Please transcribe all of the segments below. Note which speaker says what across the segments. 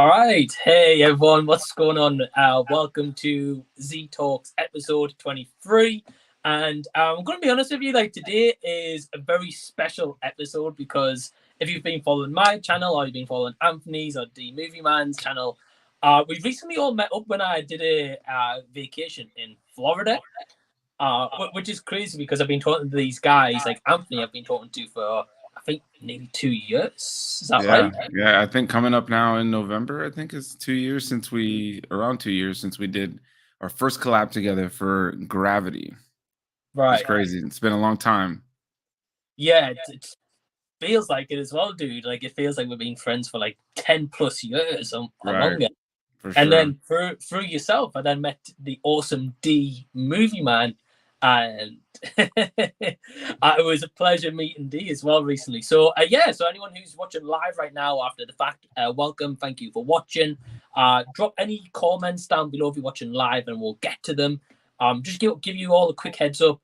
Speaker 1: All right. Hey, everyone. What's going on? Welcome to Z Talks episode 23. And I'm going to be honest with you, like today is a very special episode because if you've been following my channel or you've been following Anthony's or the Movieman's channel, we've recently all met up when I did a vacation in Florida, which is crazy because I've been talking to these guys, like Anthony, I've been talking to for, I think, nearly 2 years. Is that right?
Speaker 2: Yeah. I think coming up now in November, I think is 2 years since around 2 years since we did our first collab together for Gravity.
Speaker 1: Right.
Speaker 2: It's crazy. It's been a long time.
Speaker 1: Yeah, it feels like it as well, dude. Like it feels like we've been friends for like 10 plus years or
Speaker 2: Right.
Speaker 1: longer.
Speaker 2: For
Speaker 1: And
Speaker 2: sure.
Speaker 1: then through yourself, I then met the awesome D Movie Man, and it was a pleasure meeting D as well recently. So so anyone who's watching live right now after the fact, welcome, thank you for watching. Drop any comments down below if you're watching live, and we'll get to them. Just give you all a quick heads up.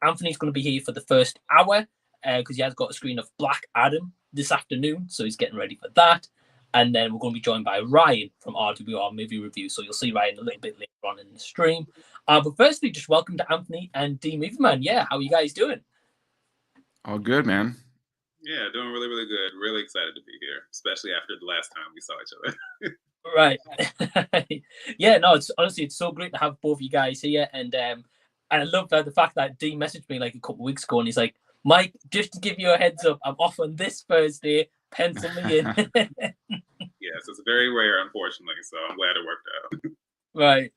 Speaker 1: Anthony's going to be here for the first hour because he has got a screen of Black Adam this afternoon, so he's getting ready for that. And then we're going to be joined by Ryan from RWR Movie Reviews. So you'll see Ryan a little bit later on in the stream. But firstly, just welcome to Anthony and D Movieman. Yeah, how are you guys doing?
Speaker 2: All good, man.
Speaker 3: Yeah, doing really, really good. Really excited to be here, especially after the last time we saw each other.
Speaker 1: Right. Yeah, no, it's honestly, it's so great to have both of you guys here. And I love the fact that D messaged me like a couple of weeks ago and he's like, Mike, just to give you a heads up, I'm off on this Thursday. Pencil me in.
Speaker 3: Yes, it's very rare, unfortunately. So I'm glad it worked out.
Speaker 1: Right.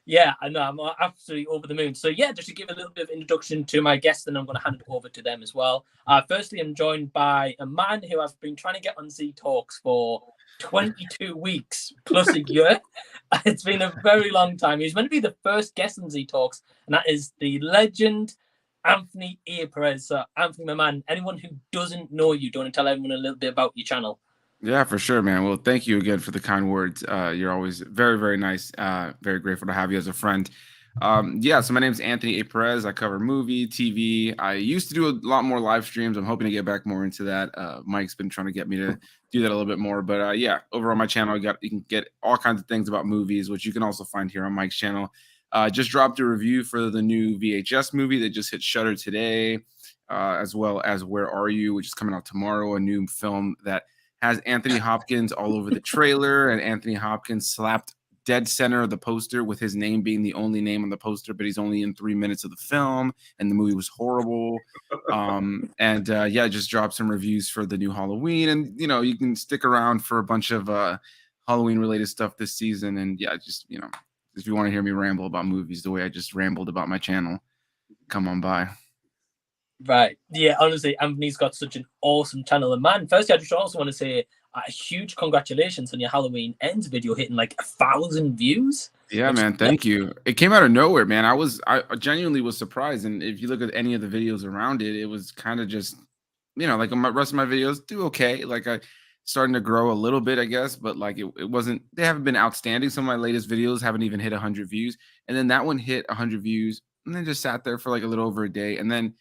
Speaker 1: Yeah, I know. I'm absolutely over the moon. So yeah, just to give a little bit of introduction to my guests, and I'm going to hand it over to them as well. Firstly, I'm joined by a man who I've been trying to get on Z Talks for 22 weeks plus a year. It's been a very long time. He's meant to be the first guest on Z Talks, and that is the legend Anthony A. Perez. So Anthony, my man, anyone who doesn't know you, do you want to tell everyone a little bit about your channel?
Speaker 2: Yeah, for sure, man. Well, thank you again for the kind words. You're always very, very nice. Very grateful to have you as a friend. So my name is Anthony A. Perez. I cover movie, TV. I used to do a lot more live streams. I'm hoping to get back more into that. Mike's been trying to get me to do that a little bit more. But over on my channel, you can get all kinds of things about movies, which you can also find here on Mike's channel. Just dropped a review for the new VHS movie that just hit Shudder today, as well as Where Are You, which is coming out tomorrow, a new film that has Anthony Hopkins all over the trailer, and Anthony Hopkins slapped dead center of the poster with his name being the only name on the poster, but he's only in 3 minutes of the film, and the movie was horrible. Just dropped some reviews for the new Halloween, and you can stick around for a bunch of Halloween related stuff this season. And if you want to hear me ramble about movies the way I just rambled about my channel, come on by.
Speaker 1: Right. Yeah, honestly, Anthony's got such an awesome channel. And man, firstly, I just also want to say a huge congratulations on your Halloween Ends video hitting like 1,000 views.
Speaker 2: Yeah, man. Thank you. It came out of nowhere, man. I genuinely was surprised. And if you look at any of the videos around it, it was kind of just, like the rest of my videos do okay. Like I starting to grow a little bit, I guess, but like it wasn't, they haven't been outstanding. Some of my latest videos haven't even hit 100 views. And then that one hit 100 views and then just sat there for like a little over a day. And then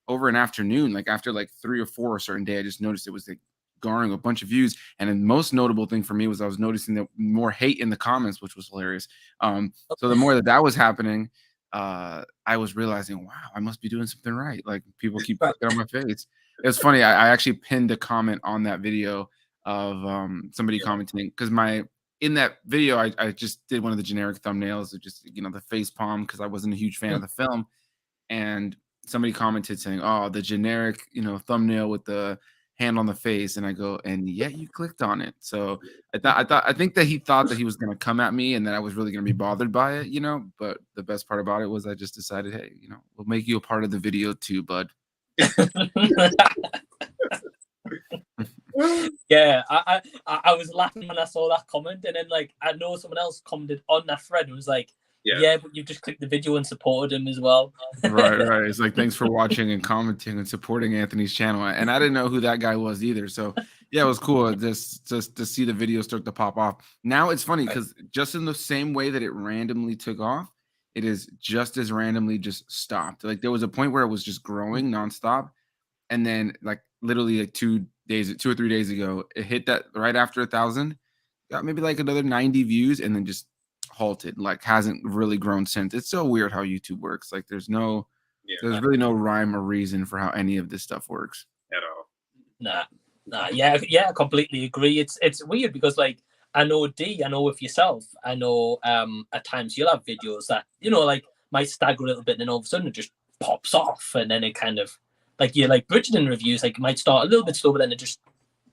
Speaker 2: over an afternoon, like after like 3 or 4 a certain day, I just noticed it was like garnering a bunch of views. And the most notable thing for me was I was noticing that more hate in the comments, which was hilarious. So the more that was happening, I was realizing, wow, I must be doing something right. Like people keep clicking on my face. It was funny. I actually pinned a comment on that video of somebody commenting because in that video, I just did one of the generic thumbnails of just, the face palm because I wasn't a huge fan of the film. And somebody commented saying, "Oh, the generic, thumbnail with the hand on the face," and I go, "And yet you clicked on it." So I think that he thought that he was gonna come at me and that I was really gonna be bothered by it, But the best part about it was I just decided, hey, we'll make you a part of the video too, bud.
Speaker 1: Yeah, I was laughing when I saw that comment, and then like I know someone else commented on that thread and was like, yeah, but you've just clicked the video and supported him as well.
Speaker 2: Right. It's like, thanks for watching and commenting and supporting Anthony's channel. And I didn't know who that guy was either. So yeah, it was cool just to see the video start to pop off. Now it's funny because just in the same way that it randomly took off, it is just as randomly just stopped. Like there was a point where it was just growing nonstop. And then like literally like 2 or 3 days ago, it hit that right after 1,000. got maybe like another 90 views, and then just halted, like hasn't really grown since. It's so weird how YouTube works. Like there's really no rhyme or reason for how any of this stuff works
Speaker 3: at all.
Speaker 1: Nah, yeah, I completely agree. It's weird because like I know with yourself, I know at times you'll have videos that, like might stagger a little bit and then all of a sudden it just pops off, and then it kind of like like Bridgerton reviews, like it might start a little bit slow, but then it just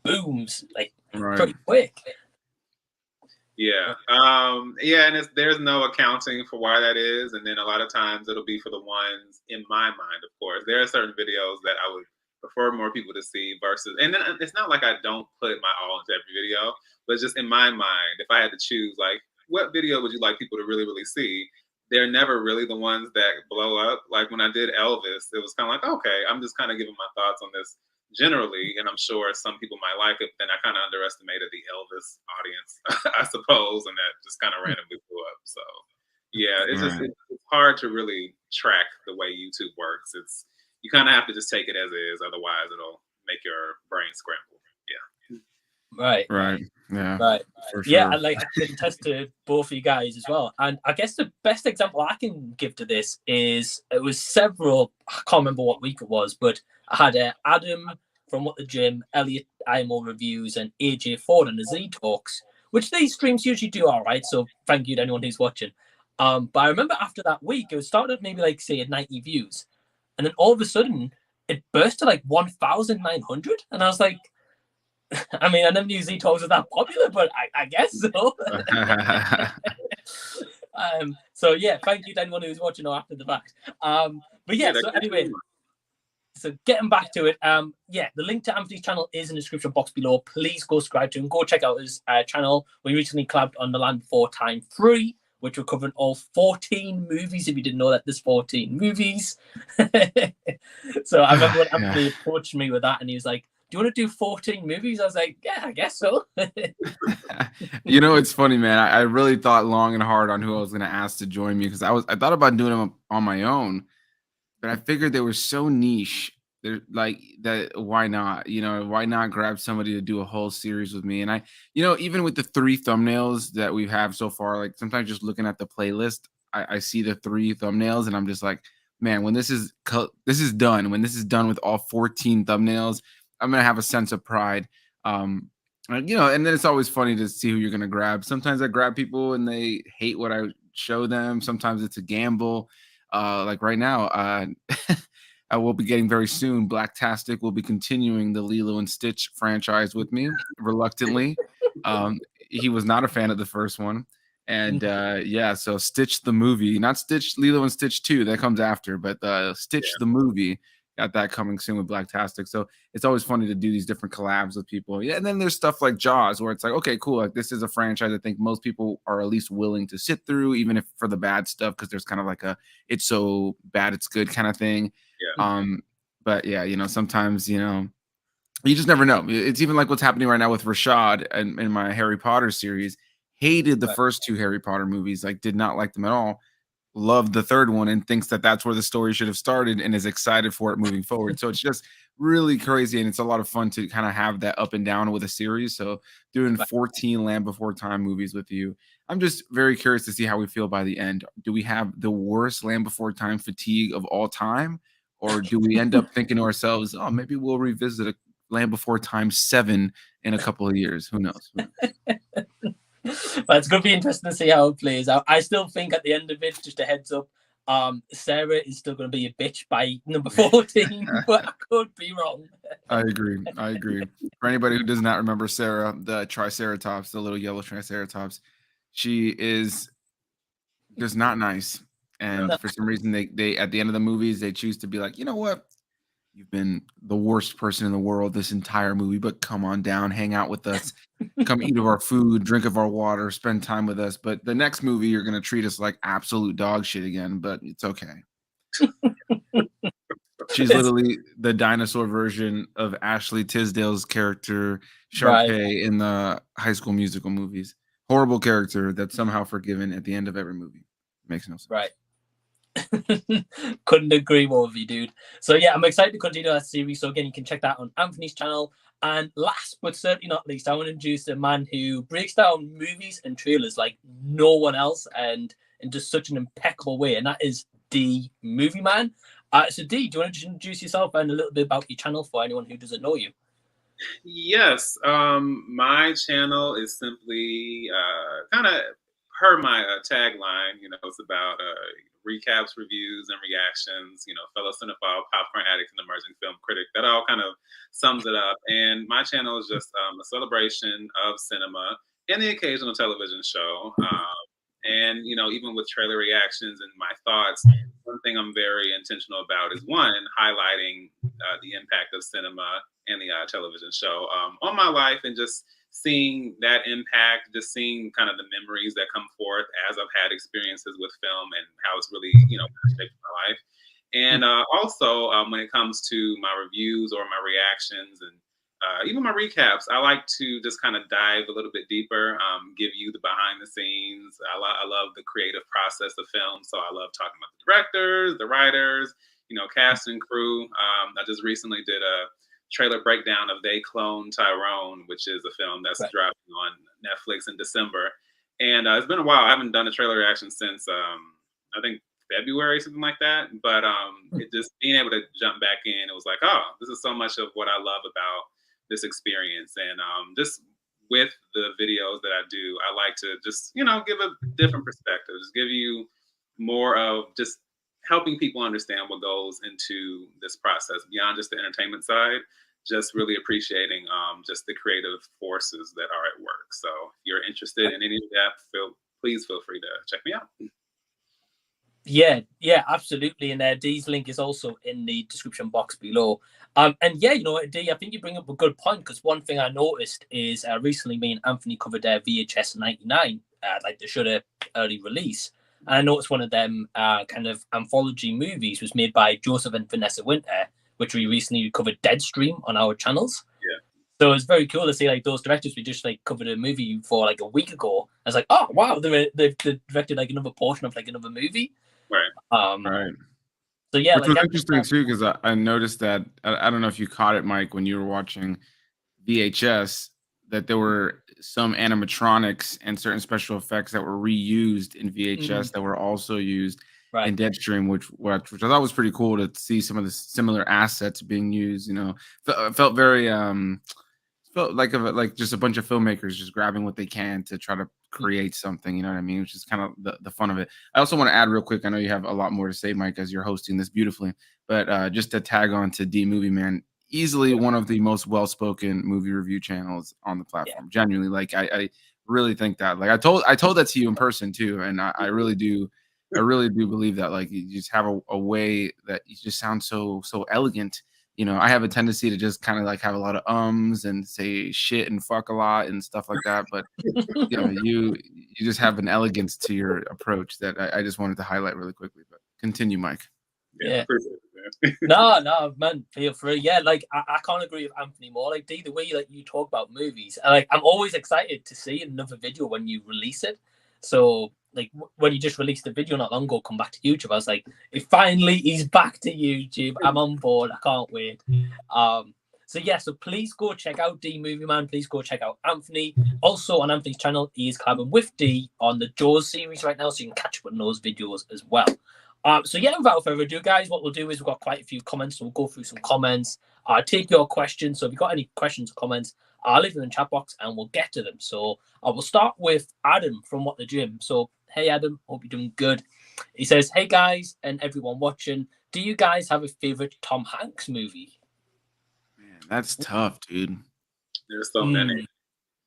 Speaker 1: booms like pretty quick.
Speaker 3: Yeah. And there's no accounting for why that is. And then a lot of times it'll be for the ones in my mind, of course. There are certain videos that I would prefer more people to see versus, and then it's not like I don't put my all into every video, but just in my mind, if I had to choose, like, what video would you like people to really, really see? They're never really the ones that blow up. Like when I did Elvis, it was kind of like, okay, I'm just kind of giving my thoughts on this generally, and I'm sure some people might like it, but then I kind of underestimated the Elvis audience, I suppose, and that just kind of randomly blew up. So yeah, it's hard to really track the way YouTube works. You kind of have to just take it as is, otherwise it'll make your brain scramble.
Speaker 1: Right.
Speaker 2: Yeah.
Speaker 1: Right.
Speaker 2: For sure.
Speaker 1: Yeah, and like I can attest to both of you guys as well. And I guess the best example I can give to this is it was several. I can't remember what week it was, but I had Adam from What the Gym, Elliot, IMO Reviews, and AJ Ford on the Z Talks, which these streams usually do all right. So thank you to anyone who's watching. But I remember after that week, it was started maybe like say at 90 views, and then all of a sudden it burst to like 1,900, and I was like, I mean, I never knew Z Talks was that popular, but I guess so. So yeah, thank you to anyone who's watching or after the fact. But yeah, so anyway, so getting back to it, the link to Anthony's channel is in the description box below. Please go subscribe to him. Go check out his channel. We recently collabed on The Land Before Time 3, which we're covering all 14 movies. If you didn't know that, there's 14 movies. So I remember when Anthony approached me with that, and he was like, do you want to do 14 movies? I was like, yeah, I guess so.
Speaker 2: It's funny, man. I really thought long and hard on who I was going to ask to join me, because I thought about doing them on my own, but I figured they were so niche. They're like that. Why not? Why not grab somebody to do a whole series with me? And I, even with the 3 thumbnails that we have so far, like sometimes just looking at the playlist, I see the 3 thumbnails and I'm just like, man, when this is done, when this is done with all 14 thumbnails, I'm going to have a sense of pride. And then it's always funny to see who you're going to grab. Sometimes I grab people and they hate what I show them. Sometimes it's a gamble. Like right now, I will be getting very soon. Blacktastic will be continuing the Lilo and Stitch franchise with me, reluctantly. He was not a fan of the first one. And so Stitch the movie, not Stitch Lilo and Stitch 2, that comes after, but Stitch the movie. Got that coming soon with Blacktastic. So it's always funny to do these different collabs with people. Yeah, and then there's stuff like Jaws, where it's like, okay, cool. Like this is a franchise I think most people are at least willing to sit through, even if for the bad stuff, because there's kind of like a it's so bad it's good kind of thing.
Speaker 3: Yeah.
Speaker 2: But yeah, sometimes you just never know. It's even like what's happening right now with Rashad and in my Harry Potter series. Hated the first 2 Harry Potter movies, like did not like them at all. Loved the third one and thinks that that's where the story should have started and is excited for it moving forward. So it's just really crazy, and it's a lot of fun to kind of have that up and down with a series. So doing 14 Land Before Time movies with you, I'm just very curious to see how we feel by the end. Do we have the worst Land Before Time fatigue of all time, or do we end up thinking to ourselves, oh, maybe we'll revisit a Land Before Time 7 in a couple of years? Who knows?
Speaker 1: But it's going to be interesting to see how it plays out. I still think at the end of it, just a heads up, Sarah is still going to be a bitch by number 14, but I could be wrong.
Speaker 2: I agree. For anybody who does not remember Sarah, the Triceratops, the little yellow Triceratops, she is just not nice. And for some reason, they at the end of the movies, they choose to be like, you know what? You've been the worst person in the world this entire movie, but come on down, hang out with us, come eat of our food, drink of our water, spend time with us. But the next movie, you're going to treat us like absolute dog shit again, but it's okay. She's literally the dinosaur version of Ashley Tisdale's character, Sharpay, in the High School Musical movies. Horrible character that's somehow forgiven at the end of every movie. Makes no sense.
Speaker 1: Right. Couldn't agree more with you, dude. So yeah, I'm excited to continue that series. So again, you can check that on Anthony's channel. And last but certainly not least, I want to introduce a man who breaks down movies and trailers like no one else, and in just such an impeccable way, and that is D Movieman. So D, do you want to introduce yourself and a little bit about your channel for anyone who doesn't know you?
Speaker 3: Yes, my channel is simply kind of per my tagline. It's about recaps, reviews, and reactions. Fellow cinephile, popcorn addict, and emerging film critic. That all kind of sums it up. And my channel is just a celebration of cinema and the occasional television show. And even with trailer reactions and my thoughts, one thing I'm very intentional about is one, highlighting the impact of cinema and the television show on my life, and just seeing that impact, just seeing kind of the memories that come forth as I've had experiences with film and how it's really, shaped my life. And also when it comes to my reviews or my reactions and even my recaps, I like to just kind of dive a little bit deeper, give you the behind the scenes. I love the creative process of film. So I love talking about the directors, the writers, cast and crew. I just recently did a trailer breakdown of They Clone Tyrone, which is a film that's dropping on Netflix in December. And it's been a while. I haven't done a trailer reaction since, I think, February, something like that. But it just being able to jump back in, it was like, oh, this is so much of what I love about this experience. And just with the videos that I do, I like to just, give a different perspective, just give you more of just helping people understand what goes into this process beyond just the entertainment side, just really appreciating just the creative forces that are at work. So if you're interested in any of that, please feel free to check me out.
Speaker 1: Yeah, absolutely. And D's link is also in the description box below. And yeah, D, I think you bring up a good point, because one thing I noticed is recently me and Anthony covered VHS 99, like the Shudder early release. And I noticed one of them kind of anthology movies was made by Joseph and Vanessa Winter, which we recently covered Deadstream on our channels.
Speaker 3: Yeah.
Speaker 1: So it's very cool to see like those directors. We just like covered a movie for like a week ago. I was like, oh wow, they've directed like another portion of like another movie.
Speaker 2: Right. Right.
Speaker 1: So yeah,
Speaker 2: which was interesting too, because I noticed that I don't know if you caught it, Mike, when you were watching VHS, that there were some animatronics and certain special effects that were reused in VHS that were also used in Deadstream, which I thought was pretty cool to see some of the similar assets being used. Felt very felt like just a bunch of filmmakers just grabbing what they can to try to create something, you know what I mean? Which is kind of the fun of it. I also want to add real quick, I know you have a lot more to say, Mike, as you're hosting this beautifully, but just to tag on to D Movieman, easily one of the most well-spoken movie review channels on the platform. Genuinely, like I really think that. Like I told that to you in person too, and I really do believe that. Like you just have a way that you just sound so elegant. I have a tendency to just kind of like have a lot of ums and say shit and fuck a lot and stuff like that. But you just have an elegance to your approach that I just wanted to highlight really quickly. But continue, Mike.
Speaker 1: Yeah. No, man, feel free. Yeah, like I can't agree with Anthony more. Like D, the way like you talk about movies, like I'm always excited to see another video when you release it. So like when you just released the video not long ago, come back to YouTube, I was like, finally he's back to YouTube. I'm on board. I can't wait. So yeah, so please go check out D Movieman. Please go check out Anthony. Also on Anthony's channel, he is collabing with D on the Jaws series right now, so you can catch up on those videos as well. So yeah, without further ado, guys, what we'll do is we've got quite a few comments, so we'll go through some comments. Take your questions. So if you've got any questions or comments, leave them in the chat box and we'll get to them. So I will start with Adam from What the Gym. So hey Adam, hope you're doing good. He says, hey guys and everyone watching, do you guys have a favorite Tom Hanks movie?
Speaker 2: Man, that's tough, dude.
Speaker 3: There's so many.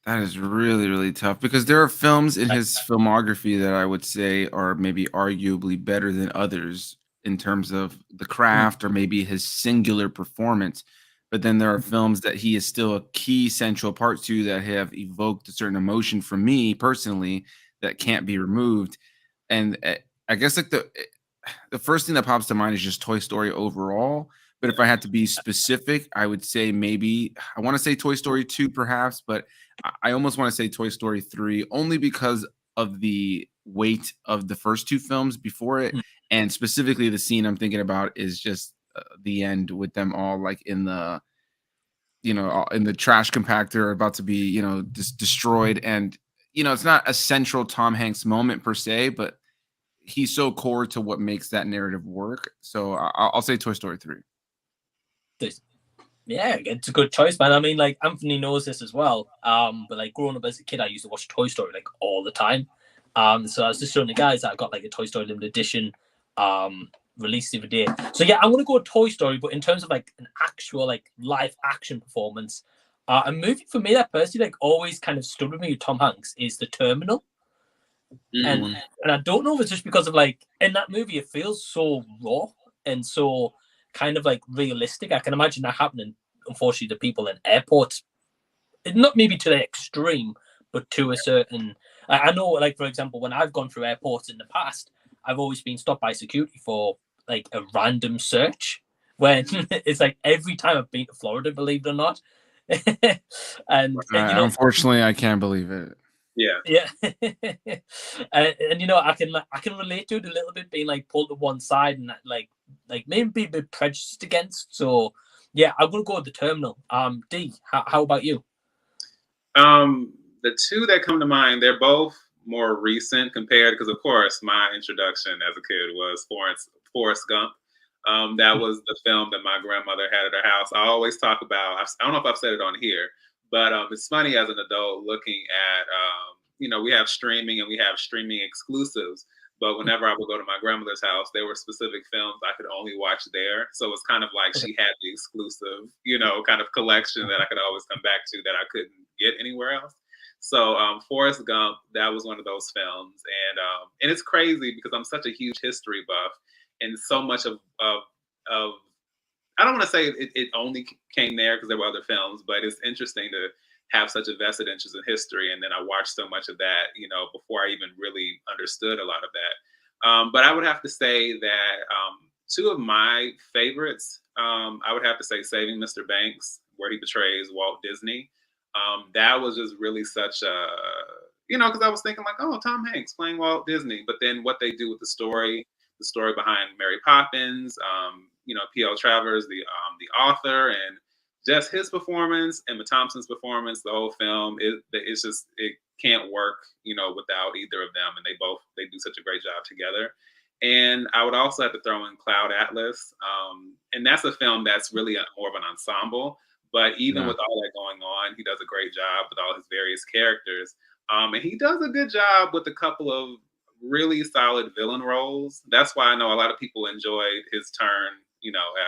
Speaker 2: That is really, really tough, because there are films in his filmography that I would say are maybe arguably better than others in terms of the craft or maybe his singular performance. But then there are films that he is still a key central part to that have evoked a certain emotion from me personally that can't be removed. And I guess like the first thing that pops to mind is just Toy Story overall. But if I had to be specific, I would say maybe I want to say Toy Story 2 perhaps, but I almost want to say Toy Story 3 only because of the weight of the first two films before it. And specifically the scene I'm thinking about is just the end with them all like in the in the trash compactor are about to be, destroyed. And, it's not a central Tom Hanks moment per se, but he's so core to what makes that narrative work. So I'll say Toy Story 3.
Speaker 1: Yeah, it's a good choice, man. I mean, like, Anthony knows this as well. But like growing up as a kid, I used to watch Toy Story like all the time. So I was just showing the guys that I got like a Toy Story limited edition released the other day. So yeah, I'm gonna go with Toy Story, but in terms of like an actual like live action performance, a movie for me that personally like always kind of stood with me with Tom Hanks is The Terminal. And I don't know if it's just because of like in that movie it feels so raw and so kind of like realistic. I can imagine that happening, unfortunately, to people in airports. Not maybe to the extreme, but to a certain. I know, like for example, when I've gone through airports in the past, I've always been stopped by security for like a random search. When it's like every time I've been to Florida, believe it or not. and
Speaker 2: unfortunately, I can't believe it.
Speaker 3: Yeah.
Speaker 1: And I can relate to it a little bit, being like pulled to one side and like maybe be a bit prejudiced against. So yeah, I'm gonna go with The Terminal. D, how about you?
Speaker 3: The two that come to mind, they're both more recent compared, because of course my introduction as a kid was Forrest Gump. That was the film that my grandmother had at her house. I always talk about, I don't know if I've said it on here, but it's funny as an adult looking at, we have streaming and we have streaming exclusives. But whenever I would go to my grandmother's house, there were specific films I could only watch there. So it's kind of like she had the exclusive, kind of collection that I could always come back to that I couldn't get anywhere else. So Forrest Gump, that was one of those films. And it's crazy because I'm such a huge history buff. And so much of I don't want to say it only came there because there were other films, but it's interesting to have such a vested interest in history. And then I watched so much of that, before I even really understood a lot of that. But I would have to say that two of my favorites, I would have to say Saving Mr. Banks, where he portrays Walt Disney. That was just really such a, because I was thinking like, oh, Tom Hanks playing Walt Disney. But then what they do with the story behind Mary Poppins, P.L. Travers, the author, and just his performance, Emma Thompson's performance, the whole film, it can't work, without either of them. And they do such a great job together. And I would also have to throw in Cloud Atlas. And that's a film that's really more of an ensemble. But even with all that going on, he does a great job with all his various characters. And he does a good job with a couple of really solid villain roles. That's why I know a lot of people enjoyed his turn,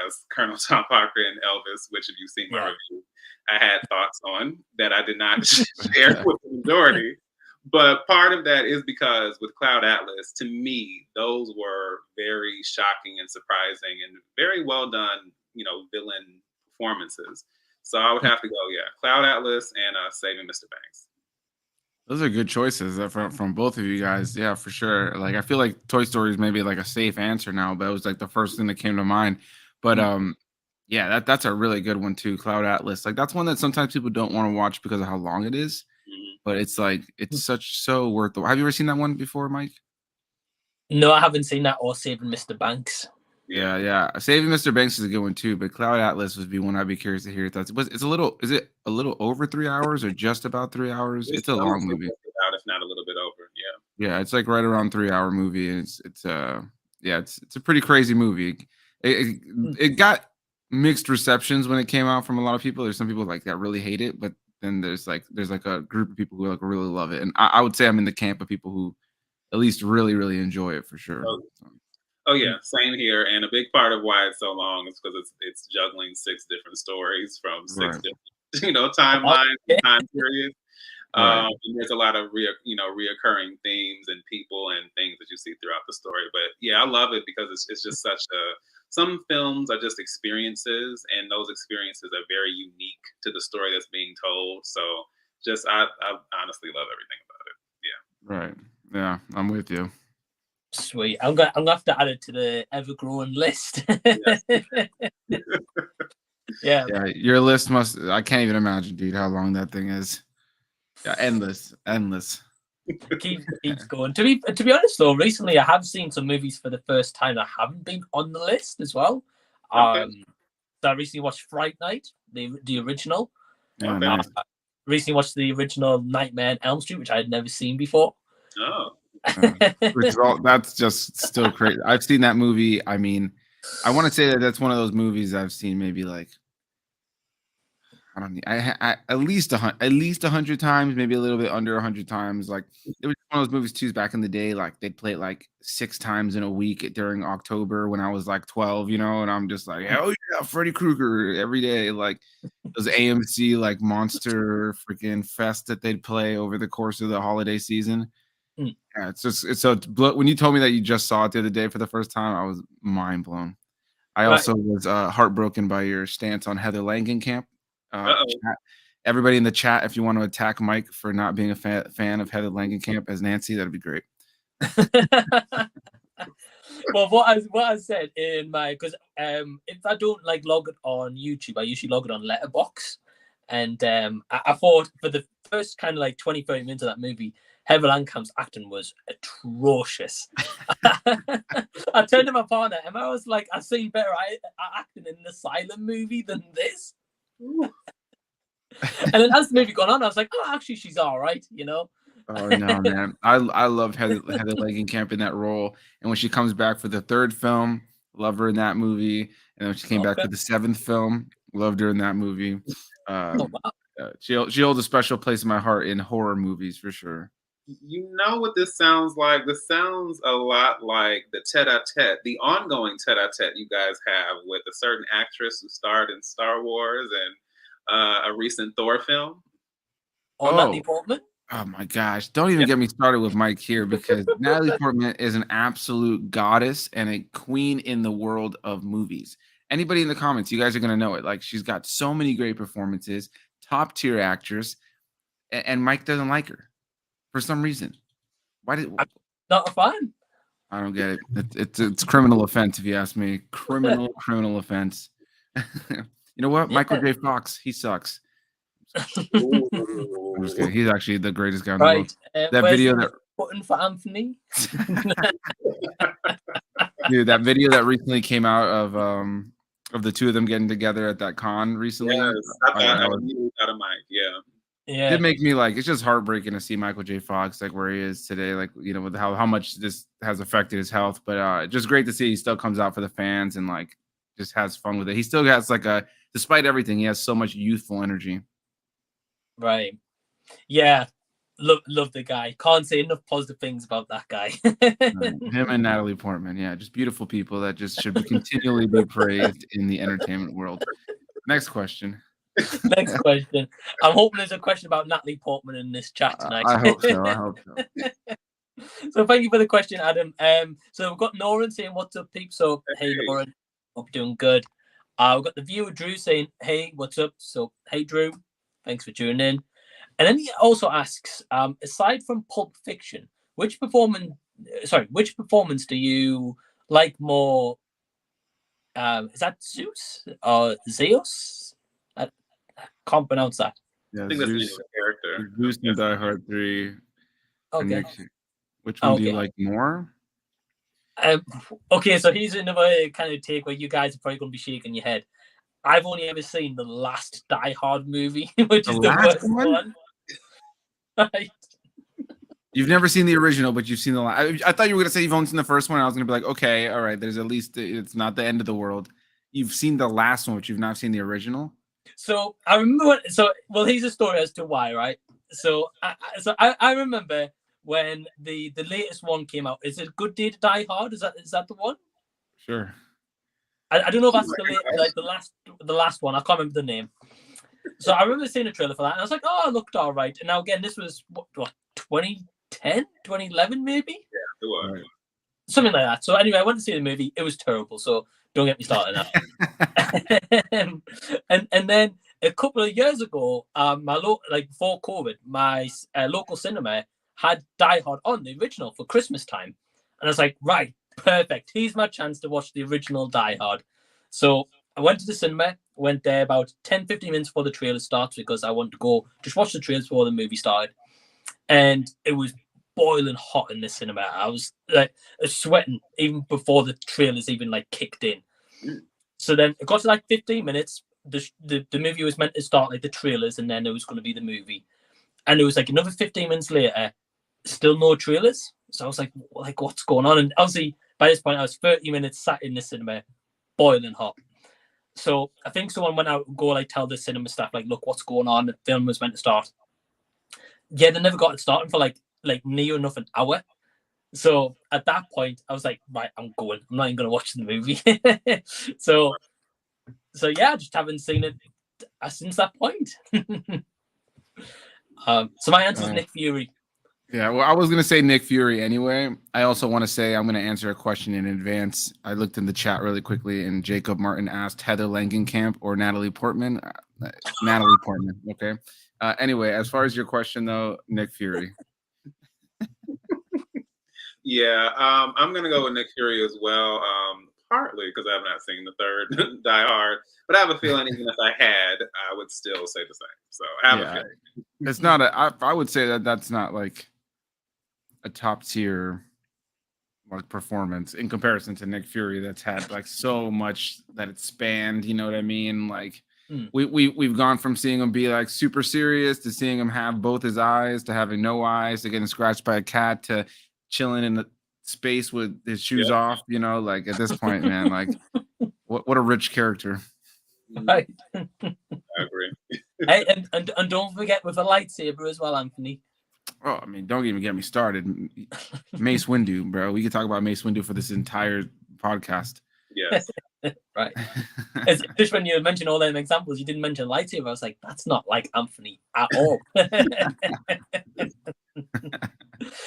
Speaker 3: as Colonel Tom Parker in Elvis, which if you've seen my review, I had thoughts on that I did not share with the majority. But part of that is because with Cloud Atlas, to me, those were very shocking and surprising and very well done, villain performances. So I would have to go, Cloud Atlas and Saving Mr. Banks.
Speaker 2: Those are good choices from both of you guys. Yeah, for sure. Like, I feel like Toy Story is maybe like a safe answer now, but it was like the first thing that came to mind. But that's a really good one too. Cloud Atlas. Like, that's one that sometimes people don't want to watch because of how long it is. But it's like, it's so worth the. Have you ever seen that one before, Mike?
Speaker 1: No, I haven't seen that or Saving Mr. Banks.
Speaker 2: Yeah. Saving Mr. Banks is a good one too, but Cloud Atlas would be one I'd be curious to hear your thoughts. Is it a little over 3 hours or just about 3 hours? It's a long movie.
Speaker 3: If not a little bit over,
Speaker 2: Yeah, it's like right around 3 hour movie, and it's a pretty crazy movie. It got mixed receptions when it came out from a lot of people. There's some people like that really hate it, but then there's like a group of people who like really love it, and I would say I'm in the camp of people who at least really, really enjoy it for sure.
Speaker 3: Oh yeah, same here. And a big part of why it's so long is because it's juggling 6 different stories from 6 different, timelines and time periods. And there's a lot of reoccurring themes and people and things that you see throughout the story. But yeah, I love it because it's just some films are just experiences, and those experiences are very unique to the story that's being told. So I honestly love everything about it. Yeah.
Speaker 2: Right. Yeah, I'm with you.
Speaker 1: Sweet. I'm gonna have to add it to the ever-growing list. Yeah.
Speaker 2: Your list I can't even imagine, dude, how long that thing is. Yeah, endless.
Speaker 1: Keeps going. To be honest though, recently I have seen some movies for the first time that haven't been on the list as well.
Speaker 3: Okay.
Speaker 1: So I recently watched Fright Night, the original.
Speaker 2: Oh, nice.
Speaker 1: Recently watched the original Nightmare on Elm Street, which I had never seen before.
Speaker 3: Oh.
Speaker 2: That's just still crazy. I've seen that movie. I mean, I want to say that that's one of those movies I've seen maybe like I don't need at least 100 times, maybe a little bit under 100 times. Like it was one of those movies too back in the day. Like they'd play it like 6 times in a week during October when I was like 12, you know, and I'm just like, hell yeah, Freddy Krueger every day. Like those AMC like monster freaking fest that they'd play over the course of the holiday season. Yeah, when you told me that you just saw it the other day for the first time, I was mind blown. I also was heartbroken by your stance on Heather Langenkamp. Everybody in the chat, if you want to attack Mike for not being a fan of Heather Langenkamp as Nancy, that'd be great.
Speaker 1: Well, what I said in my because if I don't like log it on YouTube, I usually log it on Letterboxd, and I thought for the first kind of like 20-30 minutes of that movie, Heather Langenkamp's acting was atrocious. I turned to my partner and I was like, I've seen better acting in the Asylum movie than this. And then as the movie gone on, I was like, oh, actually, she's all right, you know?
Speaker 2: Oh, no, man. I love Heather Langenkamp in that role. And when she comes back for the 3rd film, love her in that movie. And then when she came back for the 7th film, loved her in that movie.
Speaker 1: Wow.
Speaker 2: She holds a special place in my heart in horror movies for sure.
Speaker 3: You know what this sounds like? This sounds a lot like the tete-a-tete, the ongoing tete-a-tete you guys have with a certain actress who starred in Star Wars and a recent Thor film.
Speaker 1: Natalie Portman?
Speaker 2: Oh my gosh. Don't even get me started with Mike here because Natalie Portman is an absolute goddess and a queen in the world of movies. Anybody in the comments, you guys are going to know it. Like she's got so many great performances, top tier actress, and Mike doesn't like her. For some reason.
Speaker 1: I'm not a fan.
Speaker 2: I don't get it. It's criminal offense if you ask me. Criminal offense. You know what? Michael J. Fox, he sucks. I'm just kidding. He's actually the greatest guy in the world. That video that
Speaker 1: button for Anthony.
Speaker 2: Dude, that video that recently came out of the two of them getting together at that con recently.
Speaker 3: Yes, I was out of mic. Yeah.
Speaker 1: Yeah,
Speaker 2: it did make me like it's just heartbreaking to see Michael J. Fox like where he is today, like you know, with how much this has affected his health. But just great to see he still comes out for the fans and like just has fun with it. He still has like despite everything, he has so much youthful energy.
Speaker 1: Right. Yeah. Love the guy. Can't say enough positive things about that guy.
Speaker 2: Him and Natalie Portman, yeah, just beautiful people that just should continually be praised in the entertainment world. Next question.
Speaker 1: Next question. I'm hoping there's a question about Natalie Portman in this chat tonight.
Speaker 2: I hope so.
Speaker 1: So thank you for the question, Adam. So we've got Noran saying, "What's up, peeps?" So hey, Noran, hope you're doing good. We've got the viewer Drew saying, "Hey, what's up?" So hey, Drew, thanks for tuning in. And then he also asks, aside from Pulp Fiction, which performance do you like more? Is that Zeus or Zeus? I can't pronounce that.
Speaker 2: Yeah,
Speaker 3: I think that's the character.
Speaker 2: Zeus in Die Hard 3.
Speaker 1: Okay.
Speaker 2: Which one do you like more?
Speaker 1: Okay, so here's another kind of take where you guys are probably going to be shaking your head. I've only ever seen the last Die Hard movie, which is the worst one. Right.
Speaker 2: You've never seen the original, but you've seen the last. I thought you were going to say you've only seen the first one. I was going to be like, okay, all right, there's at least, it's not the end of the world. You've seen the last one, but you've not seen the original?
Speaker 1: So I remember here's a story as to why, right? So I remember when the latest one came out. Is it Good Day to Die Hard? Is that the one?
Speaker 2: Sure.
Speaker 1: I don't know if that's the last one. I can't remember the name. So I remember seeing a trailer for that, and I was like, oh, it looked all right. And now again, this was what 2010, 2011 maybe?
Speaker 3: Yeah, it was.
Speaker 2: Right.
Speaker 1: Something like that. So anyway, I went to see the movie. It was terrible. So don't get me started now. and then a couple of years ago, before COVID, my local cinema had Die Hard on the original for Christmas time, and I was like, right, perfect. Here's my chance to watch the original Die Hard. So I went to the cinema. Went there about 10-15 minutes before the trailer starts because I wanted to go just watch the trailers before the movie started, and it was boiling hot in the cinema. I was like sweating even before the trailers even like kicked in. So then it got to like 15 minutes. the movie was meant to start like the trailers, and then there was going to be the movie, and it was like another 15 minutes later, still no trailers. So I was like what's going on? And obviously by this point I was 30 minutes sat in the cinema, boiling hot. So I think someone went out and go like tell the cinema staff like, look, what's going on? The film was meant to start. Yeah, they never got it starting for like near enough an hour. So at that point, I was like, right, I'm going. I'm not even going to watch the movie. so yeah, I just haven't seen it since that point. So my answer is Nick Fury.
Speaker 2: Yeah, well, I was going to say Nick Fury anyway. I also want to say I'm going to answer a question in advance. I looked in the chat really quickly, and Jacob Martin asked Heather Langenkamp or Natalie Portman. Natalie Portman, okay. Anyway, as far as your question, though, Nick Fury.
Speaker 3: Yeah, I'm going to go with Nick Fury as well, partly because I have not seen the third Die Hard. But I have a feeling even if I had, I would still say the same. So I have a feeling.
Speaker 2: It's not I would say that that's not like a top tier like performance in comparison to Nick Fury that's had like so much that it spanned, you know what I mean? Like we've gone from seeing him be like super serious to seeing him have both his eyes to having no eyes to getting scratched by a cat to chilling in the space with his shoes off, you know, like at this point, man, like what a rich character.
Speaker 1: Right.
Speaker 3: I agree.
Speaker 1: Hey, and don't forget with a lightsaber as well, Anthony.
Speaker 2: Oh, I mean, don't even get me started. Mace Windu, bro. We could talk about Mace Windu for this entire podcast.
Speaker 3: Yes.
Speaker 1: Right. It's just when you mentioned all them examples, you didn't mention lightsaber. I was like, that's not like Anthony at all.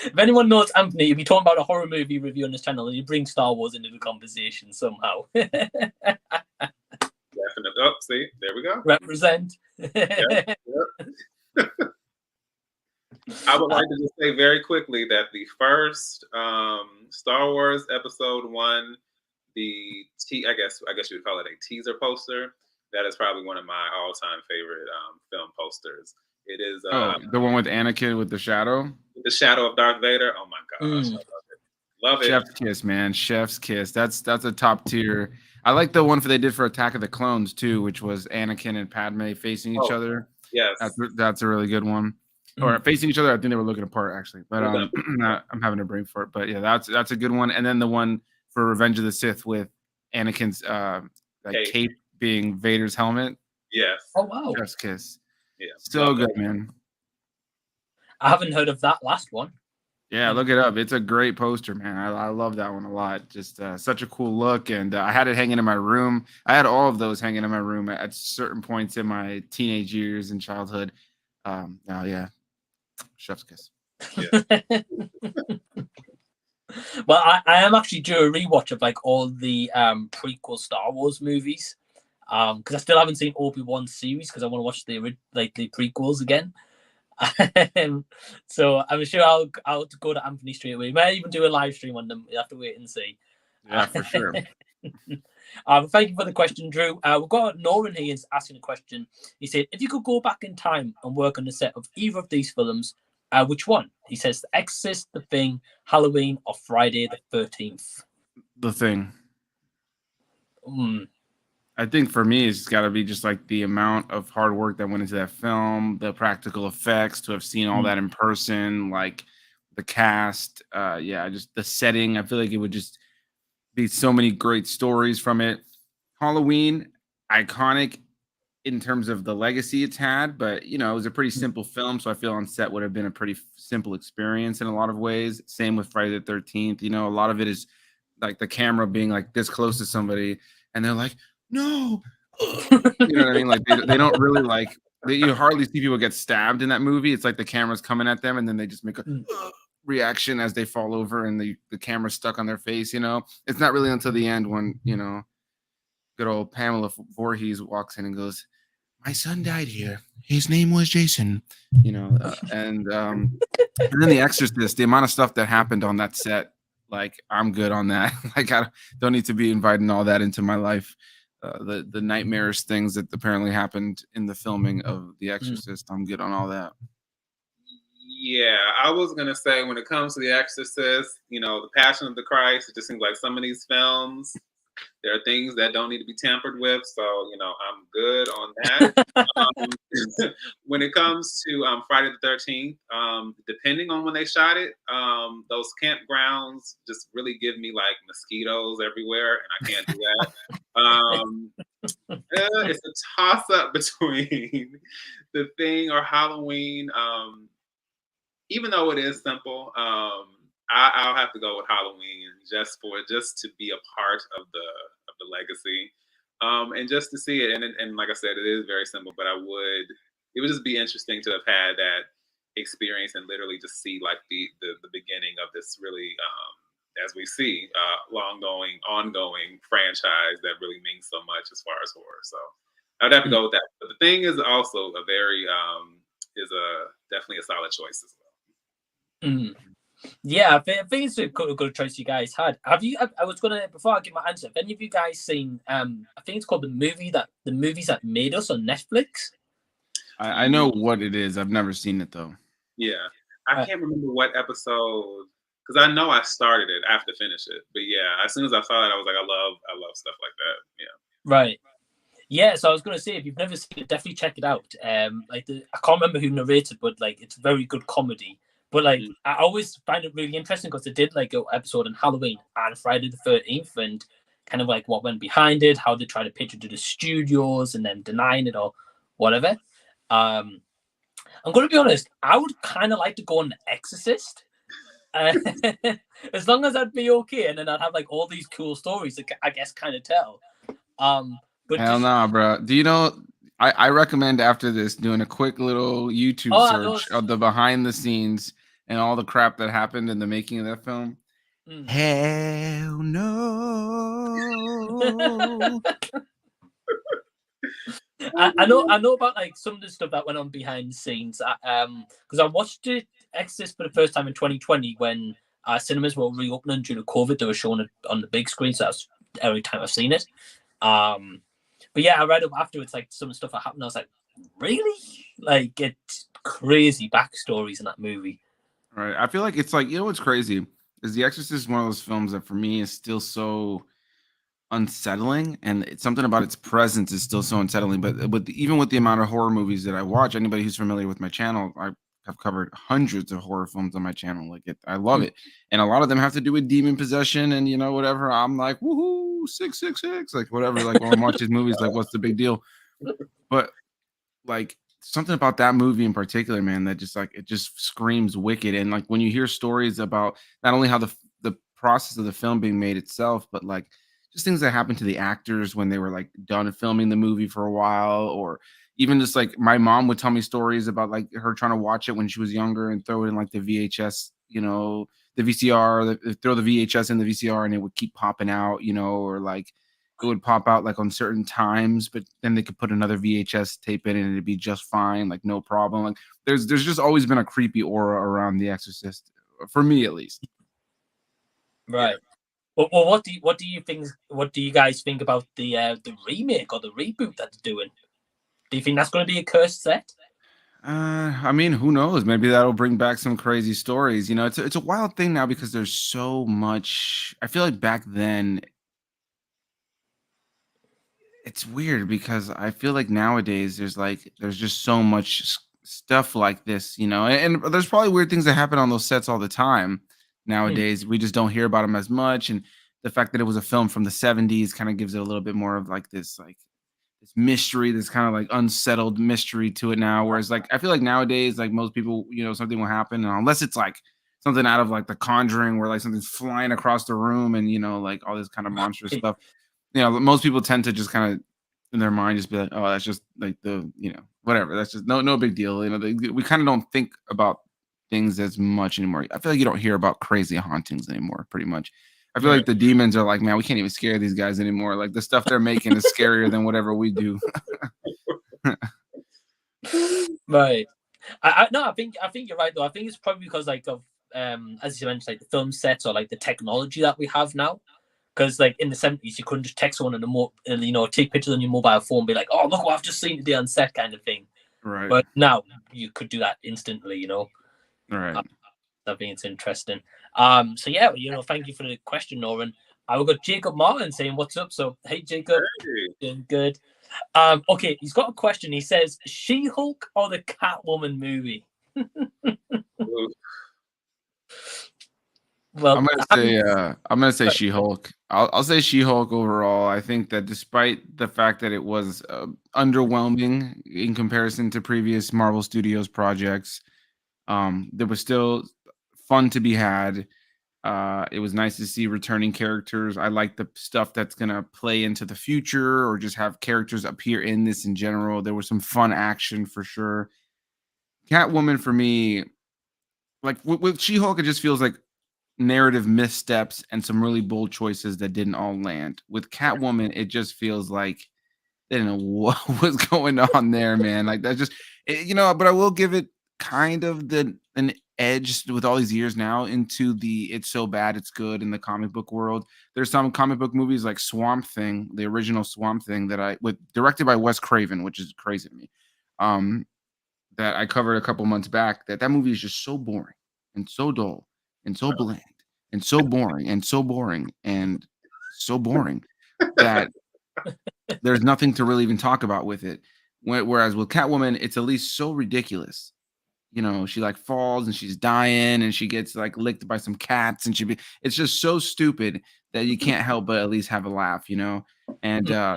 Speaker 1: If anyone knows Anthony, you'll be talking about a horror movie review on this channel and you bring Star Wars into the conversation somehow.
Speaker 3: Definitely. Oh, see, there we go.
Speaker 1: Represent.
Speaker 3: Yep. I would like to just say very quickly that the first Star Wars Episode 1, I guess you would call it a teaser poster. That is probably one of my all-time favorite film posters. It is
Speaker 2: the one with Anakin with the shadow.
Speaker 3: The shadow of Darth Vader. Oh my gosh, I love it. Love it.
Speaker 2: Chef's kiss, man. Chef's kiss. That's a top tier. I like the one they did for Attack of the Clones too, which was Anakin and Padme facing each other.
Speaker 3: Yes,
Speaker 2: that's a really good one. Or facing each other. I think they were looking apart actually, but I'm having a brain for it. But yeah, that's a good one. And then the one for Revenge of the Sith with Anakin's cape being Vader's helmet.
Speaker 3: Yes.
Speaker 1: Oh wow.
Speaker 2: Chef's kiss.
Speaker 3: Yeah.
Speaker 2: So good, man.
Speaker 1: I haven't heard of that last one.
Speaker 2: Yeah, look it up. It's a great poster, man. I love that one a lot. Just such a cool look. And I had it hanging in my room. I had all of those hanging in my room at certain points in my teenage years and childhood. Yeah. Chef's kiss.
Speaker 3: Yeah.
Speaker 1: Well, I am actually due a rewatch of like all the prequel Star Wars movies. Because I still haven't seen Obi-Wan series because I want to watch the prequels again. So I'm sure I'll go to Anthony straight away. May even do a live stream on them. You have to wait and see.
Speaker 2: Yeah, for sure.
Speaker 1: Thank you for the question, Drew. We've got Noran here is asking a question. He said, if you could go back in time and work on the set of either of these films, which one? He says, The Exorcist, The Thing, Halloween, or Friday the 13th.
Speaker 2: The Thing. I think for me, it's got to be just like the amount of hard work that went into that film, the practical effects, to have seen all that in person, like the cast, just the setting. I feel like it would just be so many great stories from it. Halloween, iconic in terms of the legacy it's had, but it was a pretty simple film, so I feel on set would have been a pretty simple experience in a lot of ways. Same with Friday the 13th. A lot of it is like the camera being like this close to somebody, and they're like, no, you know what I mean? Like they don't really like. You hardly see people get stabbed in that movie. It's like the camera's coming at them, and then they just make a reaction as they fall over, and the camera's stuck on their face. It's not really until the end when good old Pamela Voorhees walks in and goes, "My son died here. His name was Jason." And then The Exorcist. The amount of stuff that happened on that set, like I'm good on that. Like I don't need to be inviting all that into my life. The nightmarish things that apparently happened in the filming of The Exorcist. I'm good on all that.
Speaker 3: Yeah, I was gonna say when it comes to The Exorcist, The Passion of the Christ, it just seems like some of these films There are things that don't need to be tampered with, so I'm good on that. When it comes to Friday the 13th, depending on when they shot it, those campgrounds just really give me like mosquitoes everywhere, and I can't do that. It's a toss up between The Thing or Halloween. Even though it is simple, I'll have to go with Halloween just to be a part of the legacy, and just to see it. And like I said, it is very simple, but it would just be interesting to have had that experience and literally just see like the beginning of this really, as we see, ongoing franchise that really means so much as far as horror. So I'd have to go with that. But The Thing is also a very definitely a solid choice as well.
Speaker 1: Mm. Yeah, I think it's a good choice you guys had. Have you? I was gonna, before I give my answer, have any of you guys seen? I think it's called the Movies That Made Us on Netflix.
Speaker 2: I know what it is. I've never seen it though.
Speaker 3: Yeah, I can't remember what episode, because I know I started it. I have to finish it, but yeah, as soon as I saw that, I was like, I love stuff like that. Yeah.
Speaker 1: Right. Yeah, so I was gonna say, if you've never seen it, definitely check it out. I can't remember who narrated, but like it's very good comedy. But like I always find it really interesting because they did like an episode on Halloween and Friday the 13th, and kind of like what went behind it, how they tried to pitch it to the studios and then denying it or whatever. I'm gonna be honest, I would kind of like to go on The Exorcist. As long as I'd be okay, and then I'd have like all these cool stories that I guess kind of tell. But
Speaker 2: hell nah, bro. Do you know? I recommend after this doing a quick little YouTube search of the behind the scenes and all the crap that happened in the making of that film. Hell no.
Speaker 1: I know about like some of the stuff that went on behind the scenes. Because I watched it Exorcist for the first time in 2020 when cinemas were reopening due to COVID. They were showing it on the big screen, so that's every time I've seen it. But yeah, I read up afterwards, like some stuff that happened. I was like, really? Like, it's crazy backstories in that movie.
Speaker 2: Right. I feel like it's like, what's crazy is The Exorcist is one of those films that for me is still so unsettling, and it's something about its presence is still so unsettling. But even with the amount of horror movies that I watch, anybody who's familiar with my channel, I have covered hundreds of horror films on my channel. Like I love it, and a lot of them have to do with demon possession and whatever. I'm like, woohoo, 666, like whatever. Like when I watch these movies, like what's the big deal? But like something about that movie in particular, man, that just like it just screams wicked. And like when you hear stories about not only how the process of the film being made itself, but like just things that happened to the actors when they were like done filming the movie for a while, or even just like my mom would tell me stories about like her trying to watch it when she was younger and throw it in like the VHS, the VCR, throw the VHS in the VCR and it would keep popping out, or like it would pop out like on certain times, but then they could put another VHS tape in and it'd be just fine, like no problem. Like there's just always been a creepy aura around The Exorcist, for me at least.
Speaker 1: Right. Well, what do you think? What do you guys think about the remake or the reboot that they're doing? Do you think that's going to be a cursed set?
Speaker 2: I mean, who knows? Maybe that'll bring back some crazy stories. It's a wild thing now because there's so much. I feel like back then, it's weird because I feel like nowadays there's just so much stuff like this, and there's probably weird things that happen on those sets all the time. Nowadays, we just don't hear about them as much, and the fact that it was a film from the 70s kind of gives it a little bit more of like this mystery, this kind of like unsettled mystery to it now. Whereas like I feel like nowadays, like most people, something will happen, and unless it's like something out of like The Conjuring, where like something's flying across the room and like all this kind of monstrous stuff. Most people tend to just kind of in their mind just be like, oh, that's just like the whatever. That's just no big deal. We kind of don't think about things as much anymore. I feel like you don't hear about crazy hauntings anymore, pretty much. I feel like the demons are like, man, we can't even scare these guys anymore. Like the stuff they're making is scarier than whatever we do.
Speaker 1: Right. I think you're right though. I think it's probably because like of as you mentioned, like the film sets or like the technology that we have now. Because like in the 70s, you couldn't just text someone take pictures on your mobile phone, and be like, oh, look what I've just seen today on set, kind of thing.
Speaker 2: Right.
Speaker 1: But now you could do that instantly.
Speaker 2: Right.
Speaker 1: I think it's interesting. So yeah, thank you for the question, Lauren. We've got Jacob Martin saying, "What's up?" So, hey, Jacob, doing good. Okay, he's got a question. He says, "She-Hulk or the Catwoman movie?" Well,
Speaker 2: I'm gonna say She-Hulk. I'll say She-Hulk overall. I think that despite the fact that it was underwhelming in comparison to previous Marvel Studios projects, there was still fun to be had. It was nice to see returning characters. I like the stuff that's gonna play into the future or just have characters appear in this in general. There was some fun action for sure. Catwoman for me, like with She-Hulk, it just feels like narrative missteps and some really bold choices that didn't all land. With Catwoman, it just feels like they didn't know what was going on there, man. Like that just, but I will give it kind of an edge with all these years now into the it's so bad it's good in the comic book world. There's some comic book movies like Swamp Thing, the original Swamp Thing directed by Wes Craven, which is crazy to me. That I covered a couple months back. That movie is just so boring and so dull and so bland and so boring and so boring and so boring that there's nothing to really even talk about with it. Whereas with Catwoman, it's at least so ridiculous. She like falls and she's dying and she gets like licked by some cats and it's just so stupid that you can't help but at least have a laugh, And I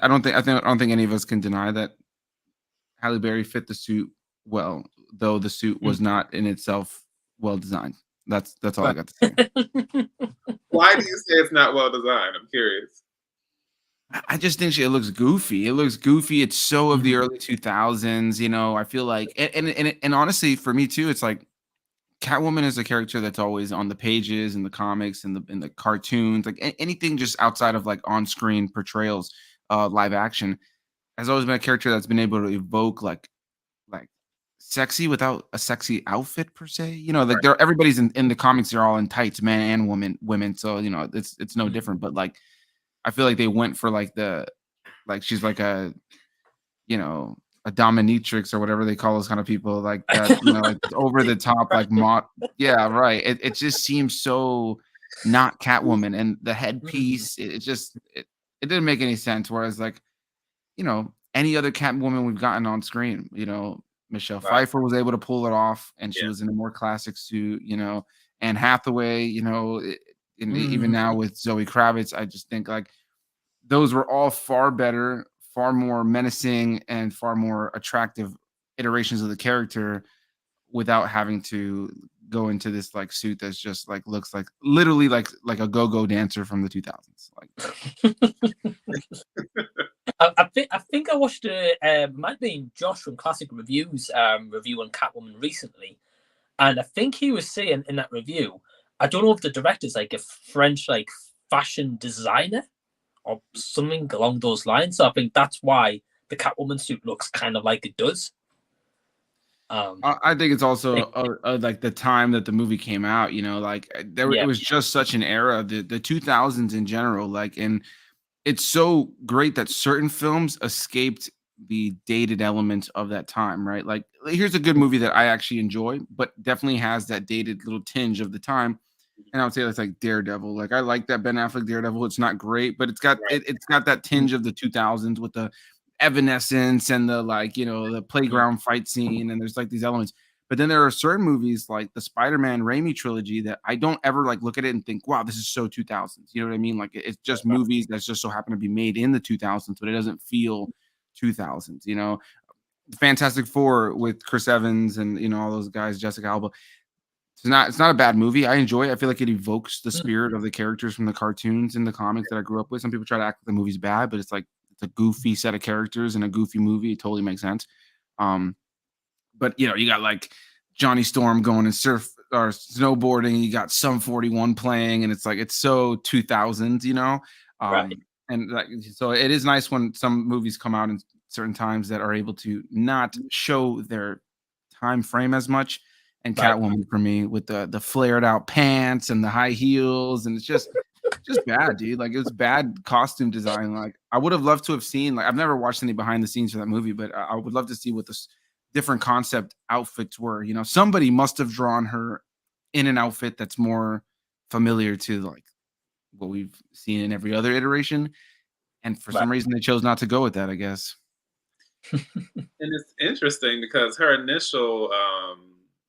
Speaker 2: don't think any of us can deny that Halle Berry fit the suit well, though the suit was not in itself well designed. That's all I got to say.
Speaker 3: Why do you say it's not well designed? I'm curious.
Speaker 2: I just think it looks goofy. It looks goofy. It's so of the early 2000s. I feel like, and honestly, for me too, it's like Catwoman is a character that's always on the pages in the comics and in the cartoons, like anything just outside of like on-screen portrayals, live action, has always been a character that's been able to evoke like sexy without a sexy outfit per se. Like everybody's in the comics, they're all in tights, man and women. So it's no different. But like I feel like they went for like she's like a dominatrix or whatever they call those kind of people, like that, like over the top, like yeah, right. It just seems so not Catwoman, and the headpiece, it didn't make any sense. Whereas like, any other Catwoman we've gotten on screen, Michelle Pfeiffer was able to pull it off, and she was in a more classic suit, Anne Hathaway, even now with Zoe Kravitz, I just think like those were all far better, far more menacing, and far more attractive iterations of the character without having to go into this like suit that's just like looks like literally like a go-go dancer from the 2000s. Like
Speaker 1: I think I watched might be Josh from Klassic Reviews review on Catwoman recently, and I think he was saying in that review, I don't know if the director's like a French like fashion designer or something along those lines. So I think that's why the Catwoman suit looks kind of like it does.
Speaker 2: I think it's also like the time that the movie came out, like it was just such an era, the 2000s in general, like, and it's so great that certain films escaped the dated elements of that time, right? Like here's a good movie that I actually enjoy, but definitely has that dated little tinge of the time. And I would say that's like Daredevil. Like I like that Ben Affleck Daredevil. It's not great, but it's got it's got that tinge of the 2000s with the evanescence and the like, the playground fight scene, and there's like these elements. But then there are certain movies like the Spider-Man Raimi trilogy that I don't ever like look at it and think, wow, this is so 2000s. You know what I mean? Like it's just movies that just so happen to be made in the 2000s, but it doesn't feel 2000s. Fantastic Four with Chris Evans and all those guys, Jessica Alba. It's not a bad movie. I enjoy it. I feel like it evokes the spirit of the characters from the cartoons and the comics that I grew up with. Some people try to act like the movie's bad, but it's like it's a goofy set of characters in a goofy movie. It totally makes sense. But you got like Johnny Storm going and surf or snowboarding. You got Sum 41 playing, and it's like it's so 2000s,
Speaker 1: Right.
Speaker 2: And like so, it is nice when some movies come out in certain times that are able to not show their time frame as much. And Catwoman for me with the flared out pants and the high heels, and it's just bad, dude. Like it was bad costume design. Like I would have loved to have seen. Like I've never watched any behind the scenes for that movie, but I would love to see what this different concept outfits were. Somebody must have drawn her in an outfit that's more familiar to like what we've seen in every other iteration. And for some
Speaker 1: Right.
Speaker 2: reason, they chose not to go with that, I guess.
Speaker 3: And it's interesting because her initial,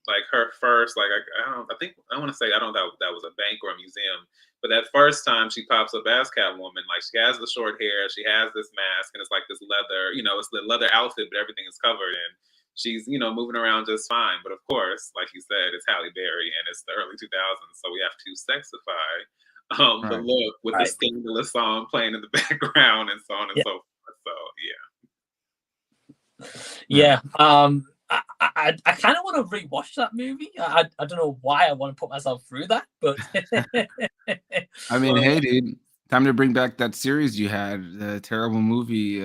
Speaker 3: like her first, like I think I want to say I don't know that was a bank or a museum, but that first time she pops up as Catwoman, like she has the short hair, she has this mask, and it's like this leather, it's the leather outfit, but everything is covered, and she's moving around just fine. But of course, like you said, it's Halle Berry, and it's the early 2000s, so we have to sexify the look with the scandalous song playing in the background and so on and so forth. So
Speaker 1: yeah. I kind of want to rewatch that movie. I don't know why I want to put myself through that, but
Speaker 2: I mean, hey, dude, time to bring back that series you had, the terrible movie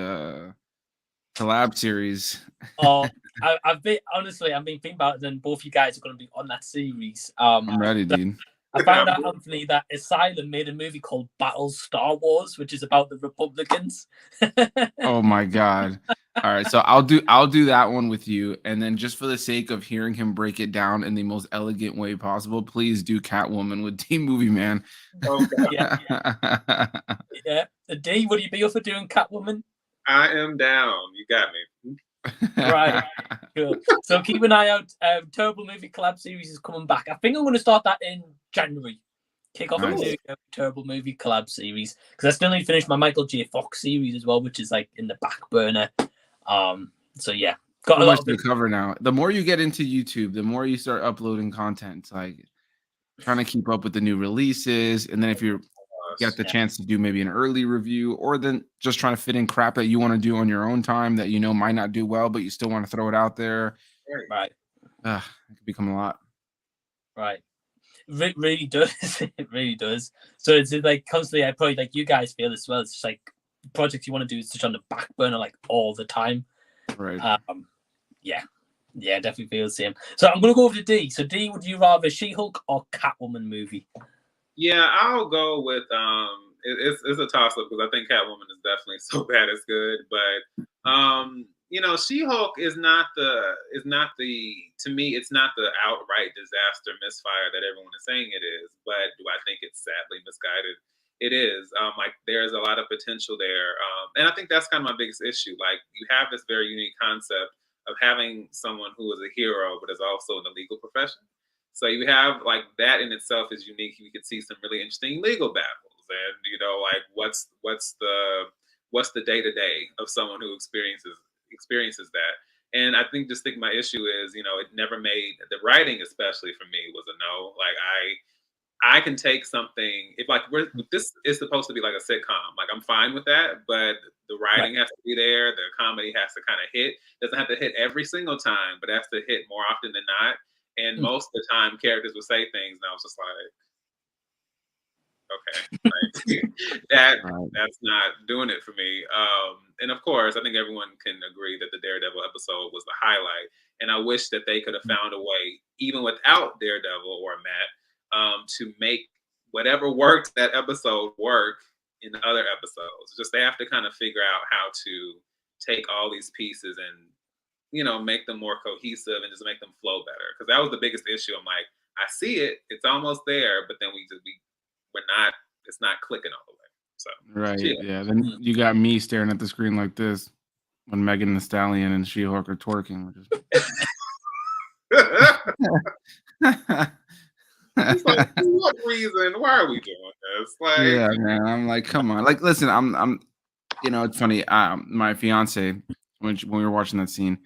Speaker 2: collab series.
Speaker 1: I've been thinking about it, and both you guys are going to be on that series.
Speaker 2: I'm ready, dude.
Speaker 1: I found out, Anthony, that Asylum made a movie called Battle Star Wars, which is about the Republicans.
Speaker 2: Oh my god! All right, so I'll do that one with you, and then just for the sake of hearing him break it down in the most elegant way possible, please do Catwoman with Team Movieman.
Speaker 3: Oh god.
Speaker 1: Yeah. D, would you be up for doing Catwoman?
Speaker 3: I am down. You got me.
Speaker 1: Right. Cool. So keep an eye out. Terrible Movie collab series is coming back. I think I'm going to start that in January. Kick off a new Terrible Movie collab series, because I still need to finish my Michael J. Fox series as well, which is like in the back burner. So yeah, got a lot
Speaker 2: to cover now. The more you get into YouTube, the more you start uploading content, like trying to keep up with the new releases, and then if you get the chance to do maybe an early review, or then just trying to fit in crap that you want to do on your own time that might not do well, but you still want to throw it out there.
Speaker 1: Right.
Speaker 2: It could become a lot.
Speaker 1: Right. It really does. It really does. So it's like constantly, I probably like you guys feel as well. It's just like projects you want to do is just on the back burner like all the time.
Speaker 2: Right.
Speaker 1: Yeah, definitely feel the same. So I'm gonna go over to D. So D, would you rather She-Hulk or Catwoman movie?
Speaker 3: Yeah, I'll go with it's a toss up because I think Catwoman is definitely so bad it's good, but She-Hulk is not the to me it's not the outright disaster misfire that everyone is saying it is, but do I think it's sadly misguided? It is. Like there's a lot of potential there, and I think that's kind of my biggest issue. Like you have this very unique concept of having someone who is a hero but is also in the legal profession. So you have like that in itself is unique. You could see some really interesting legal battles, and like what's the day to day of someone who experiences that. And I think my issue is it never made the writing, especially for me, was a no. Like I can take something if like this is supposed to be like a sitcom. Like I'm fine with that, but the writing has to be there. The comedy has to kind of hit. Doesn't have to hit every single time, but has to hit more often than not. And most of the time, characters would say things, and I was just like, okay, that's not doing it for me. And of course, I think everyone can agree that the Daredevil episode was the highlight. And I wish that they could have found a way, even without Daredevil or Matt, to make whatever worked that episode work in the other episodes. Just they have to kind of figure out how to take all these pieces and make them more cohesive and just make them flow better. Because that was the biggest issue. I'm like, I see it, it's almost there, but then it's not clicking all the way. So
Speaker 2: yeah. Then you got me staring at the screen like this when Megan Thee Stallion and She-Hulk are twerking.
Speaker 3: It's like, for what reason? Why are we doing this? Like,
Speaker 2: yeah, man. I'm like, come on. Like, listen, I'm. It's funny. My fiance, when we were watching that scene,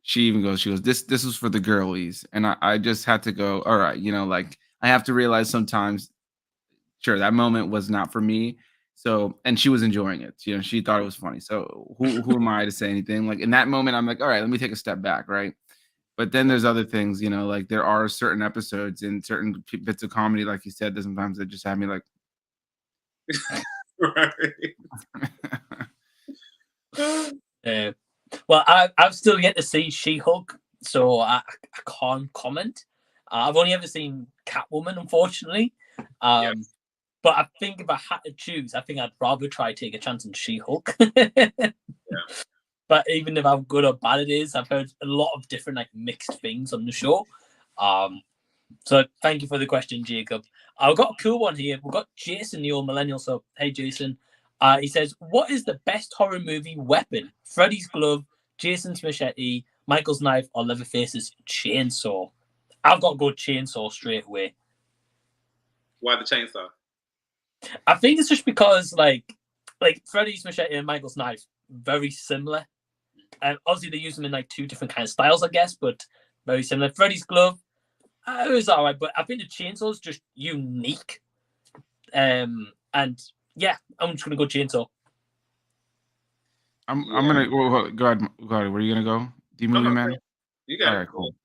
Speaker 2: she goes, this was for the girlies, and I just had to go, all right, like I have to realize sometimes, sure, that moment was not for me. So, and she was enjoying it. She thought it was funny. So who am I to say anything? Like in that moment, I'm like, all right, let me take a step back, right? But then there's other things, like there are certain episodes and certain bits of comedy, like you said, that sometimes they just have me like,
Speaker 1: right. Well, I've still yet to see She-Hulk, so I can't comment. I've only ever seen Catwoman, unfortunately. But I think if I had to choose, I think I'd rather try take a chance on She-Hulk. But even if how good or bad it is, I've heard a lot of different like mixed things on the show. So thank you for the question, Jacob. I've got a cool one here. We've got Jason, the old millennial. So hey, Jason. He says, "What is the best horror movie weapon? Freddy's glove, Jason's machete, Michael's knife, or Leatherface's chainsaw?" I've got to go chainsaw straight away.
Speaker 3: Why the chainsaw?
Speaker 1: I think it's just because like Freddy's machete and Michael's knife very similar. And obviously they use them in like two different kind of styles, I guess, but very similar. Freddy's glove, it was all right, but I think the chainsaw is just unique. And yeah, I'm just gonna go chainsaw.
Speaker 2: I'm gonna go ahead. Where are you gonna go? Do you movie man?
Speaker 3: You got
Speaker 2: it. Cool.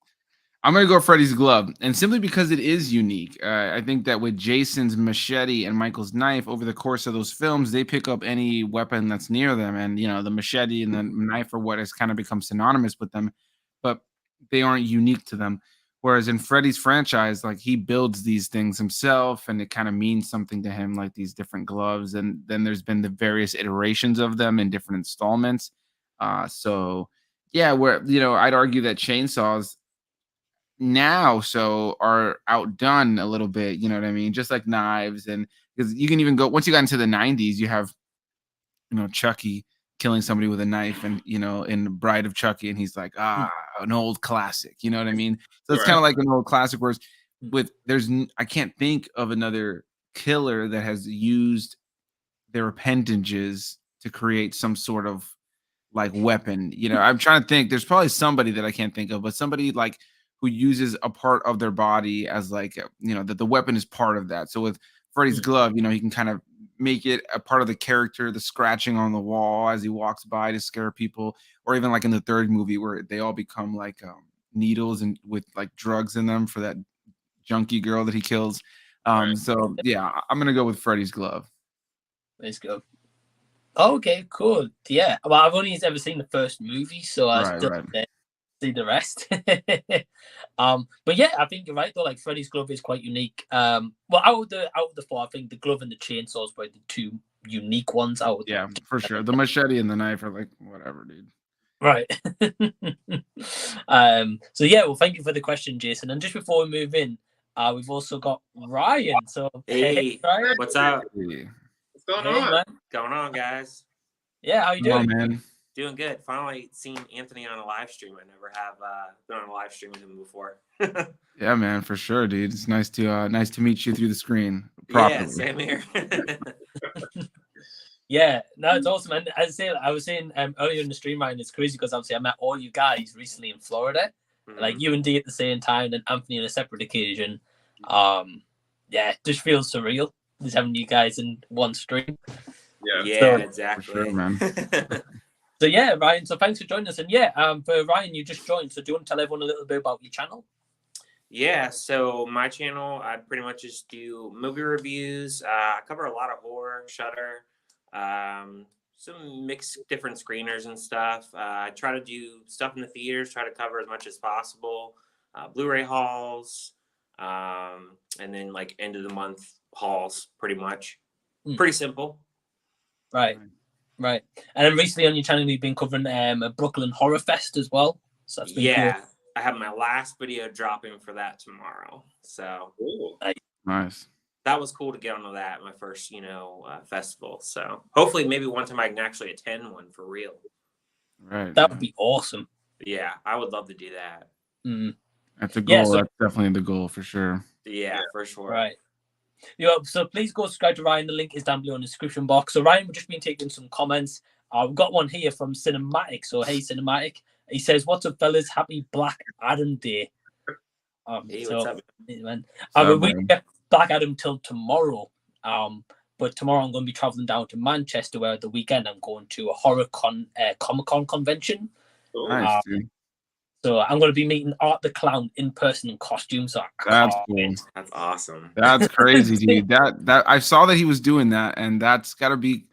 Speaker 2: I'm gonna go Freddy's glove, and simply because it is unique. I think that with Jason's machete and Michael's knife, over the course of those films, they pick up any weapon that's near them, and the machete and the knife are what has kind of become synonymous with them, but they aren't unique to them. Whereas in Freddy's franchise, like he builds these things himself, and it kind of means something to him, like these different gloves, and then there's been the various iterations of them in different installments. So yeah, where I'd argue that chainsaws now are outdone a little bit, you know what I mean? Just like knives, and because you can even go once you got into the 90s, you have Chucky killing somebody with a knife, and in Bride of Chucky, and he's like, an old classic, you know what I mean? So it's kind of like an old classic, whereas I can't think of another killer that has used their appendages to create some sort of like weapon. I'm trying to think. There's probably somebody that I can't think of, but somebody like who uses a part of their body as like, that the weapon is part of that. So with Freddy's glove, he can kind of make it a part of the character, the scratching on the wall as he walks by to scare people, or even like in the third movie where they all become like needles and with like drugs in them for that junkie girl that he kills. So yeah, I'm going to go with Freddy's glove.
Speaker 1: Let's go. Okay, cool. Yeah, well, I've only ever seen the first movie, so I still see the rest. But yeah, I think you're right though. Like Freddy's glove is quite unique. Well, out of the four, I think the glove and the chainsaw is probably the two unique ones.
Speaker 2: Yeah, for sure. The machete and the knife are like whatever, dude.
Speaker 1: Right. So yeah, well, thank you for the question, Jason. And just before we move in, we've also got Ryan. So
Speaker 4: hey
Speaker 1: Ryan.
Speaker 4: What's up?
Speaker 3: What's going on?
Speaker 1: Man.
Speaker 4: Going on, guys?
Speaker 1: Yeah, how you doing,
Speaker 2: man?
Speaker 4: Doing good. Finally seen Anthony on a live stream. I never have been on a live stream with him before.
Speaker 2: Yeah, man, for sure, dude. It's nice to meet you through the screen.
Speaker 4: Properly. Yeah, same here.
Speaker 1: Yeah, no, it's awesome. And as I was saying earlier in the stream, Ryan, it's crazy because obviously I met all you guys recently in Florida, like you and D at the same time, and Anthony on a separate occasion. Yeah, it just feels surreal just having you guys in one stream.
Speaker 4: Yeah,
Speaker 1: so,
Speaker 4: exactly.
Speaker 2: For sure, man.
Speaker 1: So yeah, Ryan. So thanks for joining us. And yeah, for Ryan, you just joined. So do you want to tell everyone a little bit about your channel?
Speaker 4: Yeah, so my channel, I pretty much just do movie reviews. I cover a lot of horror, Shudder, some mixed different screeners and stuff. I try to do stuff in the theaters, try to cover as much as possible. Blu-ray hauls, and then like end of the month hauls, pretty much. Pretty simple.
Speaker 1: Right. And then recently on your channel, you've been covering a Brooklyn Horror Fest as well. So that's been cool.
Speaker 4: I have my last video dropping for that tomorrow. So
Speaker 2: nice.
Speaker 4: That was cool to get onto that, my first, festival. So hopefully maybe one time I can actually attend one for real.
Speaker 2: Right.
Speaker 1: That would be awesome.
Speaker 4: Yeah, I would love to do that.
Speaker 2: That's a goal. Yeah, that's definitely the goal for sure.
Speaker 4: Yeah, for sure.
Speaker 1: Right. So please go subscribe to Ryan. The link is down below in the description box. So Ryan, we've just been taking some comments. We've got one here from Cinematic. So hey, Cinematic. He says, "What's up, fellas? Happy Black Adam Day."
Speaker 4: Hey, what's up,
Speaker 1: man? We get Black Adam till tomorrow. But tomorrow I'm going to be traveling down to Manchester, where at the weekend I'm going to a horror Comic-Con convention.
Speaker 2: Nice, dude.
Speaker 1: So I'm going to be meeting Art the Clown in person in costume. So
Speaker 2: that's cool.
Speaker 4: That's awesome.
Speaker 2: That's crazy, dude. That I saw that he was doing that, and that's got to be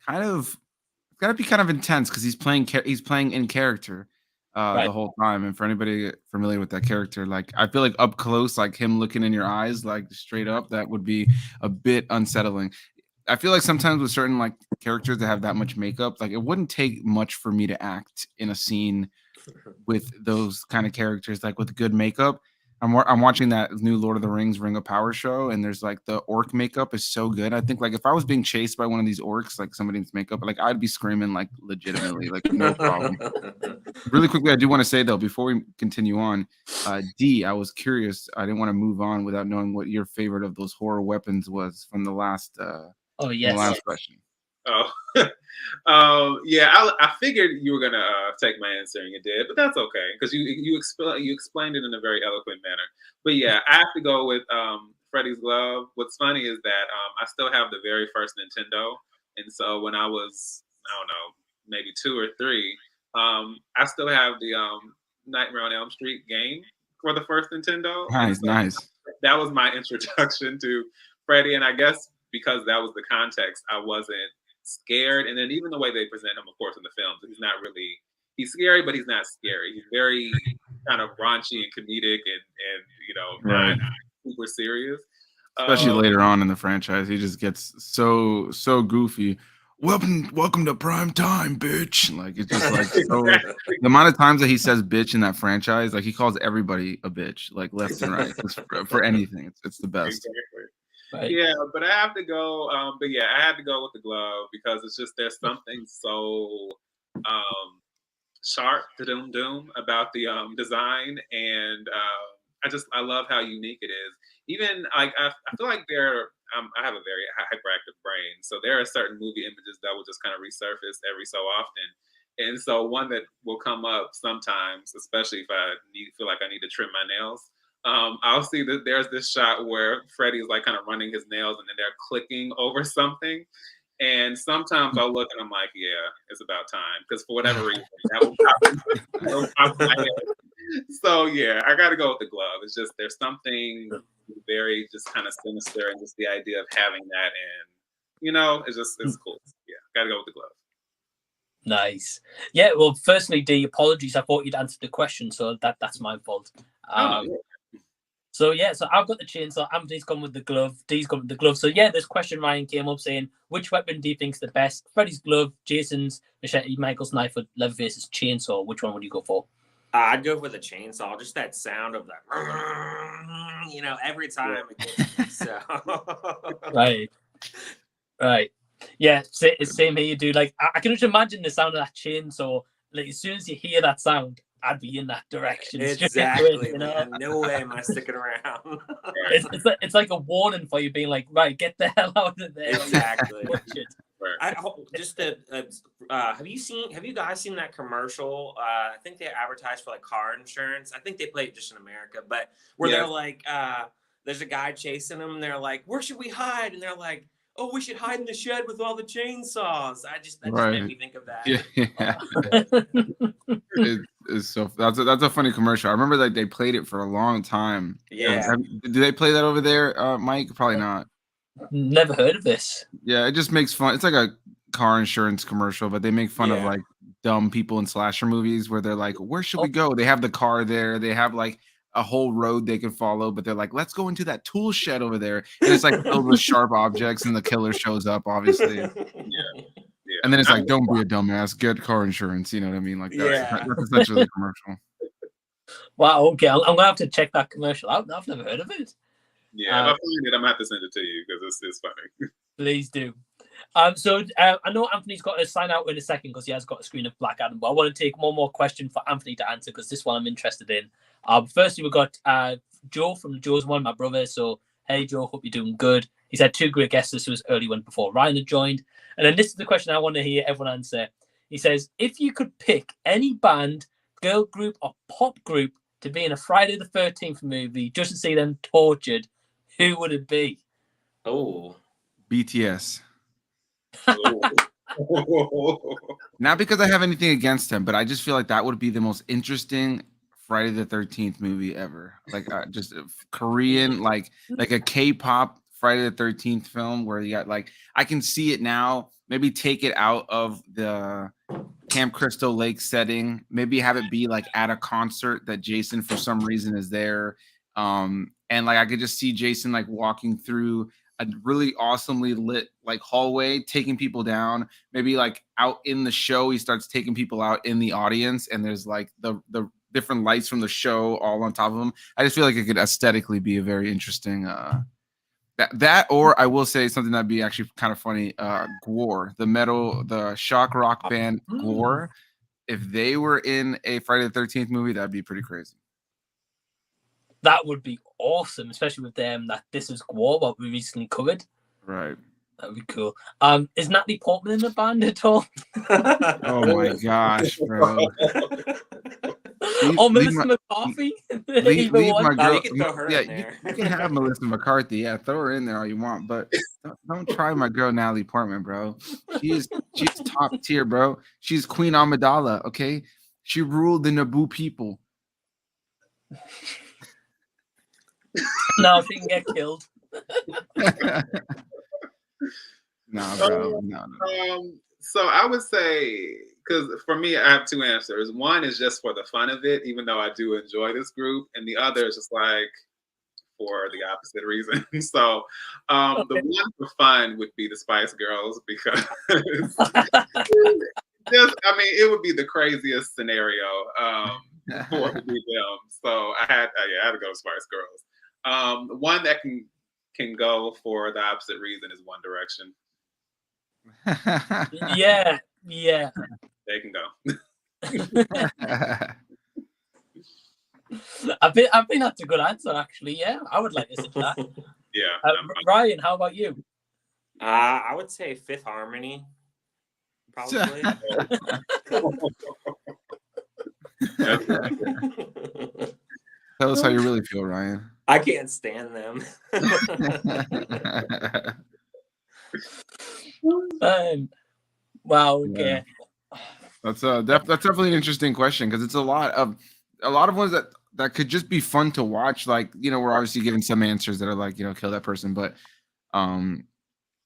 Speaker 2: kind of intense because he's playing in character the whole time. And for anybody familiar with that character, like I feel like up close, like him looking in your eyes, like straight up, that would be a bit unsettling. I feel like sometimes with certain like characters that have that much makeup, like it wouldn't take much for me to act in a scene with those kind of characters, like with good makeup. I'm watching that new Lord of the Rings Ring of Power show, and there's like the orc makeup is so good. I think like if I was being chased by one of these orcs, like somebody's makeup, like I'd be screaming like legitimately, like no problem. Really quickly, I do want to say though, before we continue on, D, I was curious. I didn't want to move on without knowing what your favorite of those horror weapons was from the last.
Speaker 1: Oh yes.
Speaker 2: The last question.
Speaker 3: Oh, yeah. I figured you were gonna take my answer, and you did, but that's okay because you explained it in a very eloquent manner. But yeah, I have to go with Freddy's glove. What's funny is that I still have the very first Nintendo, and so when I was, I don't know, maybe 2 or 3, I still have the Nightmare on Elm Street game for the first Nintendo.
Speaker 2: Nice.
Speaker 3: That was my introduction to Freddy, and I guess because that was the context, I wasn't scared. And then even the way they present him, of course, in the films, he's scary, but he's not scary. He's very kind of raunchy and comedic and not super serious.
Speaker 2: Especially later on in the franchise, he just gets so goofy. Welcome to prime time, bitch. Like it's just like so, the amount of times that he says bitch in that franchise, like he calls everybody a bitch, like left and right, for anything. It's the best.
Speaker 3: Exactly.
Speaker 1: Right.
Speaker 3: Yeah, but I have to go. I had to go with the glove because it's just there's something so sharp to doom about the design, and I love how unique it is. Even like I feel like I have a very hyperactive brain, so there are certain movie images that will just kind of resurface every so often. And so one that will come up sometimes, especially if I feel like I need to trim my nails. I'll see that there's this shot where Freddy's like kind of running his nails and then they're clicking over something. And sometimes I'll look and I'm like, yeah, it's about time. Because for whatever reason, that will pop in my head. So yeah, I got to go with the glove. It's just, there's something very just kind of sinister and just the idea of having that. And, it's cool. Yeah, got to go with the glove.
Speaker 1: Nice. Yeah, well, firstly, D, apologies. I thought you'd answered the question, so that's my fault. So I've got the chainsaw. Anthony's gone with the glove. D's gone with the glove. So yeah, this question Ryan came up saying, which weapon do you think's the best? Freddy's glove, Jason's machete, Michael's knife, or Leatherface's chainsaw. Which one would you go for?
Speaker 4: I'd go for the chainsaw. Just that sound of that, every time it gets me. So
Speaker 1: right. Yeah, same here, dude. Like I can just imagine the sound of that chainsaw. Like as soon as you hear that sound, I'd be in that direction.
Speaker 4: Exactly. Man. No way am I sticking around.
Speaker 1: It's like a warning for you, being like, right, get the hell out of there.
Speaker 4: Exactly. Have you guys seen that commercial? I think they advertised for like car insurance. I think they play it just in America, but where they're like, there's a guy chasing them. And they're like, where should we hide? And they're like, oh, we should hide in the shed with all the chainsaws. That just made me think of that.
Speaker 2: Yeah. It's so that's a funny commercial. I remember that they played it for a long time.
Speaker 4: Yeah.
Speaker 2: Do they play that over there, Mike? Probably not.
Speaker 1: Never heard of this.
Speaker 2: Yeah, it just makes fun. It's like a car insurance commercial, but they make fun of like dumb people in slasher movies where they're like, where should we go? They have the car there. They have like a whole road they can follow, but they're like, let's go into that tool shed over there. And it's like filled with sharp objects and the killer shows up, obviously.
Speaker 3: Yeah.
Speaker 2: And then it's like, don't be a dumbass, get car insurance. You know what I mean? Like that.
Speaker 4: Yeah.
Speaker 2: That's essentially the commercial.
Speaker 1: Wow, okay. I'm going to have to check that commercial out. I've never heard of it.
Speaker 3: Yeah, if I find it, I'm going to have to send it to you because it's funny.
Speaker 1: Please do. I know Anthony's got to sign out in a second because he has got a screen of Black Adam, but I want to take one more question for Anthony to answer because this one I'm interested in. Firstly, we've got Joe from Joe's One, my brother. So, hey, Joe, hope you're doing good. He's had 2 great guests. This was early when before Ryan had joined. And then this is the question I want to hear everyone answer. He says, if you could pick any band, girl group, or pop group to be in a Friday the 13th movie just to see them tortured, who would it be?
Speaker 4: Oh,
Speaker 2: BTS. Not because I have anything against them, but I just feel like that would be the most interesting Friday the 13th movie ever. Like just Korean, like a K-pop Friday the 13th film where you got like, I can see it now. Maybe take it out of the Camp Crystal Lake setting. Maybe have it be like at a concert that Jason for some reason is there. And like I could just see Jason like walking through a really awesomely lit like hallway, taking people down. Maybe like out in the show, he starts taking people out in the audience, and there's like the different lights from the show all on top of them. I just feel like it could aesthetically be a very interesting that or I will say something that'd be actually kind of funny. GWAR, the shock rock band GWAR. If they were in a Friday the 13th movie, that'd be pretty crazy.
Speaker 1: That would be awesome, especially with them that this is GWAR, what we recently covered.
Speaker 2: Right.
Speaker 1: That'd be cool. Is Natalie Portman in the band at all?
Speaker 2: Oh my gosh, bro.
Speaker 1: Or Melissa McCarthy?
Speaker 2: Leave my girl.
Speaker 4: You can throw her in there.
Speaker 2: You can have Melissa McCarthy. Yeah, throw her in there all you want, but don't try my girl Natalie Portman, bro. She's top tier, bro. She's Queen Amidala. Okay, she ruled the Naboo people.
Speaker 1: No, she can get killed.
Speaker 2: No, bro. No.
Speaker 3: So I would say, because for me, I have two answers. One is just for the fun of it, even though I do enjoy this group, and the other is just like for the opposite reason. So the one for fun would be the Spice Girls, because it would be the craziest scenario for it to be them. So I had to go to Spice Girls. One that can go for the opposite reason is One Direction.
Speaker 1: Yeah.
Speaker 3: They can go.
Speaker 1: I think that's a good answer, actually. Yeah, I would like to see that.
Speaker 3: Yeah.
Speaker 1: Ryan, how about you?
Speaker 4: I would say Fifth Harmony, probably.
Speaker 2: Tell us how you really feel, Ryan.
Speaker 4: I can't stand them.
Speaker 1: Wow. Okay.
Speaker 2: Yeah. That's definitely an interesting question, because it's a lot of ones that could just be fun to watch. Like, we're obviously giving some answers that are like, kill that person, but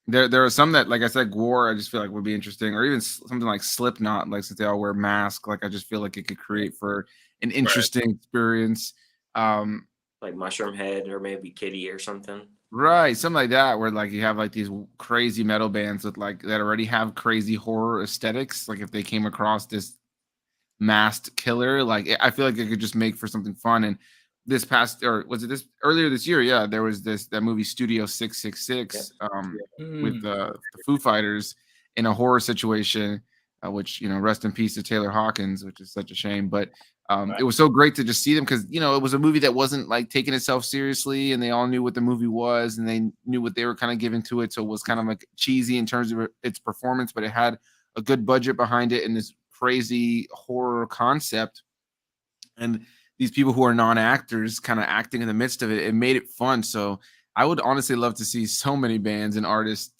Speaker 2: there are some that, like I said, GWAR, I just feel like would be interesting, or even something like Slipknot, like since they all wear masks, like I just feel like it could create for an interesting experience.
Speaker 4: Like Mushroom Head or maybe Kitty or something.
Speaker 2: Right, something like that, where like you have like these crazy metal bands with like that already have crazy horror aesthetics. Like if they came across this masked killer, like I feel like it could just make for something fun. And earlier this year? Yeah, there was that movie Studio 666 with the Foo Fighters in a horror situation, which rest in peace to Taylor Hawkins, which is such a shame. But it was so great to just see them, because it was a movie that wasn't like taking itself seriously, and they all knew what the movie was, and they knew what they were kind of giving to it. So it was kind of like cheesy in terms of its performance, but it had a good budget behind it and this crazy horror concept. And these people who are non-actors kind of acting in the midst of it, it made it fun. So I would honestly love to see so many bands and artists,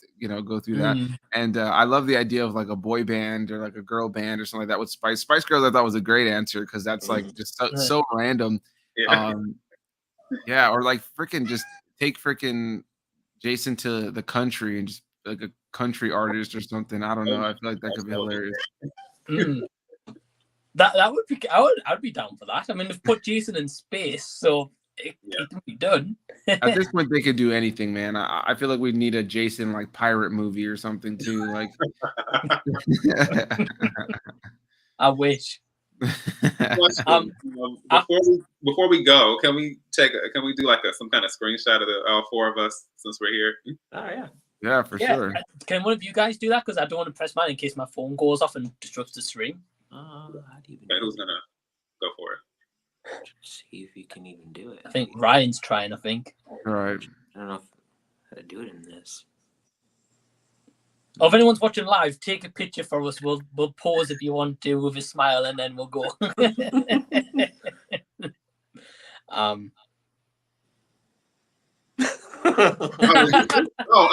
Speaker 2: go through that. And I love the idea of like a boy band or like a girl band or something like that with Spice Girls. I thought was a great answer, because that's like just so random. Or like just take Jason to the country and just like a country artist or something. I don't know. I feel like that could be hilarious.
Speaker 1: That would be. I'd be down for that. I mean, they've put Jason in space, so it can be done.
Speaker 2: At this point, they could do anything, man. I feel like we need a Jason like pirate movie or something too. Like,
Speaker 1: I wish.
Speaker 3: Before we go, can we do like some kind of screenshot of all four of us since we're here?
Speaker 4: Oh yeah.
Speaker 2: Yeah, for sure.
Speaker 1: Can one of you guys do that? Because I don't want to press mine in case my phone goes off and disrupts the stream.
Speaker 3: Who's gonna go for it?
Speaker 4: See if you can even do it.
Speaker 1: I think Ryan's trying. All
Speaker 2: right.
Speaker 4: I don't know how to do it in this.
Speaker 1: If anyone's watching live, take a picture for us. We'll pause if you want to with a smile, and then we'll go.
Speaker 3: I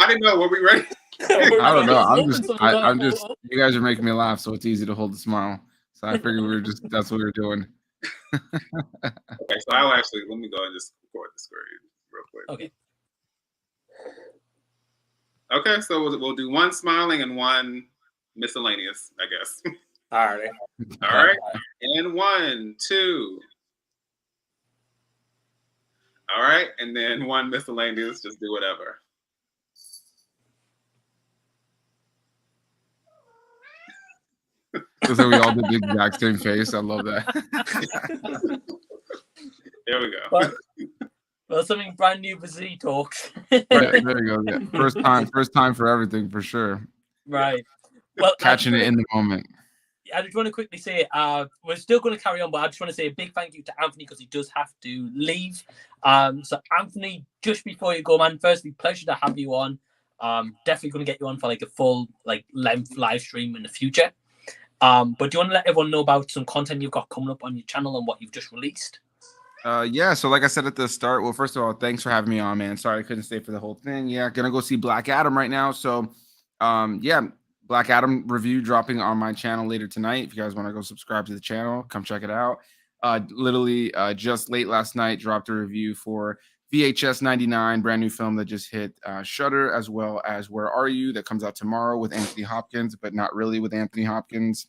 Speaker 3: didn't know. Were we ready?
Speaker 2: I don't know. I'm just. You guys are making me laugh, so it's easy to hold a smile. So I figured that's what we were doing.
Speaker 3: Okay, so I'll let me go and just record the screen real quick.
Speaker 1: Okay.
Speaker 3: Okay, so we'll do one smiling and one miscellaneous, I guess.
Speaker 4: All right.
Speaker 3: All right. And 1, 2. All right, and then one miscellaneous. Just do whatever.
Speaker 2: So we all did the exact same face. I love that.
Speaker 3: There we go.
Speaker 1: Well, something brand new for Z Talks.
Speaker 2: Yeah, there you go. Yeah. First time for everything for sure.
Speaker 1: Right. Well,
Speaker 2: Catching it in the moment.
Speaker 1: I just want to quickly say, we're still going to carry on, but I just want to say a big thank you to Anthony because he does have to leave. So Anthony, just before you go, man, firstly, pleasure to have you on. Definitely going to get you on for like a full length live stream in the future. But do you want to let everyone know about some content you've got coming up on your channel and what you've just released?
Speaker 2: Yeah, so like I said at the start, well, first of all, thanks for having me on, man. Sorry I couldn't stay for the whole thing. Yeah, gonna go see Black Adam right now. So yeah, Black Adam review dropping on my channel later tonight. If you guys want to go subscribe to the channel, come check it out. Literally just late last night dropped a review for VHS 99, brand new film that just hit Shudder, as well as Where Are You, that comes out tomorrow with Anthony Hopkins, but not really with Anthony Hopkins.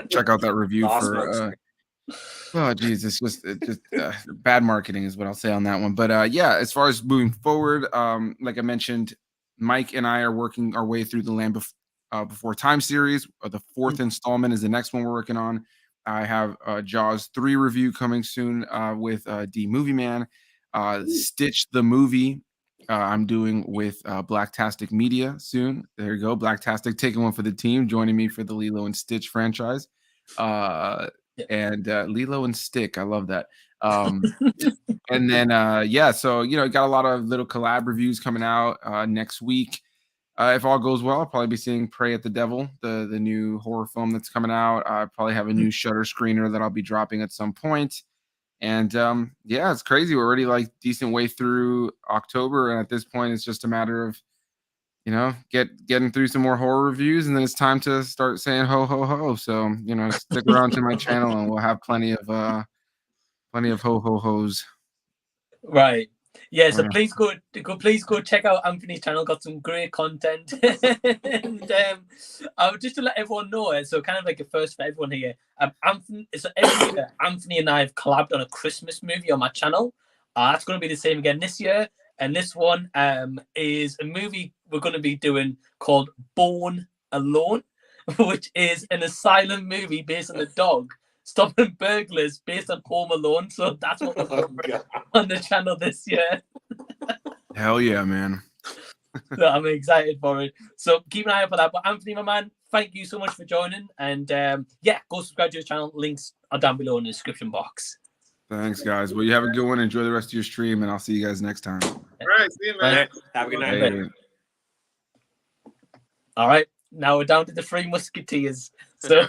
Speaker 2: Check out that review for oh geez, it's just bad marketing is what I'll say on that one. But yeah, as far as moving forward, like I mentioned, Mike and I are working our way through the Land Before Time series. The fourth installment is the next one we're working on. I have Jaws 3 review coming soon with D Movieman. Stitch the movie I'm doing with Blacktastic Media soon. There you go, Blacktastic taking one for the team, joining me for the Lilo and Stitch franchise. And Lilo and Stick, I love that. And then yeah, so got a lot of little collab reviews coming out next week. If all goes well, I'll probably be seeing Prey at the Devil, the new horror film that's coming out. I probably have a new Shudder screener that I'll be dropping at some point. And yeah, it's crazy. We're already like decent way through October, and at this point, it's just a matter of getting through some more horror reviews, and then it's time to start saying ho ho ho. So stick around to my channel, and we'll have plenty of ho ho hos.
Speaker 1: Right. Yeah. So please go check out Anthony's channel. Got some great content. And just to let everyone know, so kind of like a first for everyone here. Anthony and I have collabed on a Christmas movie on my channel. That's going to be the same again this year. And this one is a movie we're going to be doing called Born Alone, which is an asylum movie based on a dog stopping burglars based on Home Alone. So that's what we're doing on the channel this year.
Speaker 2: Hell yeah, man.
Speaker 1: So I'm excited for it. So keep an eye out for that. But Anthony, my man, thank you so much for joining. And yeah, go subscribe to his channel. Links are down below in the description box.
Speaker 2: Thanks, guys. Well, you have a good one. Enjoy the rest of your stream, and I'll see you guys next time.
Speaker 3: All right. See you, man.
Speaker 4: Have a good night.
Speaker 2: Hey.
Speaker 1: All right. Now we're down to the Three Musketeers. So,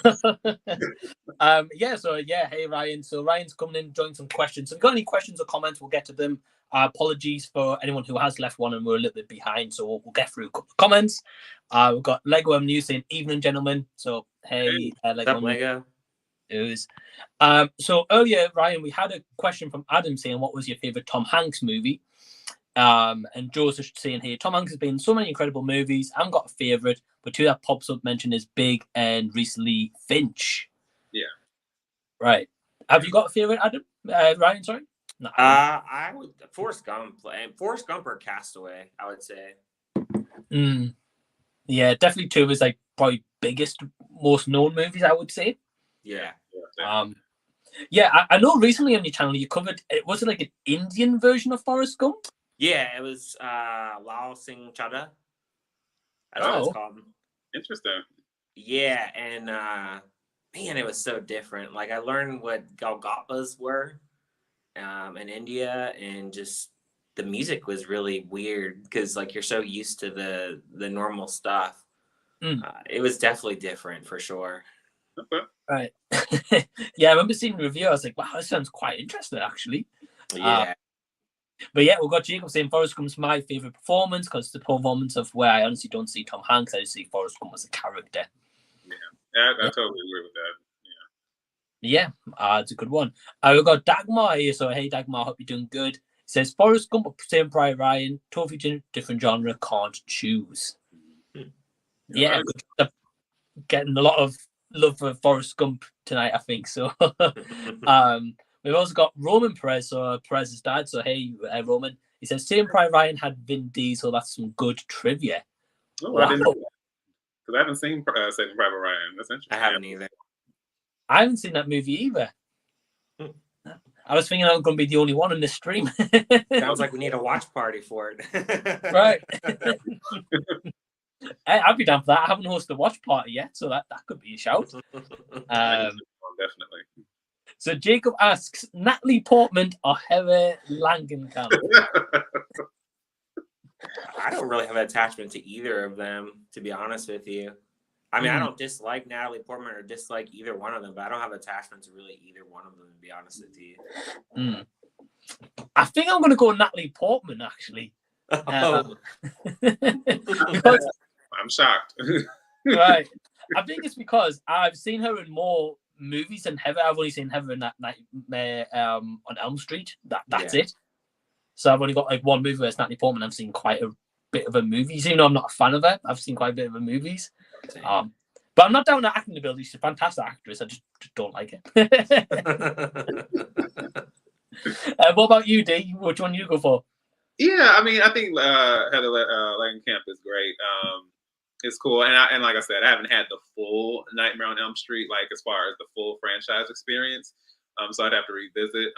Speaker 1: hey, Ryan. So Ryan's coming in, joining some questions. So if you've got any questions or comments, we'll get to them. Apologies for anyone who has left one and we're a little bit behind. So we'll get through a couple of comments. We've got Lego M News saying, evening, gentlemen. So, hey, Lego.
Speaker 4: Lego.
Speaker 1: So earlier, Ryan, we had a question from Adam saying, what was your favorite Tom Hanks movie? And Joe's just saying here, Tom Hanks has been in so many incredible movies. I haven't got a favorite, but two that pops up mentioned is Big and recently Finch.
Speaker 3: Yeah.
Speaker 1: Right. Have you got a favorite, Adam? Ryan, sorry? No,
Speaker 4: I would Forrest Gump or Castaway, I would say.
Speaker 1: Yeah, definitely two of his probably biggest, most known movies, I would say.
Speaker 4: Yeah.
Speaker 1: I know recently on your channel you covered was it like an Indian version of Forrest Gump?
Speaker 4: Yeah, it was Lao Singh Chadha. That's what it's called.
Speaker 3: Interesting.
Speaker 4: Yeah, and man, it was so different. Like I learned what Golgappas were in India, and just the music was really weird because you're so used to the normal stuff. It was definitely different for sure.
Speaker 3: Okay.
Speaker 1: Right. Yeah, I remember seeing the review. I was like, wow, that sounds quite interesting, actually.
Speaker 4: Yeah.
Speaker 1: But yeah, we've got Jacob saying Forrest Gump's my favorite performance because it's the performance of where I honestly don't see Tom Hanks. I just see Forrest Gump as a character.
Speaker 3: Yeah, I totally agree with that.
Speaker 1: Yeah, it's a good one. We've got Dagmar here. So, hey, Dagmar, hope you're doing good. He says, Forrest Gump, same Private Ryan, totally different genre, can't choose. Yeah, getting a lot of love for Forrest Gump tonight, I think. So, we've also got Roman Perez, so Perez's dad. So, hey, Roman. He says, same Private Ryan had Vin Diesel. That's some good trivia.
Speaker 3: Oh,
Speaker 1: wow.
Speaker 3: I didn't know that. Because I haven't seen Saving Private Ryan. That's interesting.
Speaker 4: I haven't either.
Speaker 1: I haven't seen that movie either. I was thinking I'm going to be the only one in this stream.
Speaker 4: Sounds like we need a watch party for it.
Speaker 1: Right. I'd be down for that. I haven't hosted a watch party yet, so that could be a shout.
Speaker 3: Definitely.
Speaker 1: So Jacob asks, Natalie Portman or Heather Langenkamp?
Speaker 4: I don't really have an attachment to either of them, to be honest with you. I mean, I don't dislike Natalie Portman or dislike either one of them, but I don't have attachment to really either one of them, to be honest with you.
Speaker 1: I think I'm going to go Natalie Portman, actually. Because
Speaker 3: I'm shocked.
Speaker 1: right. I think it's because I've seen her in more movies than Heather. I've only seen Heather in that Nightmare on Elm Street. That's it. So I've only got like one movie where it's Natalie Portman. I've seen quite a bit of her movies. Even though I'm not a fan of her, I've seen quite a bit of her movies. But I'm not down to acting ability. She's a fantastic actress. I just don't like it. What about you, D? Which one you go for?
Speaker 3: Yeah, I mean, I think Heather Langenkamp is great. It's cool, and like I said, I haven't had the full Nightmare on Elm Street, like as far as the full franchise experience. So I'd have to revisit.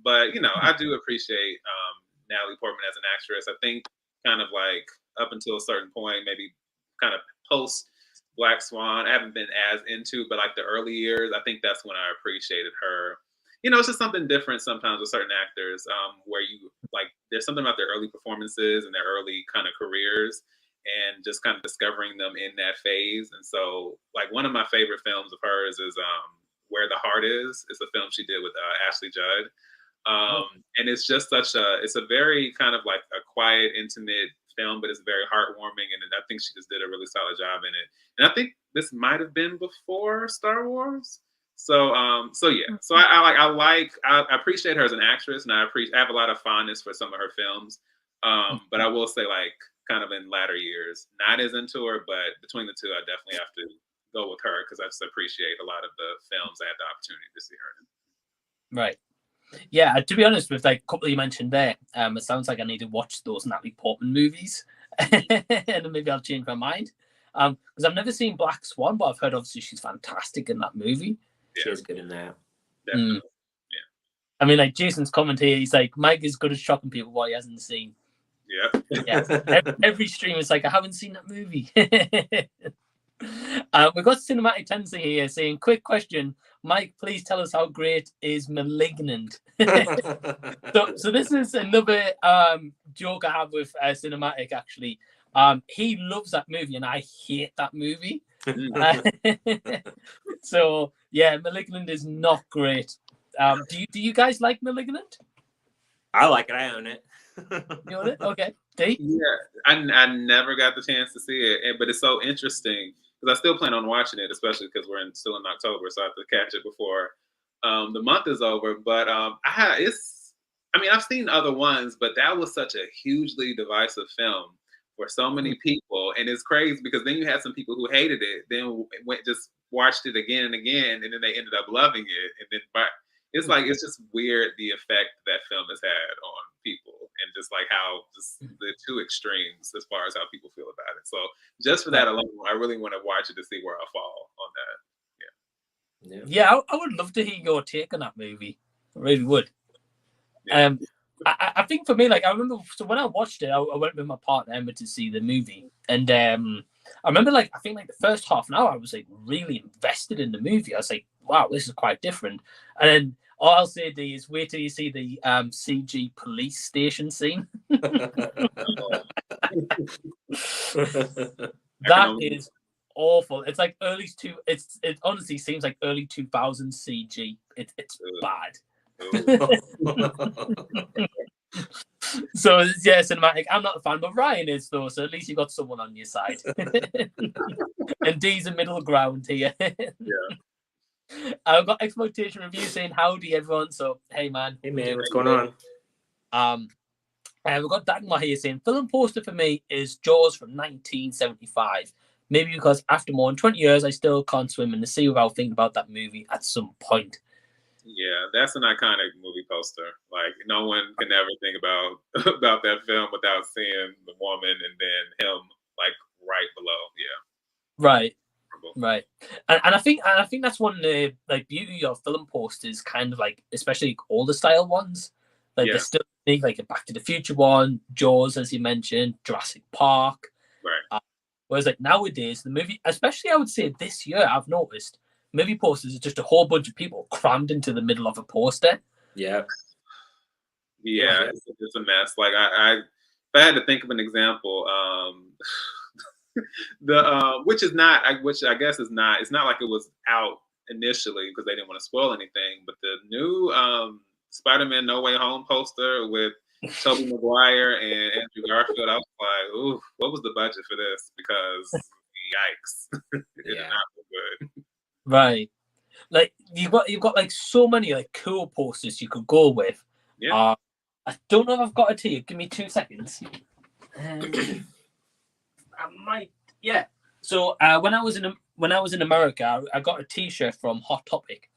Speaker 3: But you know, I do appreciate Natalie Portman as an actress. I think kind of like up until a certain point, maybe kind of post Black Swan, I haven't been as into, but like the early years, I think that's when I appreciated her. You know, it's just something different sometimes with certain actors, where you like there's something about their early performances and their early kind of careers, and just kind of discovering them in that phase. And so, like one of my favorite films of hers is Where the Heart Is. It's a film she did with Ashley Judd, and it's just it's a very kind of like a quiet, intimate film, but it's very heartwarming, and I think she just did a really solid job in it. And I think this might have been before Star Wars. So yeah. So I appreciate her as an actress, and I have a lot of fondness for some of her films. But I will say, like, kind of in latter years, not as into her, but between the two, I definitely have to go with her because I just appreciate a lot of the films I had the opportunity to see her in.
Speaker 1: Right. Yeah, to be honest, with like a couple you mentioned there, it sounds like I need to watch those Natalie Portman movies, and then maybe I'll change my mind. Because I've never seen Black Swan, but I've heard obviously she's fantastic in that movie.
Speaker 4: She is good in that.
Speaker 3: Definitely. Yeah.
Speaker 1: I mean, like Jason's comment here, he's like, Mike is good at shocking people what he hasn't seen.
Speaker 3: Yeah.
Speaker 1: Yeah. Every stream is like, I haven't seen that movie. We've got Cinematic Tendency here saying, quick question, Mike, please tell us how great is Malignant. So this is another joke I have with Cinematic, actually. He loves that movie and I hate that movie. So yeah, Malignant is not great. Do you guys like Malignant?
Speaker 4: I like it. I own it.
Speaker 1: You own it? Okay. D?
Speaker 3: Yeah, I never got the chance to see it, but it's so interesting because I still plan on watching it, especially because we're still in October, so I have to catch it before the month is over. But I've seen other ones, but that was such a hugely divisive film for so many people, and it's crazy because then you had some people who hated it, then just watched it again and again, and then they ended up loving it, and then it's just weird the effect that film has had on people, and just like how just the two extremes as far as how people feel about it. So just for that alone, I really want to watch it to see where I fall on that.
Speaker 1: Yeah, I would love to hear your take on that movie. I really would. Yeah. I think for me, like I remember, so when I watched it, I went with my partner Emma to see the movie, and I remember like I think like the first half an hour I was like really invested in the movie. I was like, wow, this is quite different. And then all I'll say to you is wait till you see the CG police station scene. That is awful. It's like it honestly seems like early 2000s CG. It's bad. So yeah, Cinematic. I'm not a fan, but Ryan is though, so at least you got someone on your side. And D's a middle ground here.
Speaker 3: Yeah.
Speaker 1: I've got Exploitation Review saying howdy everyone. So hey man,
Speaker 4: what's going on?
Speaker 1: And we've got Dagmar here saying film poster for me is Jaws from 1975. Maybe because after more than 20 years, I still can't swim in the sea without thinking about that movie at some point.
Speaker 3: Yeah, that's an iconic movie poster. Like no one can ever think about that film without seeing the woman and then him like right below. Yeah.
Speaker 1: Right. Right, and I think that's one of the like beauty of film posters, kind of like especially older style ones, like they're still big, like a Back to the Future one, Jaws as you mentioned, Jurassic Park.
Speaker 3: Right.
Speaker 1: Whereas like nowadays the movie, especially I would say this year, I've noticed movie posters are just a whole bunch of people crammed into the middle of a poster.
Speaker 4: Yeah.
Speaker 3: Yeah, it's a mess. Like if I had to think of an example, which I guess is not. It's not like it was out initially because they didn't want to spoil anything. But the new Spider-Man No Way Home poster with Tobey Maguire and Andrew Garfield, I was like, ooh, what was the budget for this? Because yikes, it did not look good.
Speaker 1: Right, like you've got like so many like cool posters you could go with.
Speaker 3: Yeah.
Speaker 1: I don't know if I've got it here. Give me 2 seconds. I might, yeah. So when I was in America, I got a T-shirt from Hot Topic,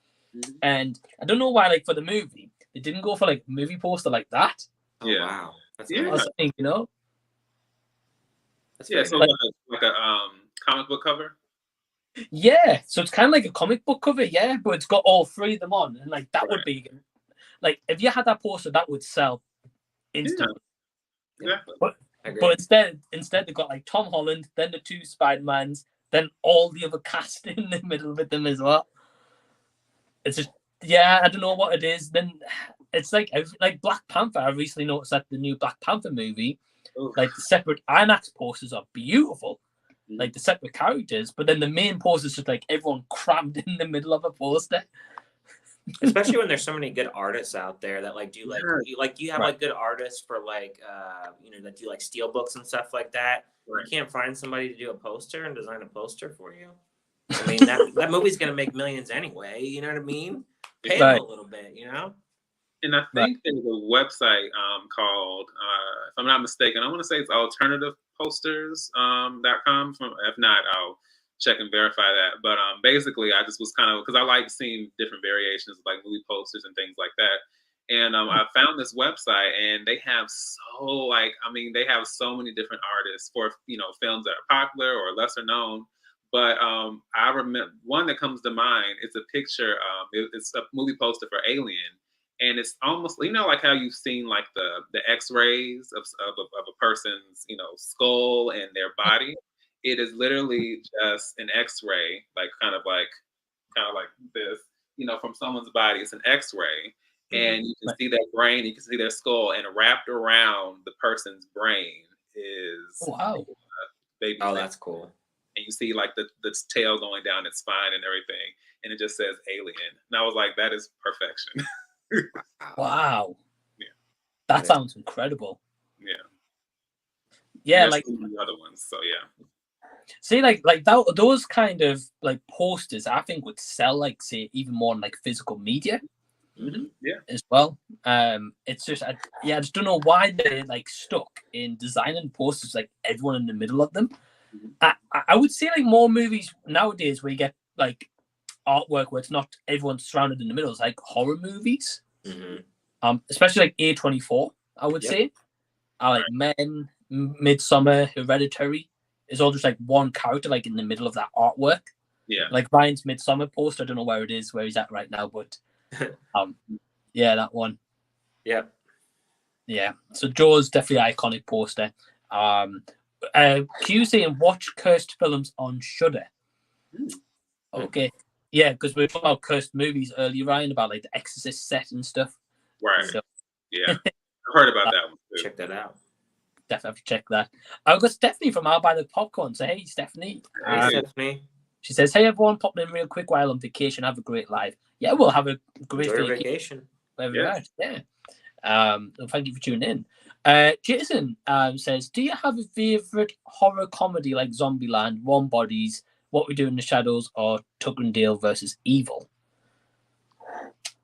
Speaker 1: and I don't know why. Like for the movie, they didn't go for like a movie poster like that.
Speaker 4: Oh, yeah. Wow. That's
Speaker 1: you know.
Speaker 3: That's so like a comic book cover.
Speaker 1: Yeah, so it's kind of like a comic book cover, yeah, but it's got all three of them on, and like that would be like if you had that poster, that would sell instantly.
Speaker 3: Yeah.
Speaker 1: But instead they got like Tom Holland, then the 2 Spider-Mans, then all the other cast in the middle with them as well. It's just, I don't know what it is. Then it's like Black Panther. I recently noticed that the new Black Panther movie, like the separate IMAX posters are beautiful, like the separate characters, but then the main poster is just like everyone crammed in the middle of a poster.
Speaker 4: Especially when there's so many good artists out there that like do you have like good artists for like that do like steel books and stuff like that. Right. You can't find somebody to do a poster and design a poster for you. I mean that movie's gonna make millions anyway. You know what I mean? Pay them a little bit, you know.
Speaker 3: And I think there's a website called, if I'm not mistaken, I want to say it's alternativeposters.com. If not, I'll check and verify that. But basically, I just was kind of, because I like seeing different variations of like movie posters and things like that. And I found this website, and they have so many different artists for films that are popular or lesser known. But I remember one that comes to mind. It's a picture. It's a movie poster for Alien. And it's almost, like how you've seen like the X-rays of a person's, skull and their body. It is literally just an X-ray, like kind of like this, from someone's body. It's an X-ray, and you can see their brain, you can see their skull, and wrapped around the person's brain is baby.
Speaker 4: Oh, that's cool.
Speaker 3: And you see like the tail going down its spine and everything, and it just says Alien. And I was like, that is perfection.
Speaker 1: Wow.
Speaker 3: Yeah.
Speaker 1: That sounds incredible.
Speaker 3: Yeah,
Speaker 1: like
Speaker 3: the other ones. So yeah.
Speaker 1: See, like that, those kind of like posters, I think would sell like say even more on like physical media.
Speaker 3: Yeah.
Speaker 1: As well. It's just I just don't know why they're like stuck in designing posters like everyone in the middle of them. I would say like more movies nowadays where you get like artwork where it's not everyone surrounded in the middle. It's like horror movies, especially like A24. I would say, like Men, Midsummer, Hereditary. Is all just like one character like in the middle of that artwork.
Speaker 3: Yeah,
Speaker 1: like Ryan's Midsummer poster. I don't know where it is, where he's at right now, but that one. Yeah. So Joe's definitely iconic poster. Q saying watch cursed films on Shudder. Okay. Yeah, because we were talking about cursed movies earlier, Ryan, about like the Exorcist set and stuff.
Speaker 3: Right. So, yeah. I've heard about that one too.
Speaker 4: Check that out.
Speaker 1: Definitely have to check that. I've got Stephanie from I'll Buy the Popcorn. So hey, Stephanie.
Speaker 4: Hey, Stephanie.
Speaker 1: She says, hey, everyone, pop in real quick while on vacation. Have a great life. Yeah, we'll have a great
Speaker 4: vacation.
Speaker 1: Yeah. Thank you for tuning in. Jason says, do you have a favorite horror comedy like Zombieland, Warm Bodies, What We Do in the Shadows, or Tucker and Dale versus Evil?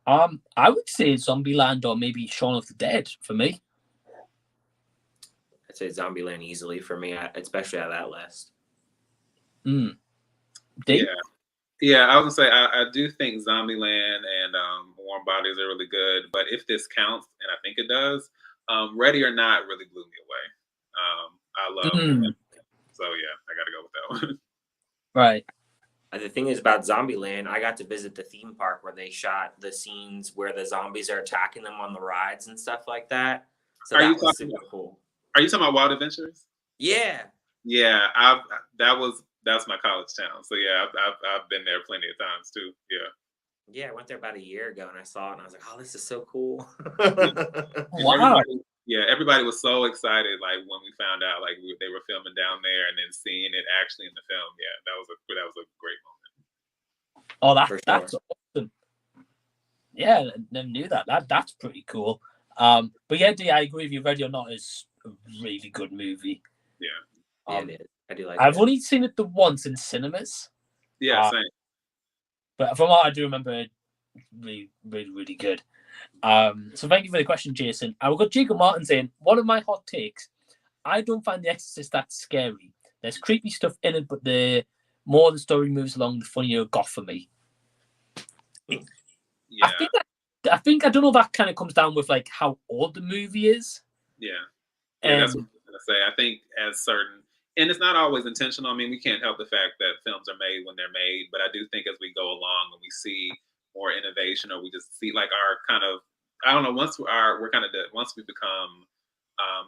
Speaker 1: I would say Zombieland or maybe Shaun of the Dead for me.
Speaker 4: I'd say Zombieland easily for me, especially on that list.
Speaker 1: Dave?
Speaker 3: Yeah, I was gonna say I do think Zombieland and Warm Bodies are really good, but if this counts, and I think it does, Ready or Not really blew me away. I love it. So yeah, I gotta go with that one.
Speaker 1: Right.
Speaker 4: The thing is about Zombieland, I got to visit the theme park where they shot the scenes where the zombies are attacking them on the rides and stuff like that. So that was super cool.
Speaker 3: Are you talking about Wild Adventures?
Speaker 4: Yeah.
Speaker 3: Yeah, that's my college town. So yeah, I've been there plenty of times too. Yeah.
Speaker 4: Yeah, I went there about a year ago and I saw it and I was like, oh, this is so cool.
Speaker 1: Wow.
Speaker 3: Everybody was so excited, like when we found out, like they were filming down there, and then seeing it actually in the film. Yeah, that was a great moment.
Speaker 1: Oh, that's awesome. Yeah, I never knew that. That's pretty cool. But yeah, I agree with you. Ready or Not is a really good movie.
Speaker 3: Yeah,
Speaker 4: it is. I do like.
Speaker 1: I've only seen it the once in cinemas.
Speaker 3: Yeah, same.
Speaker 1: But from what I do remember, really, really, really good. So thank you for the question, Jason. I've got Jacob Martin saying, one of my hot takes, I don't find The Exorcist that scary. There's creepy stuff in it, but the more the story moves along, the funnier it got for me.
Speaker 3: Yeah.
Speaker 1: I think I don't know if that kind of comes down with like how old the movie is.
Speaker 3: Yeah, that's what I was gonna say. I think and it's not always intentional. I mean, we can't help the fact that films are made when they're made, but I do think as we go along and we see more innovation, or we just see like our kind of, I don't know, once we become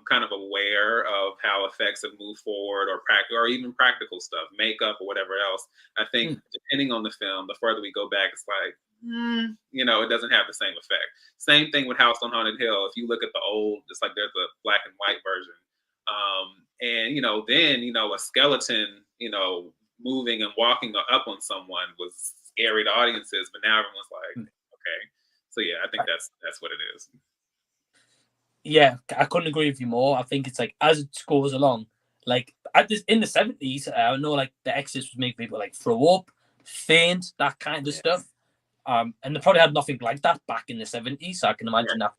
Speaker 3: kind of aware of how effects have moved forward, or even practical stuff, makeup or whatever else. I think depending on the film, the further we go back, it's like, it doesn't have the same effect. Same thing with House on Haunted Hill. If you look at the old, it's like there's a black and white version. And then a skeleton, moving and walking up on someone was scary to audiences, but now everyone's like, okay. So yeah, I think that's what it is.
Speaker 1: Yeah, I couldn't agree with you more. I think it's like as it goes along, like in the 70s, I know like The Exorcist was making people like throw up, faint, that kind of stuff. And they probably had nothing like that back in the 70s. So I can imagine that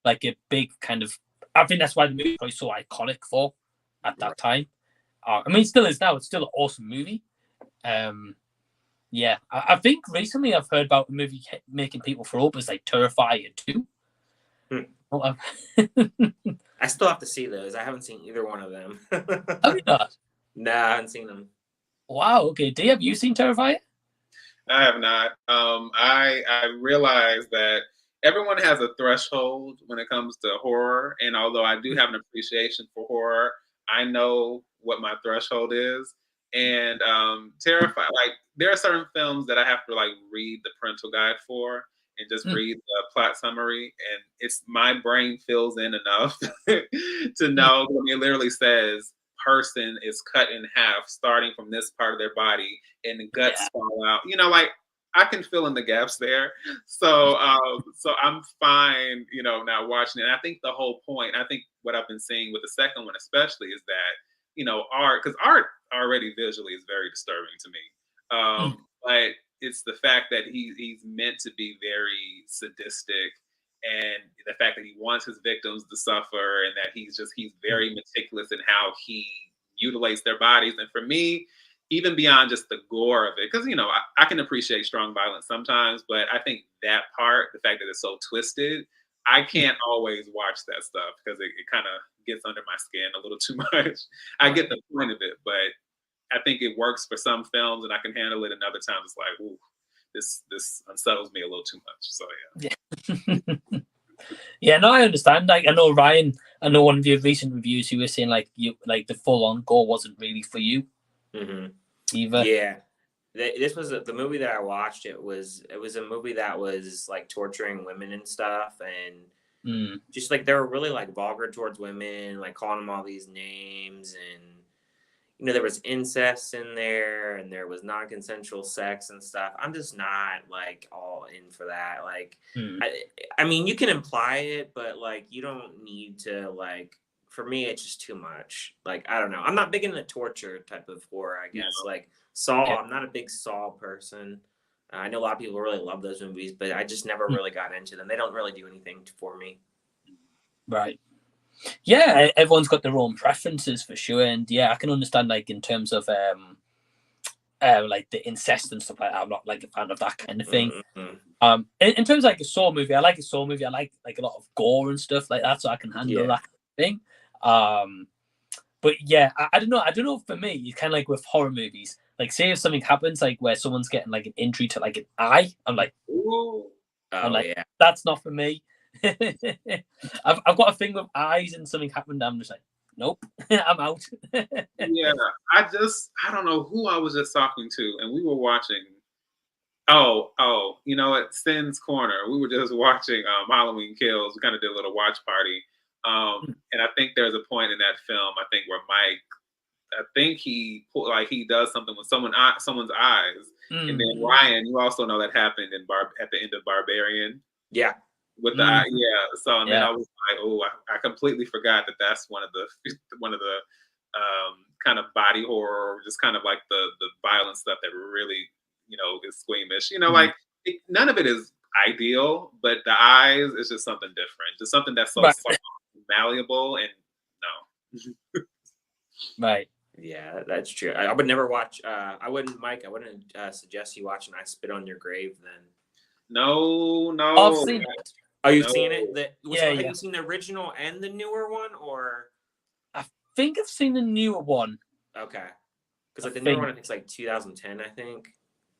Speaker 1: like a big kind of, I think that's why the movie was probably so iconic for at that time. I mean, it still is now. It's still an awesome movie. Yeah, I think recently I've heard about a movie making people throw up as like Terrifier 2.
Speaker 4: I still have to see those. I haven't seen either one of them.
Speaker 1: Have you not?
Speaker 4: No, I haven't seen them.
Speaker 1: Wow. Okay. D, have you seen Terrifier?
Speaker 3: I have not. I realize that everyone has a threshold when it comes to horror, and although I do have an appreciation for horror, I know what my threshold is. And Terrifier, like there are certain films that I have to like read the parental guide for and just read the plot summary, and it's my brain fills in enough to know. I mean, it literally says person is cut in half starting from this part of their body and the guts fall out. Like I can fill in the gaps there. So I'm fine, not watching it. And I think the whole point, I think what I've been seeing with the second one especially is that, art, because art already visually is very disturbing to me. But it's the fact that he's meant to be very sadistic, and the fact that he wants his victims to suffer, and that he's very meticulous in how he mutilates their bodies. And for me, even beyond just the gore of it, because I can appreciate strong violence sometimes, but I think that part, the fact that it's so twisted, I can't always watch that stuff because it kind of gets under my skin a little too much. I get the point of it, but I think it works for some films and I can handle it, and other times it's like, ooh, this unsettles me a little too much. So yeah.
Speaker 1: Yeah, no, I understand. Like, I know Ryan, I know one of your recent reviews, you were saying like the full on gore wasn't really for you either.
Speaker 4: Yeah, this was the movie that I watched. It was a movie that was like torturing women and stuff, and just like they were really like vulgar towards women, like calling them all these names, and there was incest in there, and there was non-consensual sex and stuff. I'm just not like all in for that. Like, I mean, you can imply it, but like, you don't need to like. For me, it's just too much. Like, I don't know. I'm not big into torture type of horror, I guess. Like Saw, I'm not a big Saw person. I know a lot of people really love those movies, but I just never really got into them. They don't really do anything for me.
Speaker 1: Right. Yeah, everyone's got their own preferences for sure, and yeah, I can understand like in terms of like the incest and stuff like that. I'm not like a fan of that kind of thing. In terms of like a Saw movie, I like a Saw movie. I like a lot of gore and stuff like that, so I can handle that kind of thing. But yeah, I don't know. For me, it's kind of like with horror movies. Like, say if something happens, like where someone's getting like an injury to like an eye, I'm like,
Speaker 3: Ooh.
Speaker 4: Yeah.
Speaker 1: that's not for me. I've got a thing with eyes, and something happened. I'm just like, nope, I'm out.
Speaker 3: Yeah, I don't know who I was just talking to, and we were watching. Oh, you know, at Sin's Corner, we were just watching Halloween Kills. We kind of did a little watch party, and I think there's a point in that film, I think, where Mike, I think he does something with someone's eyes, and then Ryan, you also know that happened at the end of Barbarian.
Speaker 4: Yeah.
Speaker 3: With the eye, yeah. So and then I was like, oh, I completely forgot that that's one of the kind of body horror, just kind of like the violent stuff that really, you know, is squeamish. You know, like none of it is ideal, but the eyes is just something different, just something that's so soft, malleable, and no.
Speaker 4: Right. Yeah, that's true. I would never watch. I wouldn't suggest you watching I Spit on Your Grave then.
Speaker 3: No.
Speaker 1: I've seen it.
Speaker 4: Oh, you've seen it? Have
Speaker 1: Yeah.
Speaker 4: you seen the original and the newer one, or?
Speaker 1: I think I've seen the newer one.
Speaker 4: Okay. Because like the newer one, I think it's like 2010, I think.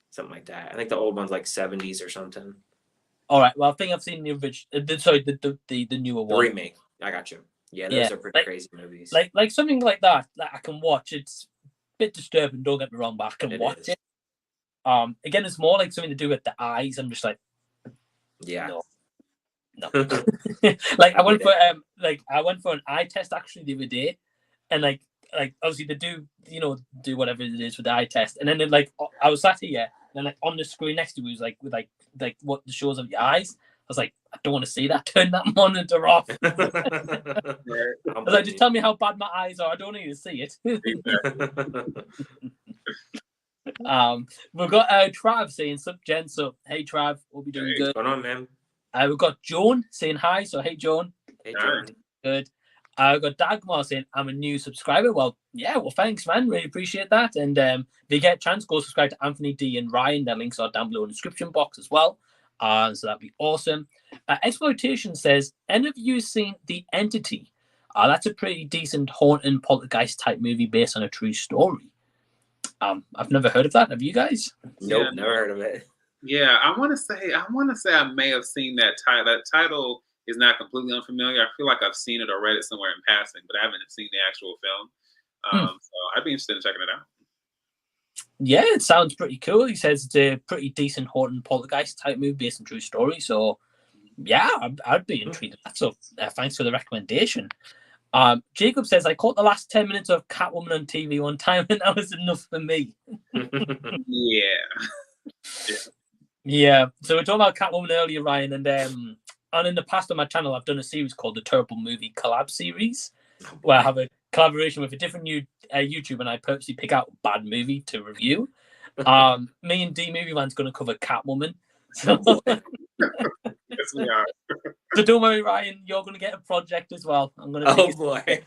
Speaker 4: Something like that. I think the old one's like 70s or something.
Speaker 1: All right. Well, I think I've seen the original. Sorry, the newer one.
Speaker 4: The remake. I got you. Yeah, those are pretty crazy movies.
Speaker 1: Like something like that I can watch. It's a bit disturbing, don't get me wrong, but I can watch it. Again, it's more like something to do with the eyes. I'm just like, no. Like I went for an eye test actually the other day, and like obviously they do whatever it is with the eye test, and then I was sat here, and like on the screen next to me was like with like what the shows of your eyes. I was like, I don't want to see that. Turn that monitor off. I was like, just tell me how bad my eyes are. I don't need to see it. We've got Trav saying sup, Jen. So hey Trav, we'll be doing good.
Speaker 4: What's going on, man?
Speaker 1: We've got Joan saying hi. So hey Joan.
Speaker 4: Hey Joan.
Speaker 1: Good. We've got Dagmar saying I'm a new subscriber. Well, yeah, well thanks man, really appreciate that. And if you get a chance, go subscribe to Anthony D and Ryan. Their links are down below in the description box as well. So that'd be awesome. Exploitation says, any of you seen The Entity? That's a pretty decent haunting poltergeist type movie based on a true story. I've never heard of that. Have you guys?
Speaker 4: Nope, never heard of it.
Speaker 3: Yeah, I want to say I may have seen that title. That title is not completely unfamiliar. I feel like I've seen it or read it somewhere in passing, but I haven't seen the actual film. So I'd be interested in checking it out.
Speaker 1: Yeah, it sounds pretty cool. He says it's a pretty decent haunting poltergeist type movie based on true story. So yeah, I'd be intrigued. So thanks for the recommendation. Jacob says, I caught the last 10 minutes of Catwoman on TV one time, and that was enough for me. Yeah. So we're talking about Catwoman earlier, Ryan, and in the past on my channel, I've done a series called the Terrible Movie Collab Series, where I have a collaboration with a different YouTube, and I purposely pick out a bad movie to review. Me and D Movie Man's going to cover Catwoman. So,
Speaker 3: yes, we are.
Speaker 1: So don't worry, Ryan, you're going to get a project as well. I'm going to.
Speaker 4: Oh boy.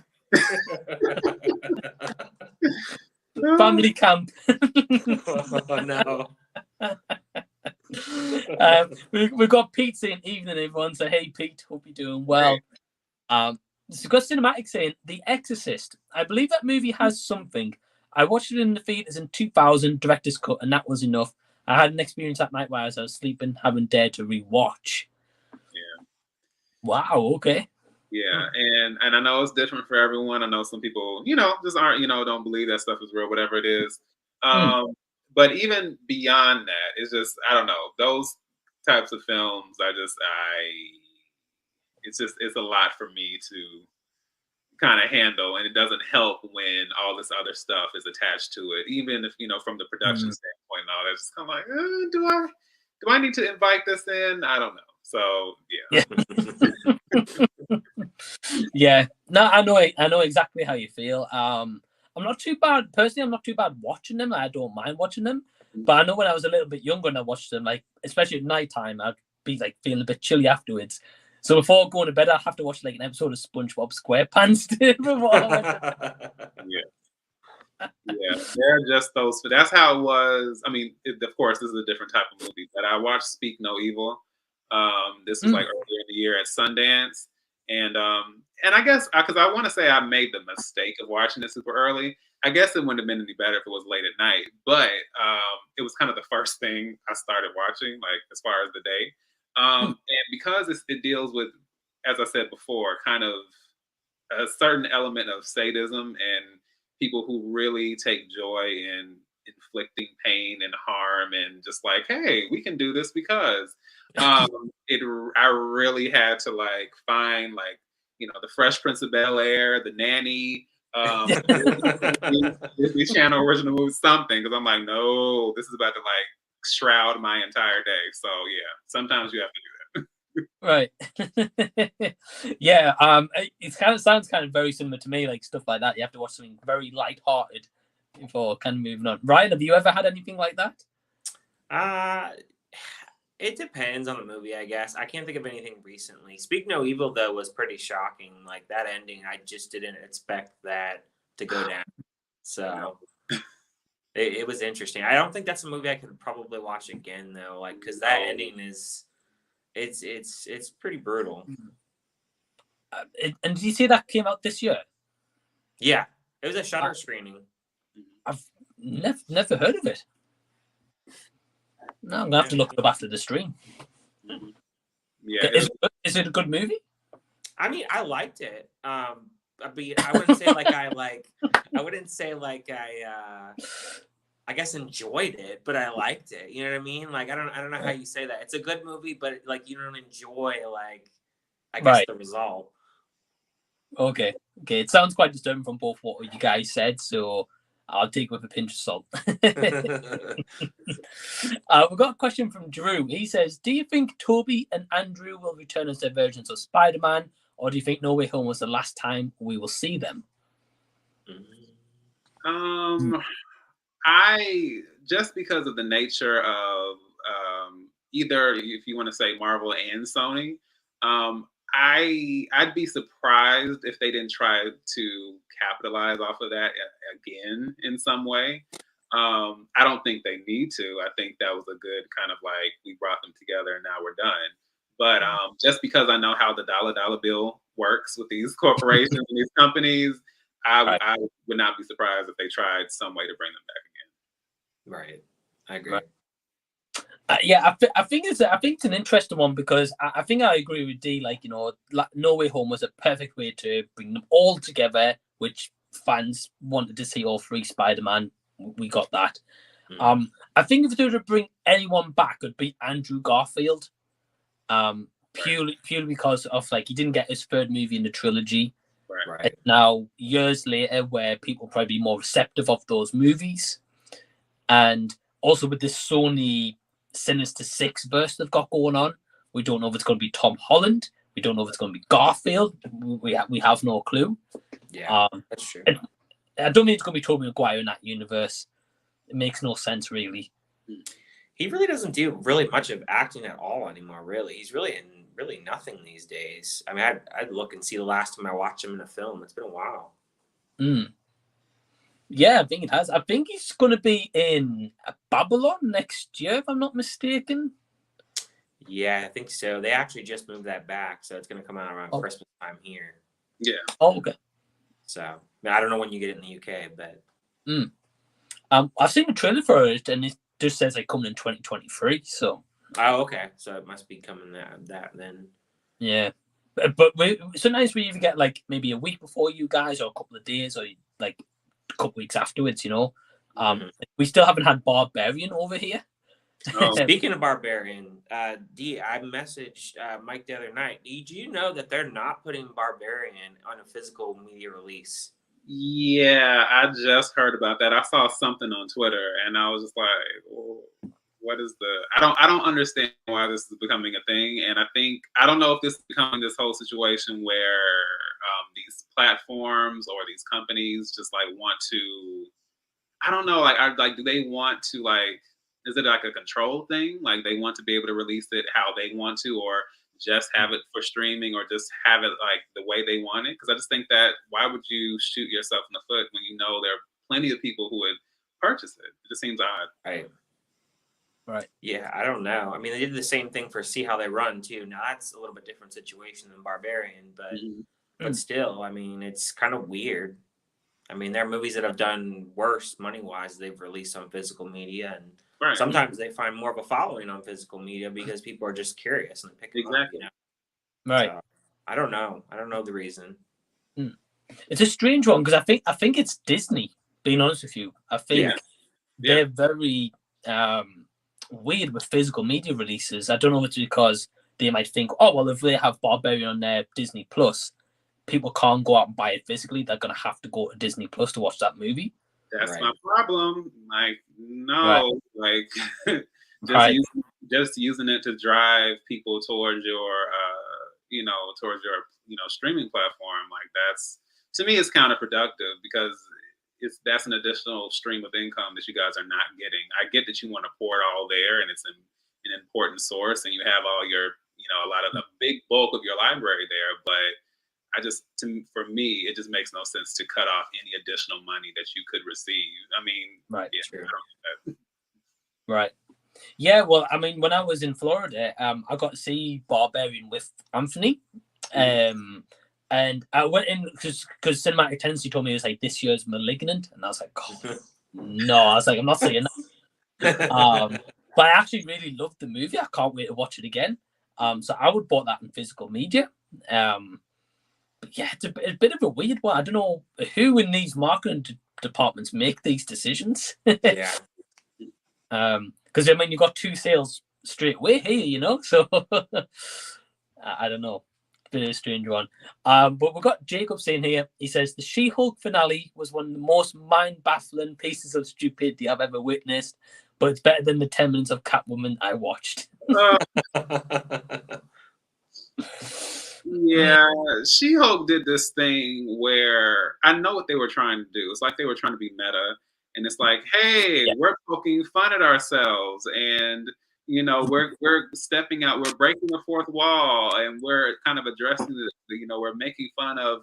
Speaker 1: Family camp.
Speaker 4: Oh no.
Speaker 1: We've got Pete saying evening, everyone. So hey, Pete, hope you're doing well. We've got Cinematic saying The Exorcist. I believe that movie has something. I watched it in the theaters in 2000, director's cut, and that was enough. I had an experience that night while I was sleeping, haven't dared to rewatch.
Speaker 3: Yeah.
Speaker 1: Wow. Okay.
Speaker 3: Yeah, and I know it's different for everyone. I know some people, just aren't, don't believe that stuff is real, whatever it is. But even beyond that, it's just, I don't know, those types of films, it's a lot for me to kind of handle, and it doesn't help when all this other stuff is attached to it. Even if, from the production standpoint and all that, it's kind of like, do I need to invite this in? I don't know. So yeah.
Speaker 1: Yeah. No, I know exactly how you feel. I'm not too bad personally. I'm not too bad watching them. I don't mind watching them. But I know when I was a little bit younger and I watched them, like especially at nighttime, I'd be like feeling a bit chilly afterwards. So before going to bed, I'd have to watch like an episode of SpongeBob SquarePants.
Speaker 3: Yeah, they're just those. That's how it was. I mean, of course, this is a different type of movie, but I watched Speak No Evil. This was like earlier in the year at Sundance, and I guess because I want to say I made the mistake of watching it super early. I guess it wouldn't have been any better if it was late at night, but it was kind of the first thing I started watching, like as far as the day. And because it deals with, as I said before, kind of a certain element of sadism and people who really take joy in inflicting pain and harm and just like, hey, we can do this because I really had to like find like, you know, the Fresh Prince of Bel-Air, the Nanny, Disney Channel original movie, something, because I'm like, no, this is about to like shroud my entire day. So yeah, sometimes you have to do that.
Speaker 1: Right. Yeah. It kind of sounds kind of very similar to me, like stuff like that. You have to watch something very light-hearted before kind of moving on. Ryan, have you ever had anything like that?
Speaker 4: It depends on the movie, I guess. I can't think of anything recently. Speak No Evil, though, was pretty shocking. Like, that ending, I just didn't expect that to go down. So, it was interesting. I don't think that's a movie I could probably watch again, though. Like, because that ending is, it's pretty brutal.
Speaker 1: And did you see that came out this year?
Speaker 4: Yeah. It was a Shudder screening.
Speaker 1: I've never heard of it. No, I'm gonna have to look it up after the stream.
Speaker 3: Yeah,
Speaker 1: is it a good movie?
Speaker 4: I mean, I liked it. I wouldn't say like I wouldn't say like I guess enjoyed it, but I liked it. You know what I mean? Like I don't know how you say that. It's a good movie, but like you don't enjoy like I guess the result.
Speaker 1: Okay. It sounds quite disturbing from both what you guys said, so I'll take it with a pinch of salt. We've got a question from Drew. He says, do you think Toby and Andrew will return as their versions of Spider-Man, or do you think No Way Home was the last time we will see them?
Speaker 3: I, just because of the nature of either, if you want to say Marvel and Sony, I'd be surprised if they didn't try to capitalize off of that again in some way. I don't think they need to. I think that was a good kind of like, we brought them together and now we're done. But just because I know how the dollar bill works with these corporations and these companies, I would not be surprised if they tried some way to bring them back again.
Speaker 4: Right. I agree.
Speaker 1: Right. Yeah, I think it's an interesting one because I think I agree with D. Like, you know, No Way Home was a perfect way to bring them all together, which fans wanted to see all three Spider-Man. We got that. I think if they were to bring anyone back, it'd be Andrew Garfield. Purely because of like he didn't get his third movie in the trilogy.
Speaker 3: Right.
Speaker 1: Now years later, where people probably be more receptive of those movies, and also with this Sony Sinister Six verse they've got going on, we don't know if it's going to be Tom Holland. We don't know if it's going to be Garfield. We have no clue.
Speaker 4: Yeah, that's true.
Speaker 1: I don't think it's going to be Tobey Maguire in that universe. It makes no sense, really.
Speaker 4: He really doesn't do really much of acting at all anymore, really. He's really in really nothing these days. I mean, I'd look and see the last time I watched him in a film. It's been a while.
Speaker 1: Yeah, I think it has. I think he's going to be in Babylon next year, if I'm not mistaken.
Speaker 4: Yeah, I think so. They actually just moved that back, so it's going to come out around Christmas time here.
Speaker 3: Yeah.
Speaker 1: Oh, okay.
Speaker 4: So, I don't know when you get it in the UK, but...
Speaker 1: I've seen the trailer for it, and it just says like coming in 2023, so...
Speaker 4: Oh, okay. So it must be coming that then.
Speaker 1: Yeah. But sometimes we even get like maybe a week before you guys, or a couple of days, or like a couple of weeks afterwards, you know. We still haven't had Barbarian over here.
Speaker 4: Speaking of Barbarian, D, I messaged Mike the other night. Did you know that they're not putting Barbarian on a physical media release?
Speaker 3: Yeah, I just heard about that. I saw something on Twitter, and I was just like, well, what is the? I don't understand why this is becoming a thing, and I don't know if this is becoming this whole situation where these platforms or these companies just like want to. I don't know, do they want to like? Is it like a control thing? Like they want to be able to release it how they want to, or just have it for streaming, or just have it like the way they want it? Because I just think that why would you shoot yourself in the foot when you know there are plenty of people who would purchase it? It just seems odd.
Speaker 1: Right.
Speaker 4: Yeah, I don't know. I mean, they did the same thing for See How They Run too. Now that's a little bit different situation than Barbarian, but still, I mean, it's kind of weird. I mean, there are movies that have done worse money-wise. They've released on physical media, and
Speaker 3: Right.
Speaker 4: sometimes they find more of a following on physical media because people are just curious and pick them up,
Speaker 3: Exactly.
Speaker 4: you know?
Speaker 1: Right.
Speaker 4: So, I don't know. I don't know the reason.
Speaker 1: It's a strange one because I think it's Disney. Being honest with you, I think they're very weird with physical media releases. I don't know if it's because they might think, oh well, if they have Barbarian on their Disney Plus, people can't go out and buy it physically. They're gonna have to go to Disney Plus to watch that movie.
Speaker 3: That's
Speaker 4: Right.
Speaker 3: my problem. Like, no, like just using it to drive people towards your, streaming platform. Like, that's, to me, it's counterproductive because that's an additional stream of income that you guys are not getting. I get that you want to pour it all there, and it's an important source, and you have all your, a lot of the big bulk of your library there, but for me, it just makes no sense to cut off any additional money that you could receive. I mean,
Speaker 1: Right.
Speaker 3: Yeah,
Speaker 1: Right. Yeah, well, I mean, when I was in Florida, I got to see Barbarian with Anthony. And I went in because Cinematic Tendency told me it was like this year's Malignant, and I was like, oh, no, I was like, I'm not saying that. But I actually really loved the movie. I can't wait to watch it again. So I would bought that in physical media. But yeah, it's a bit of a weird one. I don't know who in these marketing departments make these decisions.
Speaker 4: Yeah.
Speaker 1: Because I mean, you got 2 sales straight away here, so I don't know. Bit of a strange one. But we've got Jacob saying here, he says, the She-Hulk finale was one of the most mind-baffling pieces of stupidity I've ever witnessed, but it's better than the 10 minutes of Catwoman I watched.
Speaker 3: Yeah, She-Hulk did this thing where I know what they were trying to do. It's like they were trying to be meta, and it's like, hey, we're poking fun at ourselves, and we're stepping out, we're breaking the fourth wall, and we're kind of addressing this. We're making fun of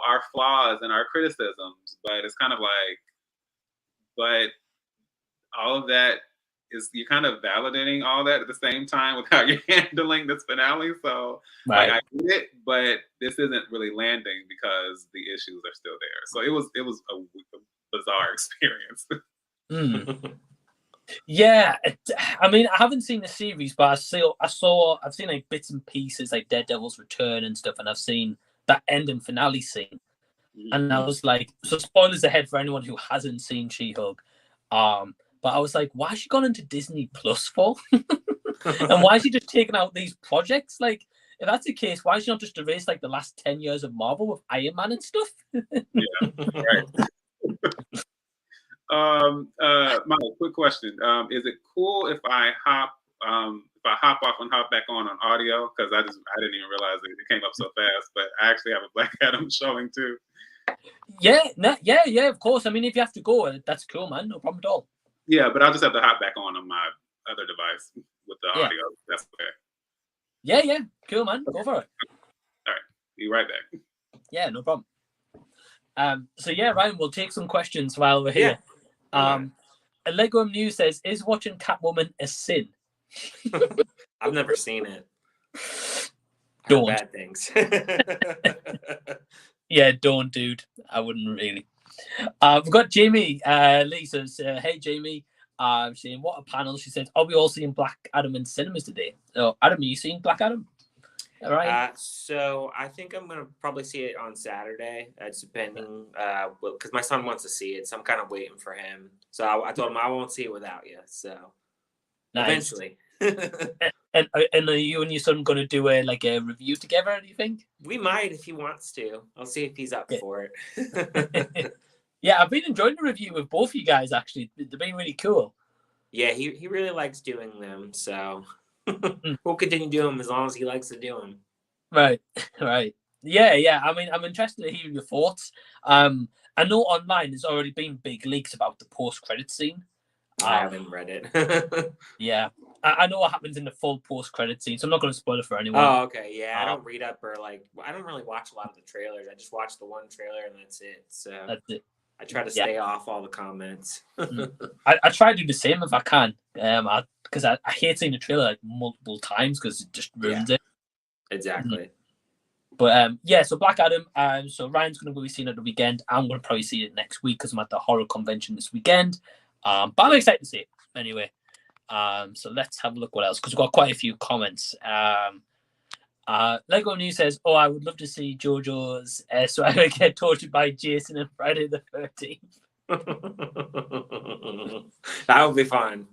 Speaker 3: our flaws and our criticisms, but it's kind of like, but all of that is, you're kind of validating all that at the same time with how you're handling this finale. So
Speaker 1: Right.
Speaker 3: like, I get it, but this isn't really landing because the issues are still there. So it was a bizarre experience.
Speaker 1: Yeah, I mean, I haven't seen the series, but I've seen like bits and pieces, like Daredevil's return and stuff, and I've seen that end and finale scene, and I was like, so spoilers ahead for anyone who hasn't seen She-Hulk, but I was like, why has she gone into Disney Plus for? And why is she just taking out these projects? Like, if that's the case, why is she not just erase like the last 10 years of Marvel with Iron Man and stuff?
Speaker 3: Yeah, right. Mike, quick question. Is it cool if I hop off and hop back on audio? Because I didn't even realize it came up so fast, but I actually have a Black Adam showing too.
Speaker 1: Yeah, of course. I mean, if you have to go, that's cool, man. No problem at all.
Speaker 3: Yeah, but I'll just have to hop back on my other device with the audio. That's okay.
Speaker 1: Yeah. Cool, man. Go for it.
Speaker 3: All right. Be right back.
Speaker 1: Yeah, no problem. So yeah, Ryan, we'll take some questions while we're here. Lego News says, is watching Catwoman a sin?
Speaker 4: I've never seen it.
Speaker 1: Don't.
Speaker 4: Bad things.
Speaker 1: Yeah, don't, dude. I wouldn't really. We've got Jamie. Lee says, hey, Jamie. Saying, what a panel. She says, are we all seeing Black Adam in cinemas today? So, Adam, are you seeing Black Adam? All right.
Speaker 4: So I think I'm going to probably see it on Saturday. It's depending, because my son wants to see it. So I'm kind of waiting for him. So I told him I won't see it without you. So eventually.
Speaker 1: And are you and your son going to do a review together, do you think?
Speaker 4: We might if he wants to. I'll see if he's up for it.
Speaker 1: Yeah, I've been enjoying the review with both you guys, actually. They've been really cool.
Speaker 4: Yeah, he really likes doing them. So we'll continue doing them as long as he likes to do them.
Speaker 1: Right. Yeah. I mean, I'm interested to hear your thoughts. I know online there's already been big leaks about the post-credit scene.
Speaker 4: I haven't read it.
Speaker 1: Yeah. I know what happens in the full post-credit scene, so I'm not going to spoil it for anyone.
Speaker 4: Oh, okay. Yeah, I don't read up or I don't really watch a lot of the trailers. I just watch the one trailer and that's it. So
Speaker 1: that's it.
Speaker 4: I try to stay off all the comments.
Speaker 1: I try to do the same if I can, because I hate seeing the trailer multiple times because it just ruins it.
Speaker 4: Exactly.
Speaker 1: But yeah, so Black Adam. So Ryan's going to be seeing it the weekend. I'm going to probably see it next week because I'm at the horror convention this weekend. But I'm excited to see it anyway. So let's have a look what else, because we've got quite a few comments. Lego News says, "Oh, I would love to see JoJo's so I would get tortured by Jason and Friday the 13th."
Speaker 4: That would be fun.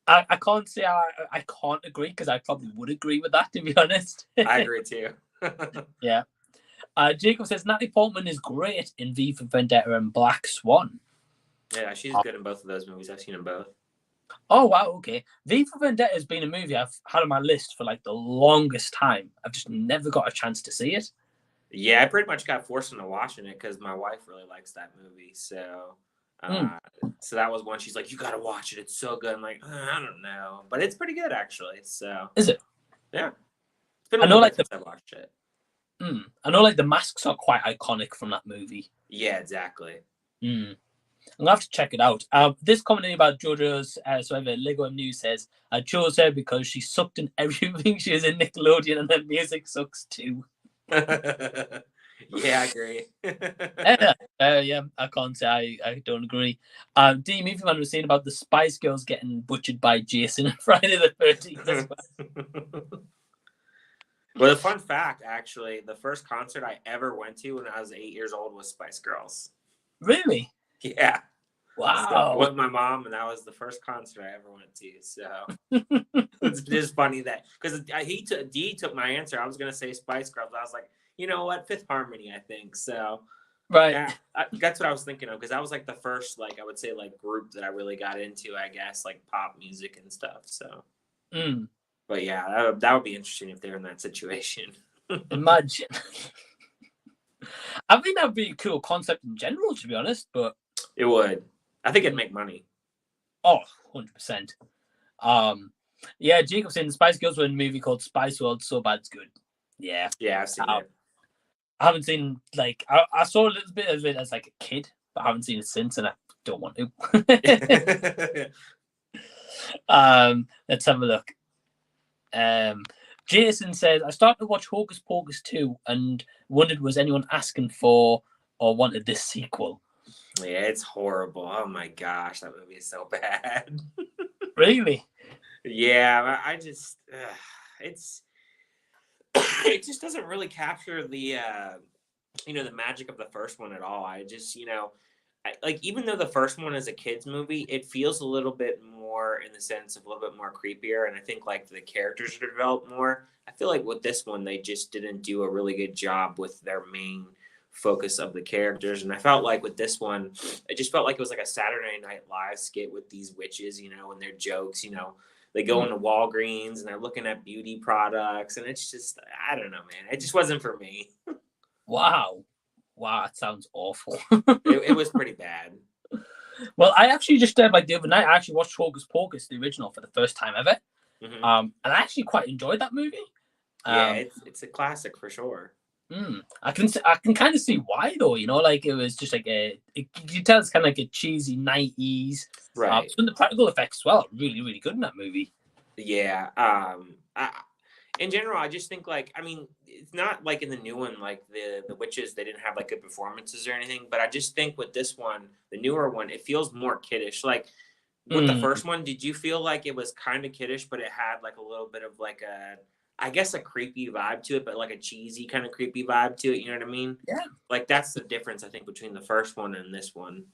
Speaker 1: I can't say I can't agree, because I probably would agree with that, to be honest.
Speaker 4: I agree too.
Speaker 1: Yeah. Jacob says Natalie Portman is great in V for Vendetta and Black Swan.
Speaker 4: Yeah, she's good in both of those movies. I've seen them both.
Speaker 1: Oh wow, okay. V for Vendetta has been a movie I've had on my list for like the longest time. I've just never got a chance to see it.
Speaker 4: Yeah, I pretty much got forced into watching it because my wife really likes that movie. So, so that was one. She's like, "You got to watch it. It's so good." I'm like, I don't know, but it's pretty good actually. So,
Speaker 1: is it?
Speaker 4: Yeah, it's been
Speaker 1: I know, like
Speaker 4: since I watched it.
Speaker 1: I know, like the masks are quite iconic from that movie.
Speaker 4: Yeah, exactly.
Speaker 1: I'm gonna have to check it out. This comment about JoJo's, Lego News says, "I chose her because she sucked in everything she was in Nickelodeon, and her music sucks too."
Speaker 4: Yeah, I agree.
Speaker 1: Yeah, I can't say I don't agree. D Movieman was saying about the Spice Girls getting butchered by Jason on Friday the 13th as well.
Speaker 4: Well, the fun fact, actually, the first concert I ever went to when I was 8 years old was Spice Girls.
Speaker 1: Really?
Speaker 4: Yeah.
Speaker 1: Wow.
Speaker 4: So I went with my mom, and that was the first concert I ever went to. So it's just funny that, because D took my answer. I was going to say Spice Girls. I was like, you know what? Fifth Harmony, I think. So
Speaker 1: right.
Speaker 4: Yeah, that's what I was thinking of, because that was like the first, like, I would say, like, group that I really got into, I guess, like pop music and stuff. So, but yeah, that would be interesting if they're in that situation.
Speaker 1: Imagine. I think that would be a cool concept in general, to be honest, but
Speaker 4: it would. I think it'd make money.
Speaker 1: Oh, 100%. Yeah, Jacob saying the Spice Girls were in a movie called Spice World, So Bad It's Good. Yeah.
Speaker 4: Yeah, I've seen it.
Speaker 1: I haven't seen, like, I saw a little bit of it as like a kid, but I haven't seen it since, and I don't want to. Let's have a look. Jason says, I started to watch Hocus Pocus 2 and wondered, was anyone asking for or wanted this sequel?
Speaker 4: Yeah, it's horrible. Oh my gosh, that movie is so bad.
Speaker 1: Really?
Speaker 4: Yeah, I just it just doesn't really capture the the magic of the first one at all. I just, like, even though the first one is a kids movie, it feels a little bit more, in the sense of a little bit more creepier, and I think like the characters are developed more. I feel like with this one they just didn't do a really good job with their main focus of the characters, and I felt like with this one it just felt like it was like a Saturday Night Live skit with these witches, and their jokes. They go into Walgreens and they're looking at beauty products, and it's just, I don't know, man, it just wasn't for me.
Speaker 1: Wow, it sounds awful.
Speaker 4: It was pretty bad.
Speaker 1: Well, I actually just like the other night I actually watched Hocus Pocus, the original, for the first time ever. And I actually quite enjoyed that movie.
Speaker 4: Yeah, it's a classic for sure.
Speaker 1: I can kind of see why, though. Like, it was just like you tell it's kind of like a cheesy 90s.
Speaker 4: Right.
Speaker 1: And the practical effects as well are really, really good in that movie.
Speaker 4: Yeah. In general, I just think, like, I mean, it's not like in the new one, like the witches, they didn't have like good performances or anything, but I just think with this one, the newer one, it feels more kiddish. Like with the first one, did you feel like it was kind of kiddish, but it had like a little bit of like I guess a creepy vibe to it, but like a cheesy kind of creepy vibe to it. You know what I mean?
Speaker 1: Yeah.
Speaker 4: Like that's the difference, I think, between the first one and this one.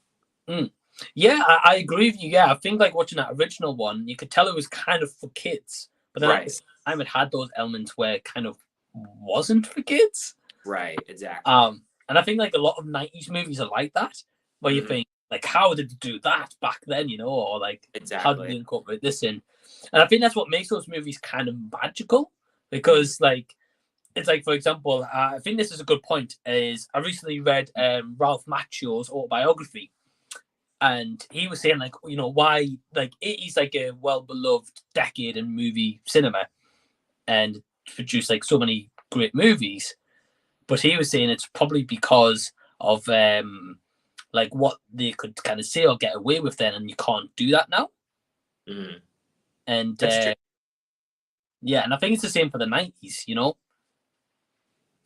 Speaker 1: Yeah, I agree with you. Yeah, I think like watching that original one, you could tell it was kind of for kids, but then at the same time it had those elements where it kind of wasn't for kids.
Speaker 4: Right, exactly.
Speaker 1: And I think like a lot of 90s movies are like that, where you think, like, how did they do that back then, or like, how did they incorporate this in? And I think that's what makes those movies kind of magical, because like, it's like, for example, I think this is a good point, is I recently read Ralph Macchio's autobiography, and he was saying, like, why, like, 80s like a well-beloved decade in movie cinema and produced like so many great movies, but he was saying it's probably because of like what they could kind of say or get away with then, and you can't do that now. And yeah, and I think it's the same for the 90s.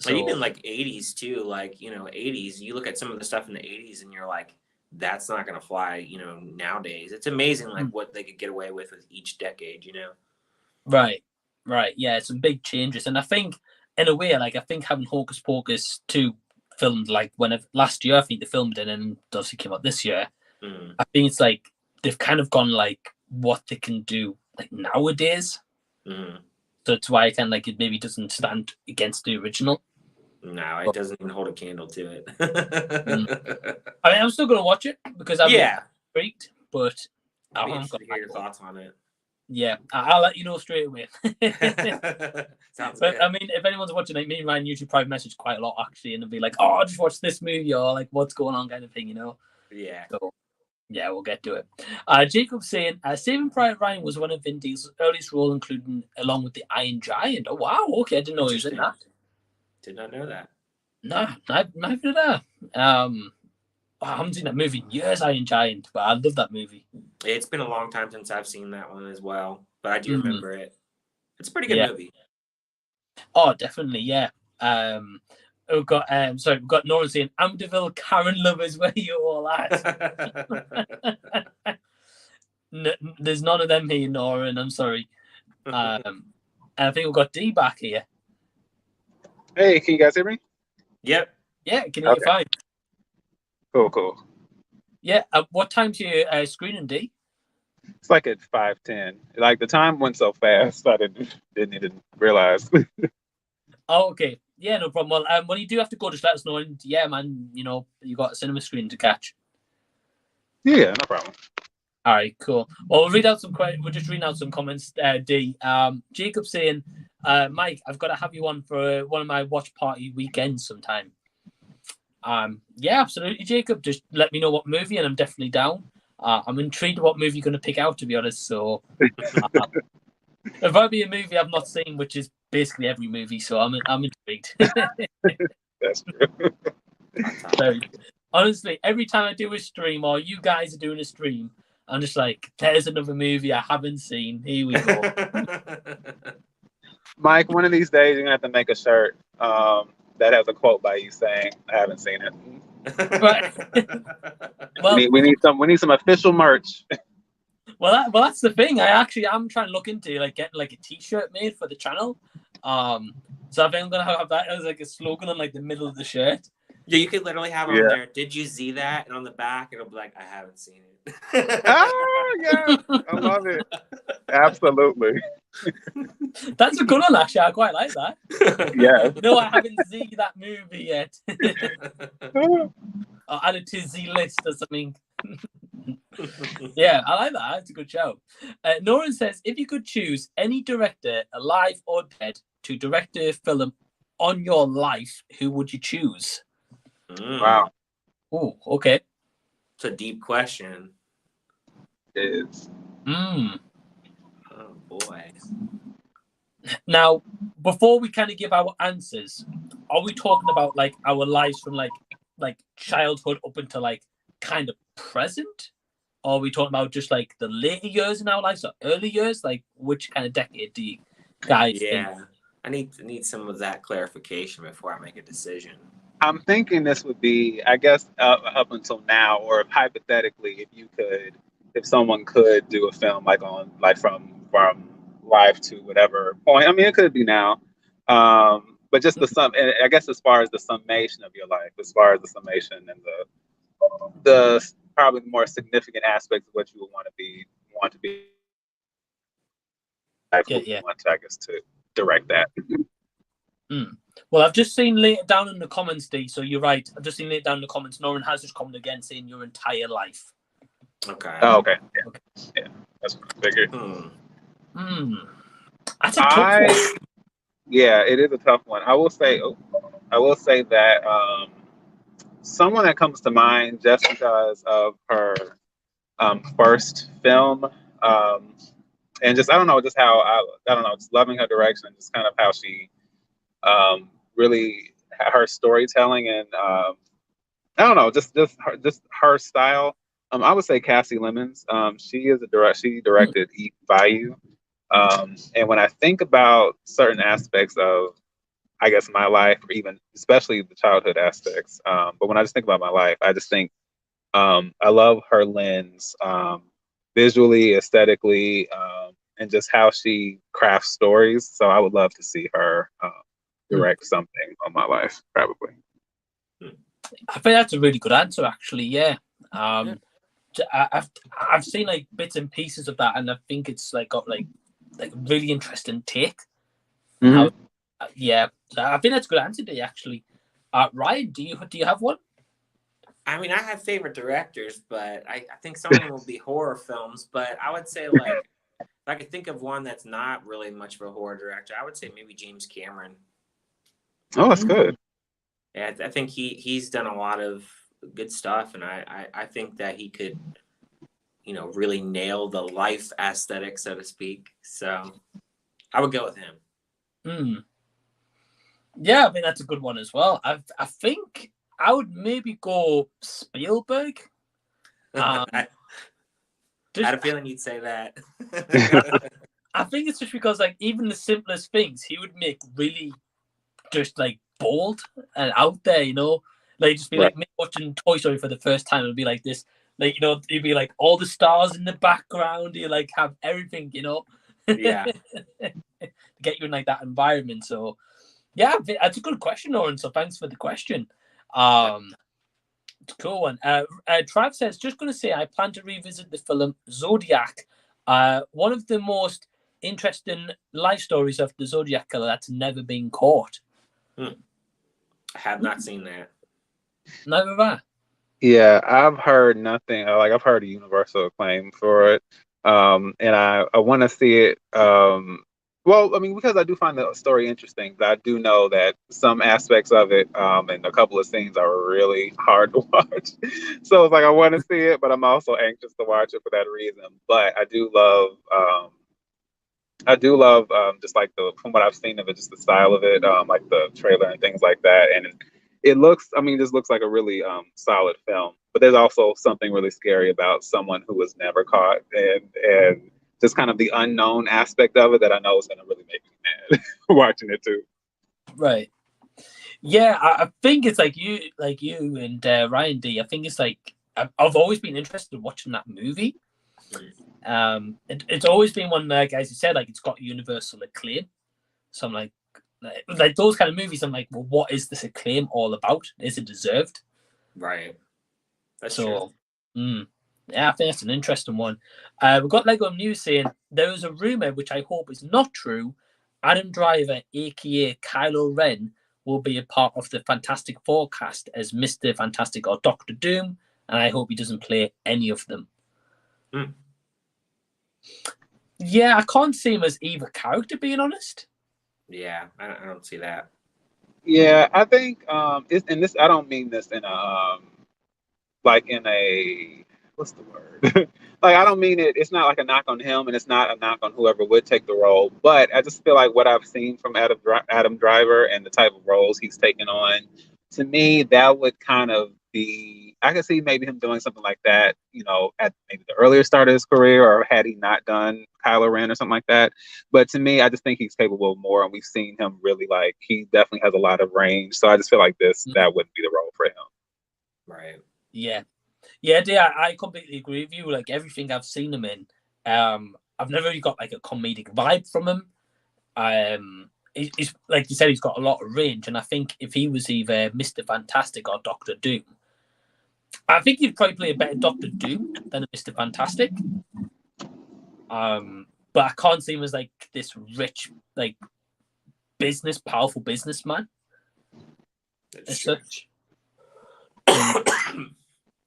Speaker 1: So
Speaker 4: Like even like 80s too, like, you know, 80s, you look at some of the stuff in the 80s and you're like, that's not going to fly, you know, nowadays. It's amazing like what they could get away with each decade, you know?
Speaker 1: right, yeah, some big changes. And I think in a way, like I think having Hocus Pocus 2 filmed like last year, I think they filmed it and obviously came out this year. I think it's like they've kind of gone like what they can do like nowadays. So it's why I kind of like it maybe doesn't stand against the original.
Speaker 4: No, it doesn't even hold a candle to it.
Speaker 1: I mean, I'm still gonna watch it because I'm intrigued, but
Speaker 4: I'll be interested to hear your thoughts on it.
Speaker 1: Yeah, I'll let you know straight away.
Speaker 4: Sounds
Speaker 1: but
Speaker 4: good.
Speaker 1: I mean, if anyone's watching, like me and mine usually private message quite a lot actually, and they'll be like, "Oh, I just watched this movie," or like, "What's going on?" kind of thing, you know.
Speaker 4: Yeah.
Speaker 1: So yeah, we'll get to it. Jacob saying, Saving Private Ryan was one of Vin Diesel's earliest role, including along with the Iron Giant. Oh wow, okay, I didn't know he was in that.
Speaker 4: Did not know that.
Speaker 1: No, neither did I. I haven't seen that movie in years, Iron Giant, but I love that movie.
Speaker 4: It's been a long time since I've seen that one as well, but I do remember it. It's a pretty good movie.
Speaker 1: Oh, definitely, yeah. We've got Norman saying, Amityville Karen lovers, where you all at? There's none of them here, Norman. I'm sorry. And I think we've got D back here.
Speaker 3: Hey, can you guys hear me?
Speaker 4: Yep.
Speaker 1: Yeah, can you hear fine?
Speaker 3: Cool.
Speaker 1: Yeah. What time's your screening, D?
Speaker 3: It's like at 5:10. Like the time went so fast, I didn't even realize.
Speaker 1: Oh, okay. Yeah, no problem. Well, when you do have to go, just let us know. And yeah, man, you know, you got a cinema screen to catch.
Speaker 3: Yeah, no problem.
Speaker 1: All right, cool. Well, we're just reading out some comments. D. Jacob saying, Mike, I've got to have you on for one of my watch party weekends sometime. Yeah, absolutely, Jacob. Just let me know what movie, and I'm definitely down. I'm intrigued what movie you're going to pick out, to be honest. So, it'll probably be a movie I've not seen, which is basically every movie. So I'm intrigued.
Speaker 3: That's true.
Speaker 1: So, honestly, every time I do a stream or you guys are doing a stream, I'm just like, there's another movie I haven't seen. Here we go.
Speaker 3: Mike, one of these days you're gonna have to make a shirt that has a quote by you saying, "I haven't seen it."
Speaker 1: Right. Well,
Speaker 3: we need some official merch.
Speaker 1: Well, that's the thing. I'm trying to look into like getting like a T-shirt made for the channel. So I think I'm gonna have that as like a slogan on like the middle of the shirt.
Speaker 4: Yeah, you could literally have on there. Did you see that? And on the back, it'll be like, I haven't seen it.
Speaker 3: Yeah, I love it. Absolutely.
Speaker 1: That's a good one, actually. I quite like that.
Speaker 3: Yeah.
Speaker 1: No, I haven't seen that movie yet. I'll add it to the list or something. Yeah, I like that. It's a good show. Noran says, if you could choose any director, alive or dead, to direct a film on your life, who would you choose?
Speaker 3: Wow.
Speaker 1: Oh, okay.
Speaker 4: It's a deep question.
Speaker 3: It is.
Speaker 4: Oh boy.
Speaker 1: Now, before we kind of give our answers, are we talking about like our lives from like childhood up until like kind of present? Or are we talking about just like the later years in our lives or early years? Like which kind of decade do you guys think?
Speaker 4: I need some of that clarification before I make a decision.
Speaker 3: I'm thinking this would be, I guess, up until now, or hypothetically, if someone could do a film like from live to whatever point. I mean, it could be now, but just I guess as far as the summation of your life, as far as the summation and the probably the more significant aspects of what you would want to be. I guess to direct that.
Speaker 1: Well, I've just seen later down in the comments, D, so you're right. I've just seen later down in the comments, Norman has just commented again saying your entire life.
Speaker 4: Okay.
Speaker 3: Oh, okay. Yeah. That's what I figured.
Speaker 1: That's a tough one.
Speaker 3: Yeah, it is a tough one. I will say that someone that comes to mind just because of her first film, and just I don't know, just loving her direction, just kind of how she really her storytelling and I don't know, just her style. I would say Cassie Lemons. She directed Eat Bayou. And when I think about certain aspects of I guess, my life, or even especially the childhood aspects. But when I just think about my life, I just think I love her lens, visually, aesthetically, and just how she crafts stories. So I would love to see her direct something on my life, probably.
Speaker 1: I think that's a really good answer, actually. Yeah. I've seen like bits and pieces of that, and I think it's like got like a really interesting take.
Speaker 3: Mhm.
Speaker 1: Yeah, so I think that's a good answer to you, actually. Ryan, do you have one?
Speaker 4: I mean, I have favorite directors, but I think some of them will be horror films. But I would say, like, if I could think of one that's not really much of a horror director, I would say maybe James Cameron.
Speaker 3: Oh, that's good.
Speaker 4: Yeah, I think he's done a lot of good stuff, and I think that he could, really nail the life aesthetic, so to speak. So I would go with him.
Speaker 1: Yeah, I think that's a good one as well. I think I would maybe go Spielberg.
Speaker 4: I had a feeling you'd say that.
Speaker 1: I think it's just because, like, even the simplest things he would make really just like bold and out there, like just be like me watching Toy Story for the first time. It'd be like this, like, it'd be like all the stars in the background. You like have everything,
Speaker 4: Yeah.
Speaker 1: to get you in like that environment. So yeah, that's a good question, Oren. So thanks for the question. Cool one. Trav says, just going to say, I plan to revisit the film Zodiac. One of the most interesting life stories of the Zodiac killer that's never been caught.
Speaker 4: I have not seen that.
Speaker 1: Never have.
Speaker 3: Yeah, I've heard nothing. Like, I've heard a universal acclaim for it, and I want to see it. Well, I mean, because I do find the story interesting, but I do know that some aspects of it, and a couple of scenes are really hard to watch. So it's like I want to see it, but I'm also anxious to watch it for that reason. But I do love. Just like from what I've seen of it, just the style of it, like the trailer and things like that. And it looks, I mean, this looks like a really solid film. But there's also something really scary about someone who was never caught, and just kind of the unknown aspect of it that I know is going to really make me mad watching it too. Right.
Speaker 1: Yeah, I think it's like you and Ryan D. I think it's like I've always been interested in watching that movie. It's always been one, like as you said, like it's got universal acclaim. So I'm like those kind of movies. I'm like, well, what is this acclaim all about? Is it deserved?
Speaker 4: Right. That's
Speaker 1: so.
Speaker 4: True.
Speaker 1: Yeah, I think that's an interesting one. We've got Lego News saying there is a rumor, which I hope is not true. Adam Driver, aka Kylo Ren, will be a part of the Fantastic Four cast as Mr. Fantastic or Doctor Doom, and I hope he doesn't play any of them. Yeah, I can't see him as either character, being honest.
Speaker 4: Yeah, I don't see that.
Speaker 3: Yeah, I think and this, I don't mean this in a like in a, what's the word? Like, I don't mean it. It's not like a knock on him, and it's not a knock on whoever would take the role. But I just feel like what I've seen from Adam Driver and the type of roles he's taken on, to me, that would kind of be. I could see maybe him doing something like that, at maybe the earlier start of his career, or had he not done Kylo Ren or something like that. But to me, I just think he's capable of more, and we've seen him really, like, he definitely has a lot of range. So I just feel like that wouldn't be the role for him.
Speaker 4: Right.
Speaker 1: Yeah, I completely agree with you. Like, everything I've seen him in, I've never really got like a comedic vibe from him. He's like you said, he's got a lot of range, and I think if he was either Mr. Fantastic or Doctor Doom, I think he'd probably play a better Doctor Doom than a Mr. Fantastic. But I can't see him as like this rich, like powerful businessman as such.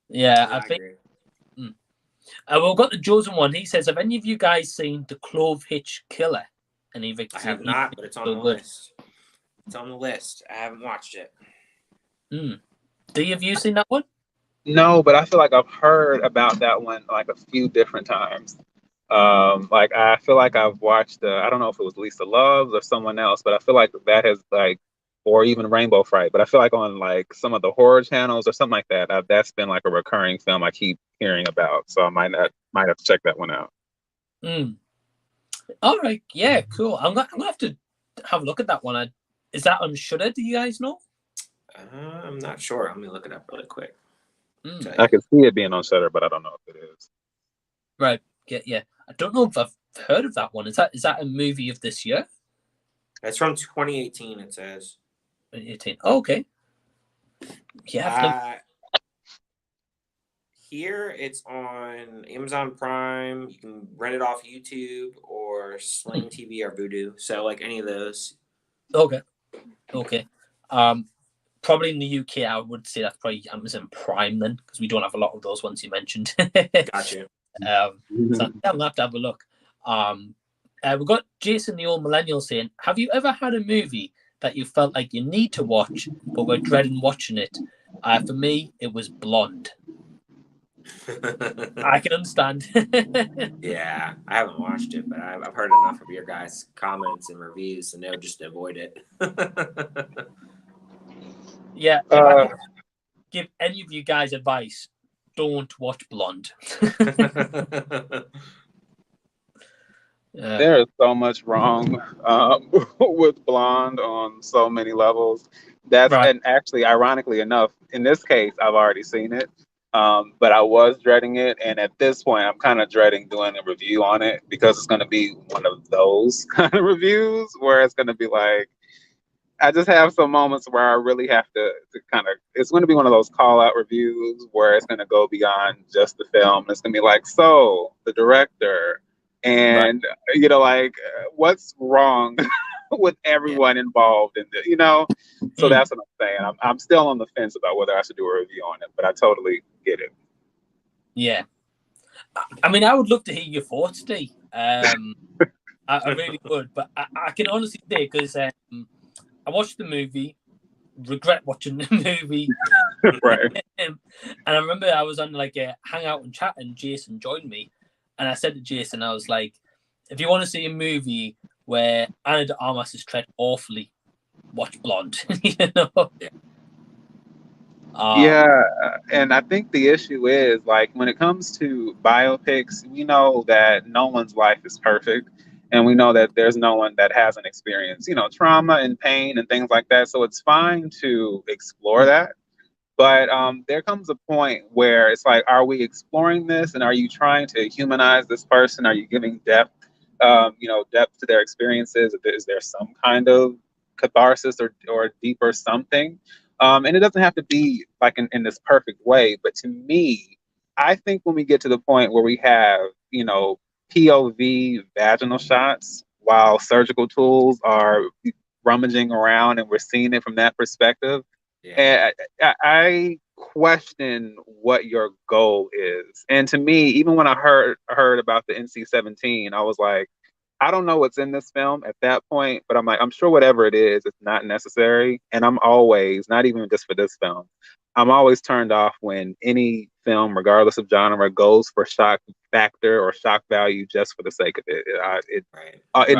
Speaker 1: Yeah, I think. We've got the chosen one. He says, have any of you guys seen The Clove Hitch Killer? And I
Speaker 4: have not, but it's on the list. It's on the list. I haven't watched it.
Speaker 1: Have you seen that one?
Speaker 3: No, but I feel like I've heard about that one like a few different times. Like, I feel like I've watched, I don't know if it was Lisa Loves or someone else, but I feel like that has like, or even Rainbow Fright, but I feel like on like some of the horror channels or something like that, that's been like a recurring film I keep hearing about. So I might have to check that one out.
Speaker 1: All right, yeah, cool. I'm gonna have to have a look at that one. Is that on Shudder? Do you guys know?
Speaker 4: I'm not sure. Let me look it up really quick.
Speaker 3: I can see it being on Shudder, but I don't know if it is.
Speaker 1: Right. Yeah. I don't know if I've heard of that one. Is that a movie of this year?
Speaker 4: It's from 2018. It says
Speaker 1: 2018. Oh, okay. Yeah.
Speaker 4: Here it's on Amazon Prime. You can rent it off YouTube or Sling TV or Vudu. So like any of those.
Speaker 1: Okay. Probably in the UK, I would say that's probably Amazon Prime then, because we don't have a lot of those ones you mentioned.
Speaker 4: Gotcha.
Speaker 1: So I'll have to have a look. We've got Jason, the old millennial, saying, "Have you ever had a movie that you felt like you need to watch, but were dreading watching it?" For me, it was Blonde. I can understand.
Speaker 4: Yeah, I haven't watched it, but I've heard enough of your guys' comments and reviews, and they'll just avoid it.
Speaker 1: Yeah, if I could give any of you guys advice, don't watch Blonde.
Speaker 3: There is so much wrong with Blonde on so many levels. And actually, ironically enough, in this case, I've already seen it, but I was dreading it, and at this point, I'm kind of dreading doing a review on it because it's going to be one of those kind of reviews where it's going to be like, I just have some moments where I really have to kind of, it's going to be one of those call out reviews where it's going to go beyond just the film. It's going to be like, so the director and, like, what's wrong with everyone involved in this, So that's what I'm saying. I'm still on the fence about whether I should do a review on it, but I totally get it.
Speaker 1: Yeah. I mean, I would love to hear your thoughts, D. I really would, but I can honestly say, because I watched the movie, regret watching the movie.
Speaker 3: Right.
Speaker 1: And I remember I was on like a hangout and chat, and Jason joined me. And I said to Jason, I was like, if you want to see a movie where Anna de Armas is tread awfully, watch Blonde.
Speaker 3: Yeah, and I think the issue is, like, when it comes to biopics, we know that no one's life is perfect. And we know that there's no one that hasn't experienced, trauma and pain and things like that. So it's fine to explore that. But there comes a point where it's like, are we exploring this? And are you trying to humanize this person? Are you giving depth, depth to their experiences? Is there some kind of catharsis or deeper something? And it doesn't have to be like in this perfect way. But to me, I think when we get to the point where we have, POV vaginal shots while surgical tools are rummaging around and we're seeing it from that perspective, and I question what your goal is. And to me, even when I heard about the NC-17, I was like, I don't know what's in this film at that point, but I'm like, I'm sure whatever it is, it's not necessary. And I'm always, not even just for this film, I'm always turned off when any film, regardless of genre, goes for shock factor or shock value just for the sake of it. It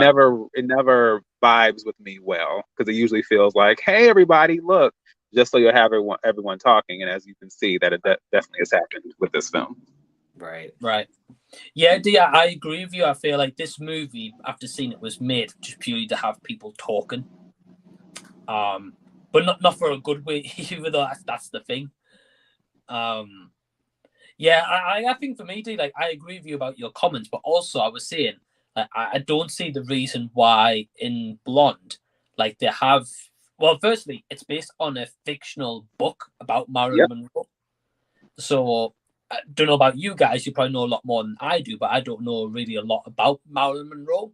Speaker 3: never vibes with me well, because it usually feels like, hey, everybody, look, just so you'll have everyone talking. And as you can see, that it definitely has happened with this film.
Speaker 1: Right. Yeah, Dia, I agree with you. I feel like this movie, after seeing it, was made just purely to have people talking. But not for a good way, even though that's the thing. Yeah, I think for me, D, like, I agree with you about your comments, but also I was saying, like, I don't see the reason why in Blonde, like, they have. Well, firstly, it's based on a fictional book about Marilyn Monroe. So I don't know about you guys. You probably know a lot more than I do, but I don't know really a lot about Marilyn Monroe.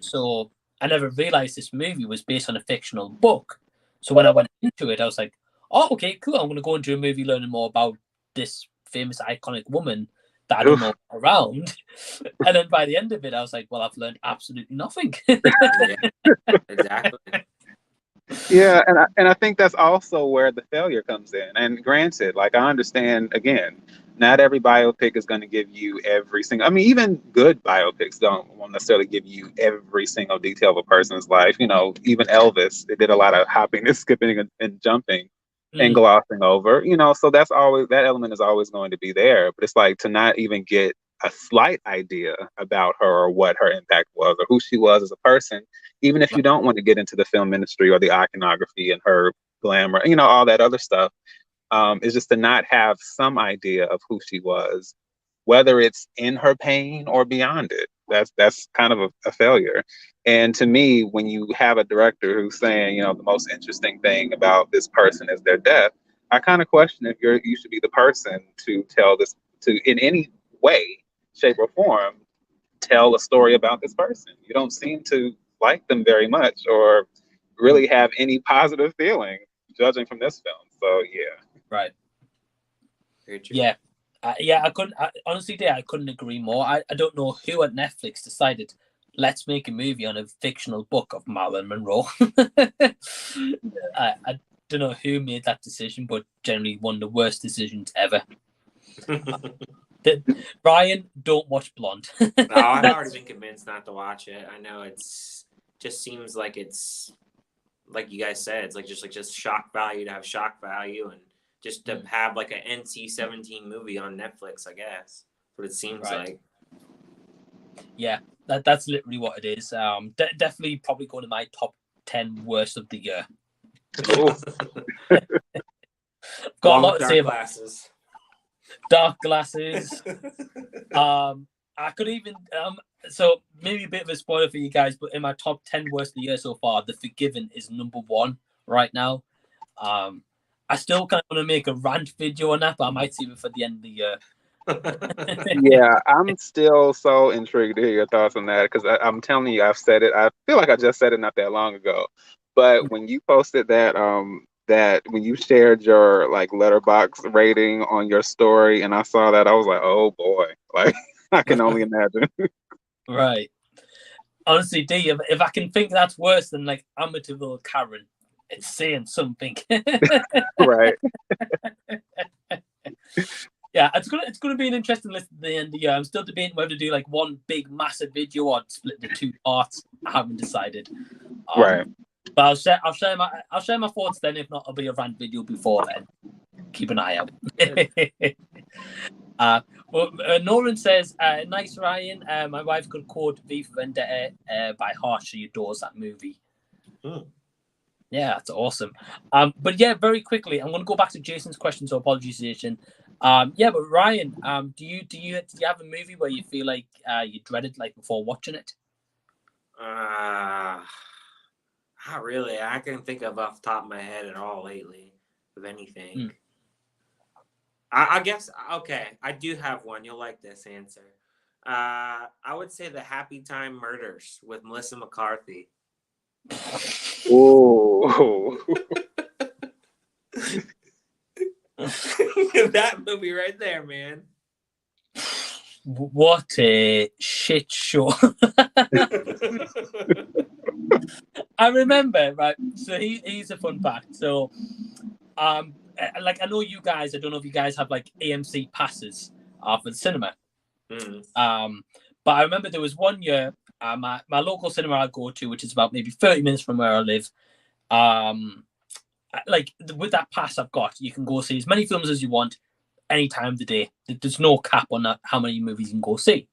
Speaker 1: So I never realized this movie was based on a fictional book. So when I went into it, I was like, oh, okay, cool. I'm going to go into a movie learning more about this famous, iconic woman that I don't know around. And then by the end of it, I was like, well, I've learned absolutely nothing.
Speaker 4: Exactly.
Speaker 3: Yeah, and I think that's also where the failure comes in. And granted, like, I understand, again, not every biopic is going to give you every single. I mean, even good biopics don't necessarily give you every single detail of a person's life. Even Elvis, they did a lot of hopping and skipping and jumping and glossing over. So that element is always going to be there. But it's like, to not even get a slight idea about her or what her impact was or who she was as a person, even if you don't want to get into the film industry or the iconography and her glamour, all that other stuff, is just to not have some idea of who she was, whether it's in her pain or beyond it. That's kind of a failure. And to me, when you have a director who's saying, the most interesting thing about this person is their death, I kind of question if you should be the person to tell this, to in any way, shape, or form, tell a story about this person. You don't seem to like them very much or really have any positive feeling, judging from this film. So yeah.
Speaker 1: Right.
Speaker 4: Very true.
Speaker 1: Yeah. I couldn't. Honestly, I couldn't agree more. I don't know who at Netflix decided, let's make a movie on a fictional book of Marilyn Monroe. I don't know who made that decision, but generally one of the worst decisions ever. Ryan, don't watch Blonde.
Speaker 4: No, I've already been convinced not to watch it. I know just seems like it's like you guys said, it's like just shock value to have shock value and just to have like an NC-17 movie on Netflix, I guess. What it seems like.
Speaker 1: Yeah, that's literally what it is. Definitely probably going to my top 10 worst of the year. Got a lot to say about
Speaker 4: glasses.
Speaker 1: Dark Glasses. I could even so maybe a bit of a spoiler for you guys, but in my top 10 worst of the year so far, The Forgiven is number 1 right now. I still kind of want to make a rant video on that, but I might save it for the end of the year.
Speaker 3: Yeah, I'm still so intrigued to hear your thoughts on that because I'm telling you, I've said it. I feel like I just said it not that long ago, but when you posted that, that when you shared your like letterbox rating on your story, and I saw that, I was like, oh boy, like I can only imagine.
Speaker 1: Right. Honestly, D, if I can think that's worse than like Amityville Karen, it's saying something.
Speaker 3: Right.
Speaker 1: Yeah, it's gonna be an interesting list at the end of the year. I'm still debating whether to do like one big massive video or split the 2 parts. I haven't decided.
Speaker 3: Right.
Speaker 1: But I'll share my thoughts then. If not, I'll be a rant video before then. Keep an eye out. Nolan says, "Nice Ryan. My wife could quote V for Vendetta by heart. She adores that movie." Yeah, that's awesome. But yeah, very quickly, I'm going to go back to Jason's question. So apologies, Jason. Yeah, but Ryan, do you have a movie where you feel like you dreaded like before watching it?
Speaker 4: Not really. I can't think of off the top of my head at all lately of anything. I guess okay. I do have one. You'll like this answer. I would say The Happy Time Murders with Melissa McCarthy.
Speaker 3: Oh.
Speaker 4: That movie right there, man.
Speaker 1: What a shit show. I remember, right? So he's a fun fact. So, like I know you guys. I don't know if you guys have like AMC passes for the cinema. But I remember there was one year, my local cinema I go to, which is about maybe 30 minutes from where I live. Like with that pass I've got, you can go see as many films as you want any time of the day. There's no cap on that, how many movies you can go see.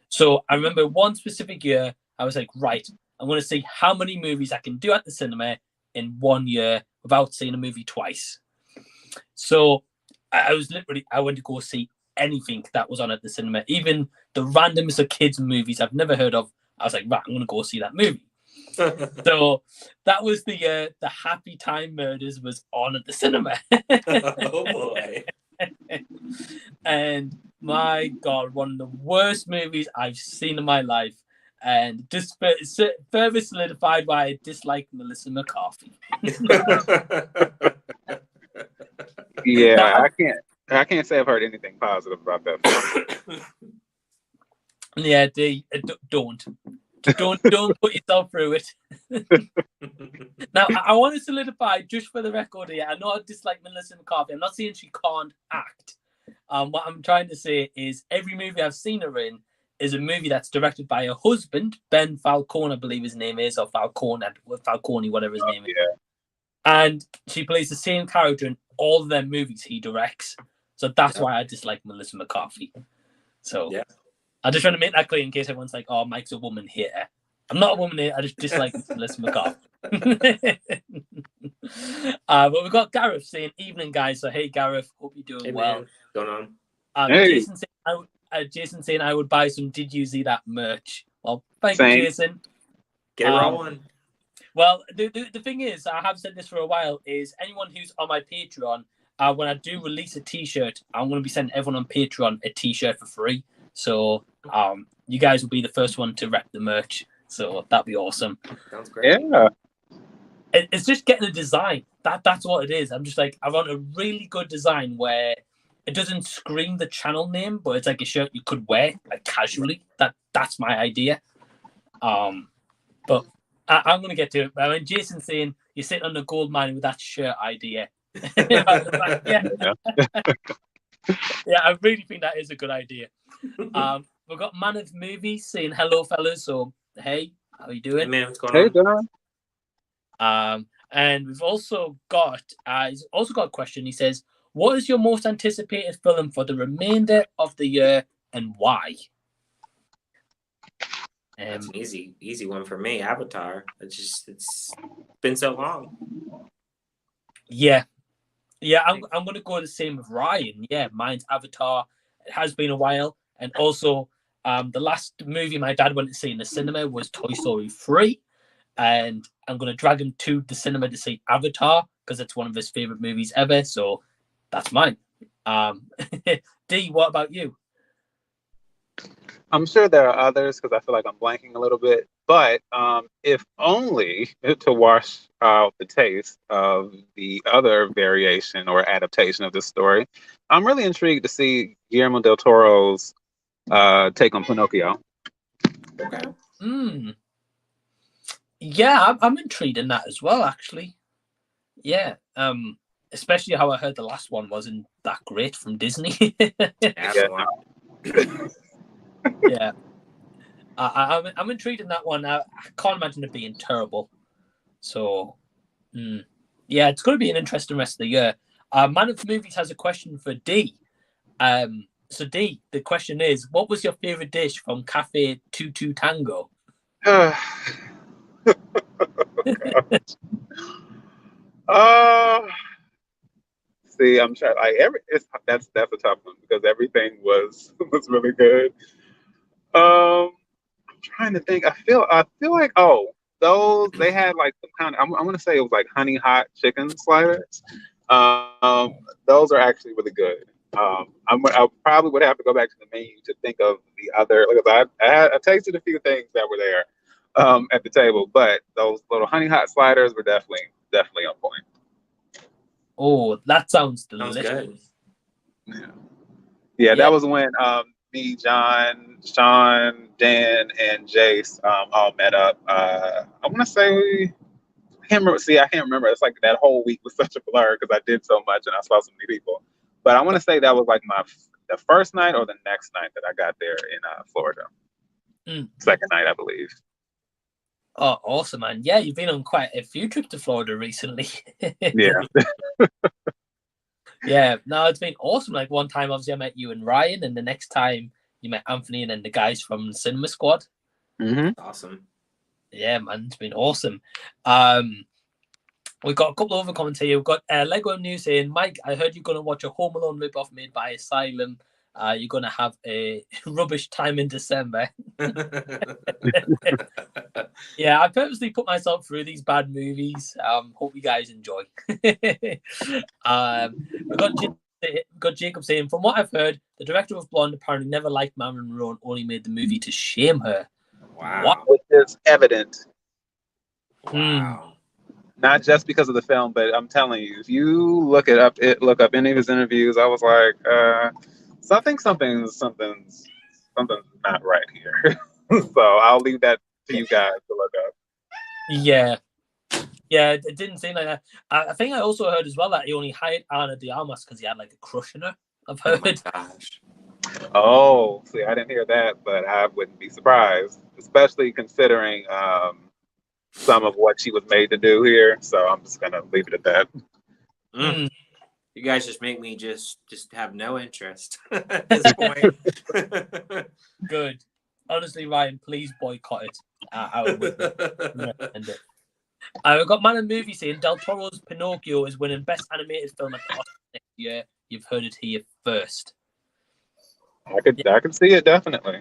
Speaker 1: So I remember one specific year, I was like, right, I'm going to see how many movies I can do at the cinema in 1 year without seeing a movie twice. So I went to go see anything that was on at the cinema, even the randomest of kids movies I've never heard of. I was like, right, I'm going to go see that movie. So that was the year The Happy Time Murders was on at the cinema.
Speaker 4: Oh boy.
Speaker 1: And my God, one of the worst movies I've seen in my life, and just further solidified why I dislike Melissa McCarthy.
Speaker 3: Yeah, I can't say I've heard anything positive about that film.
Speaker 1: Yeah, don't put yourself through it. Now, I want to solidify, just for the record here, I know I dislike Melissa McCarthy. I'm not saying she can't act. What I'm trying to say is every movie I've seen her in is a movie that's directed by her husband, Ben Falcone, I believe his name is, or Falcone, whatever his name is. And she plays the same character in all of their movies he directs. So that's why I dislike Melissa McCarthy. So I just want to make that clear in case everyone's like, "Oh, Mike's a woman hater." I'm not a woman hater. I just dislike Melissa McCarthy. But we've got Gareth saying, "Evening, guys." So hey, Gareth, hope you're doing well.
Speaker 4: Man. What's going
Speaker 3: Hey.
Speaker 4: on?
Speaker 1: Jason saying, "I would buy some. Did you see that merch?" Well, thank
Speaker 3: Same.
Speaker 1: you, Jason.
Speaker 4: Get it rolling.
Speaker 1: Well, the thing is, I have said this for a while, is anyone who's on my Patreon, when I do release a T-shirt, I'm going to be sending everyone on Patreon a T-shirt for free. So you guys will be the first one to rep the merch. So that'd be awesome.
Speaker 4: Sounds great.
Speaker 3: Yeah.
Speaker 1: It's just getting a design. That's what it is. I'm just like, I want a really good design where it doesn't scream the channel name, but it's like a shirt you could wear like casually. That's my idea. But I'm gonna get to it. I mean, Jason's saying you're sitting on the gold mine with that shirt idea. Yeah, I really think that is a good idea. We've got Man of Movies saying hello, fellas. So hey, how are you doing?
Speaker 4: Hey, man, what's going
Speaker 3: Hey,
Speaker 4: on?
Speaker 3: John.
Speaker 1: And we've also got he's also got a question. He says, "What is your most anticipated film for the remainder of the year and why?"
Speaker 4: That's an easy one for me. Avatar. It's been so long.
Speaker 1: Yeah, I'm gonna go the same with Ryan. Yeah, mine's Avatar. It has been a while, and also the last movie my dad went to see in the cinema was Toy Story 3, and I'm gonna drag him to the cinema to see Avatar because it's one of his favorite movies ever. So that's mine. D, what about you?
Speaker 3: I'm sure there are others because I feel like I'm blanking a little bit. But if only to wash out the taste of the other variation or adaptation of this story, I'm really intrigued to see Guillermo del Toro's take on Pinocchio.
Speaker 4: Okay.
Speaker 1: Yeah, I'm intrigued in that as well, actually. Yeah. Especially how I heard the last one wasn't that great from Disney. Yeah. I'm intrigued in that one. I can't imagine it being terrible. So, yeah, it's going to be an interesting rest of the year. Man of Movies has a question for D. So D, the question is, what was your favorite dish from Cafe 22 Tango?
Speaker 3: See, I'm trying. That's a tough one because everything was really good. I'm trying to think. I feel like those they had like some kind of. I'm gonna say it was like honey hot chicken sliders. Those are actually really good. I probably would have to go back to the menu to think of the other. Because I tasted a few things that were there at the table, but those little honey hot sliders were definitely on point.
Speaker 1: Oh, that sounds delicious.
Speaker 4: Sounds good.
Speaker 3: Yeah, that was when me, John, Sean, Dan, and Jace all met up. I want to say I can't remember. It's like that whole week was such a blur because I did so much and I saw so many people. But I want to say that was like the first night or the next night that I got there in Florida. Second night, I believe.
Speaker 1: Oh, awesome, man. Yeah, you've been on quite a few trips to Florida recently.
Speaker 3: Yeah.
Speaker 1: Yeah, no, it's been awesome. Like one time, obviously, I met you and Ryan, and the next time you met Anthony and then the guys from Cinema Squad.
Speaker 4: Awesome.
Speaker 1: Yeah, man, it's been awesome. We've got a couple of other comments here. We've got Lego News saying, Mike, I heard you're going to watch a Home Alone ripoff made by Asylum. You're going to have a rubbish time in December. Yeah, I purposely put myself through these bad movies. Hope you guys enjoy. We've got Jacob saying, from what I've heard, the director of Blonde apparently never liked Marilyn Monroe and only made the movie to shame her.
Speaker 4: Wow.
Speaker 3: Which is evident.
Speaker 4: Wow.
Speaker 3: Not just because of the film, but I'm telling you, if you look up any of his interviews, I was like, something's not right here. So I'll leave that to you guys to look up.
Speaker 1: Yeah, it didn't seem like that. I think I also heard as well that he only hired Ana de Armas because he had like a crush on her. I've heard.
Speaker 4: Oh my gosh.
Speaker 3: Oh, see, I didn't hear that, but I wouldn't be surprised, especially considering some of what she was made to do here. So I'm just gonna leave it at that.
Speaker 4: You guys just make me just have no interest at this point.
Speaker 1: Good. Honestly, Ryan, please boycott it. I would recommend it. We've got Man and Movie saying Del Toro's Pinocchio is winning Best Animated Film at the Oscars next year. You've heard it here first.
Speaker 3: I could see it definitely.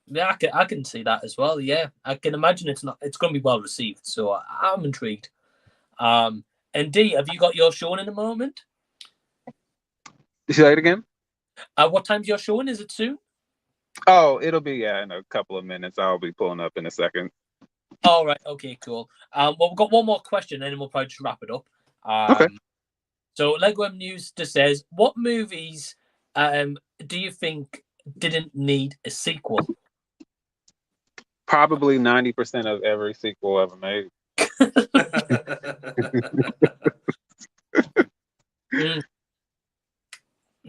Speaker 1: Yeah, I can see that as well. Yeah, I can imagine it's going to be well received. So I'm intrigued. And D, have you got your showing in a moment?
Speaker 3: Say that again.
Speaker 1: What time's your showing? Is it soon?
Speaker 3: Oh, it'll be in a couple of minutes. I'll be pulling up in a second.
Speaker 1: All right. Okay. Cool. Well, we've got one more question, and then we'll probably just wrap it up.
Speaker 3: Okay.
Speaker 1: So Lego M News just says, what movies do you think didn't need a sequel?
Speaker 3: Probably 90% of every sequel ever made.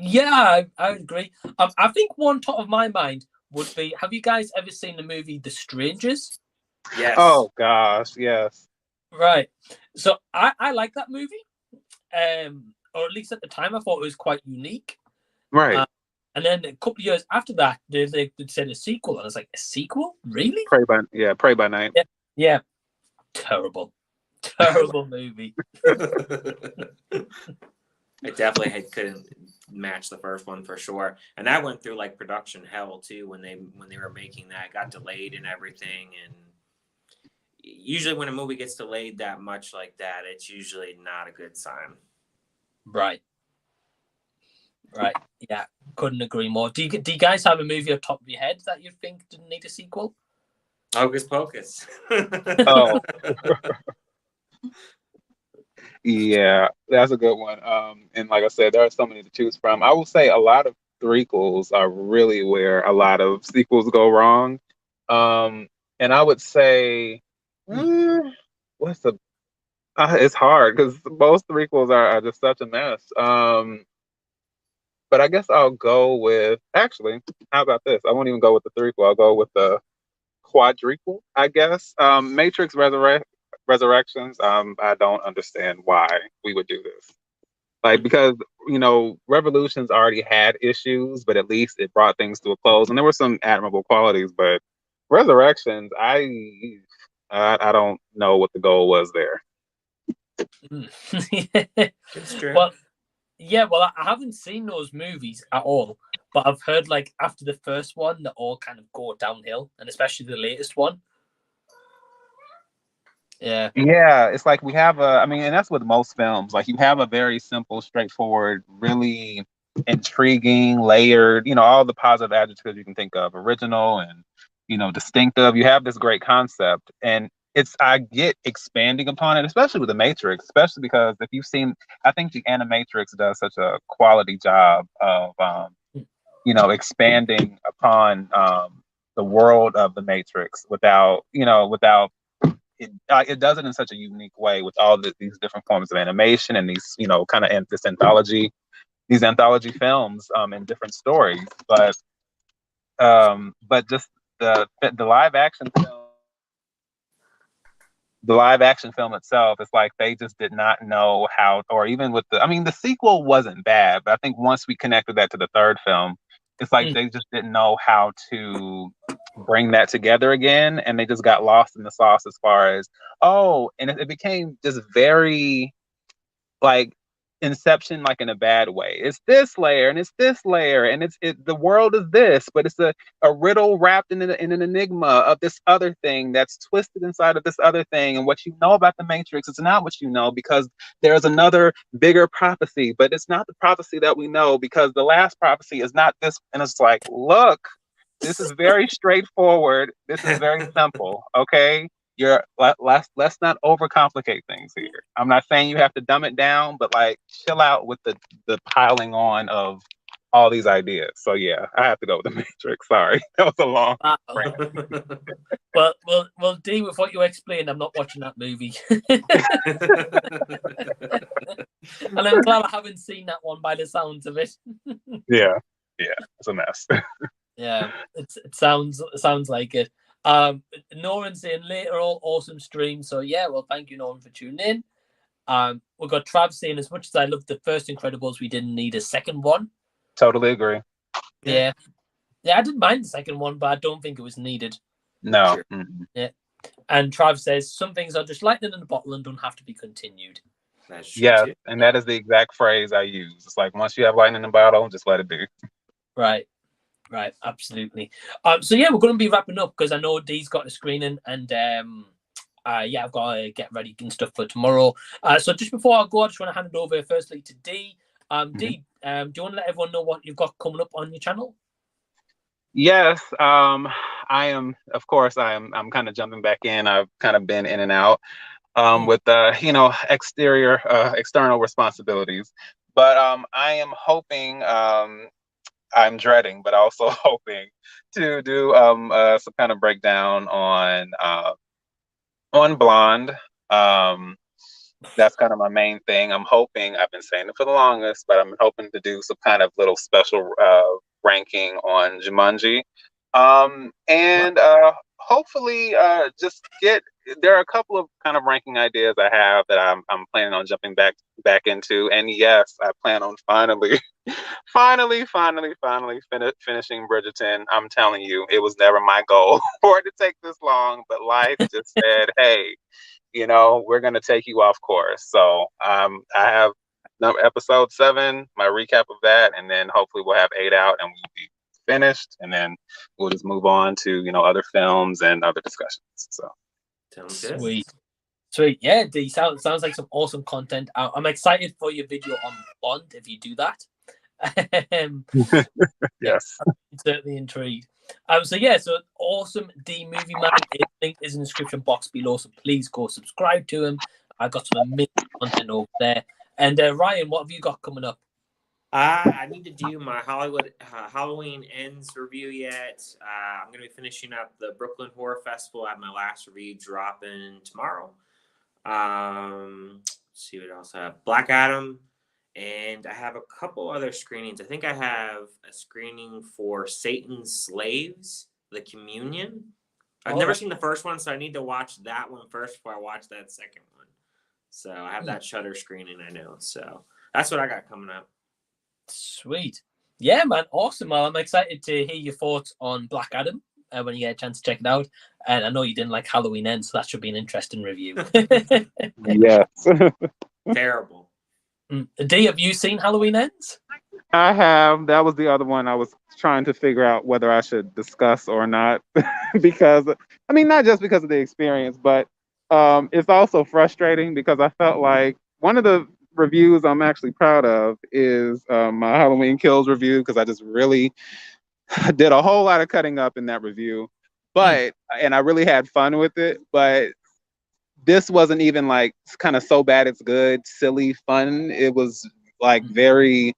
Speaker 1: Yeah, I agree. I think one top of my mind would be, have you guys ever seen the movie The Strangers?
Speaker 4: Yes.
Speaker 3: Oh gosh, yes.
Speaker 1: Right. So I like that movie. Or at least at the time I thought it was quite unique.
Speaker 3: Right.
Speaker 1: And then a couple of years after that, they said a sequel, and I was like, a sequel? Really?
Speaker 3: Pray by Night.
Speaker 1: Yeah. Terrible movie.
Speaker 4: I definitely couldn't match the first one for sure, and that went through like production hell too when they were making that. It got delayed and everything, and usually when a movie gets delayed that much like that, it's usually not a good sign.
Speaker 1: Right. Yeah, couldn't agree more. Do you guys have a movie off the top of your head that you think didn't need a sequel?
Speaker 4: Hocus Pocus.
Speaker 3: Oh. Yeah, that's a good one. And like I said, there are so many to choose from. I will say a lot of threequels are really where a lot of sequels go wrong. And I would say, it's hard because most threequels are just such a mess. But I guess I'll go with, actually, how about this? I won't even go with the threequel. I'll go with the quadruple, I guess. Matrix Resurrections. I don't understand why we would do this. Like, because, Revolutions already had issues, but at least it brought things to a close. And there were some admirable qualities, but Resurrections, I don't know what the goal was there.
Speaker 4: It's true.
Speaker 1: Well, I haven't seen those movies at all, but I've heard like after the first one, they all kind of go downhill, and especially the latest one. Yeah,
Speaker 3: it's like we have and that's with most films. Like you have a very simple, straightforward, really intriguing, layered, all the positive adjectives you can think of, original and distinctive. You have this great concept, and I get expanding upon it, especially with the Matrix, especially because if you've seen, I think the Animatrix does such a quality job of expanding upon the world of the Matrix without it does it in such a unique way with all these different forms of animation and these kind of these anthology films and different stories, but just the live action film. The live action film itself, it's like they just did not know how, or even with the sequel wasn't bad, but I think once we connected that to the third film, it's like they just didn't know how to bring that together again, and they just got lost in the sauce as far as, and it became just very like Inception, like in a bad way. It's this layer and it's this layer and the world is this, but it's a riddle wrapped in an enigma of this other thing that's twisted inside of this other thing. And what you know about the Matrix is not what you know, because there's another bigger prophecy, but it's not the prophecy that we know, because the last prophecy is not this. And it's like, look, this is very straightforward. This is very simple. Okay. Let's not overcomplicate things here. I'm not saying you have to dumb it down, but like chill out with the piling on of all these ideas. So yeah, I have to go with the Matrix. Sorry, that was a long rant.
Speaker 1: Well, D, with what you explained, I'm not watching that movie. And I'm glad I haven't seen that one by the sounds of it.
Speaker 3: Yeah, it's a mess.
Speaker 1: Yeah, it sounds like it. Norman saying later, all awesome stream. So yeah, well, thank you, Norman, for tuning in. We've got Trav saying, as much as I loved the first Incredibles, we didn't need a second one.
Speaker 5: Totally agree.
Speaker 1: Yeah, I didn't mind the second one, but I don't think it was needed.
Speaker 5: No.
Speaker 4: Sure.
Speaker 5: Mm-mm.
Speaker 1: Yeah. And Trav says, some things are just lightning in a bottle and don't have to be continued.
Speaker 4: That's true
Speaker 5: Yeah,
Speaker 4: too.
Speaker 5: and that is the exact phrase I use. It's like, once you have lightning in the bottle, just let it be.
Speaker 1: Right, absolutely. So yeah, we're going to be wrapping up because I know Dee's got a screening, and yeah, I've got to get ready and stuff for tomorrow. So just before I go, I just want to hand it over firstly to Dee. Dee, do you want to let everyone know what you've got coming up on your channel?
Speaker 5: Yes, I am. Of course, I'm kind of jumping back in. I've kind of been in and out with external responsibilities. But I am hoping. I'm dreading, but also hoping to do some kind of breakdown on Blonde. That's kind of my main thing. I'm hoping, I've been saying it for the longest, but I'm hoping to do some kind of little special ranking on Jumanji. And hopefully just there are a couple of kind of ranking ideas I have that I'm planning on jumping back into. And yes, I plan on finally finishing Bridgerton. I'm telling you, it was never my goal for it to take this long, but life just said, hey, we're going to take you off course. So I have episode 7, my recap of that, and then hopefully we'll have 8 out and we'll be finished, and then we'll just move on to other films and other discussions. So
Speaker 4: Sounds good.
Speaker 1: Sweet. Yeah, Dee, sounds like some awesome content. I'm excited for your video on Bond if you do that.
Speaker 5: Yes,
Speaker 1: I'm certainly intrigued. So awesome D Movie Man. His link is in the description box below, so please go subscribe to him. I got some amazing content over there. And Ryan, what have you got coming up?
Speaker 4: I need to do my Halloween Ends review yet. I'm going to be finishing up the Brooklyn Horror Festival. I have my last review dropping tomorrow. Let's see what else I have. Black Adam. And I have a couple other screenings. I think I have a screening for Satan's Slaves, The Communion. I've never seen the first one, so I need to watch that one first before I watch that second one. So I have that Shudder screening, I know. So that's what I got coming up.
Speaker 1: Sweet. Yeah, man. Awesome. Well, I'm excited to hear your thoughts on Black Adam when you get a chance to check it out. And I know you didn't like Halloween Ends, so that should be an interesting review.
Speaker 5: yes.
Speaker 4: Terrible.
Speaker 1: Dee, have you seen Halloween Ends?
Speaker 5: I have. That was the other one I was trying to figure out whether I should discuss or not. Because, not just because of the experience, but it's also frustrating because I felt like one of the reviews I'm actually proud of is my Halloween Kills review, because I just really did a whole lot of cutting up in that review. But, and I really had fun with it, but this wasn't even like kind of so bad it's good, silly fun. It was like very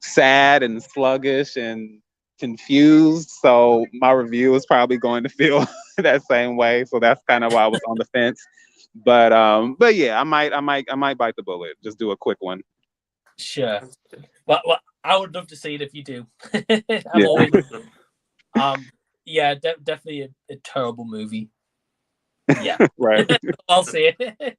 Speaker 5: sad and sluggish and confused. So my review is probably going to feel that same way. So that's kind of why I was on the fence. But yeah, I might bite the bullet. Just do a quick one.
Speaker 1: Sure. Well, I would love to see it if you do. Always. Yeah, definitely a terrible movie. Yeah.
Speaker 5: Right.
Speaker 1: I'll see it.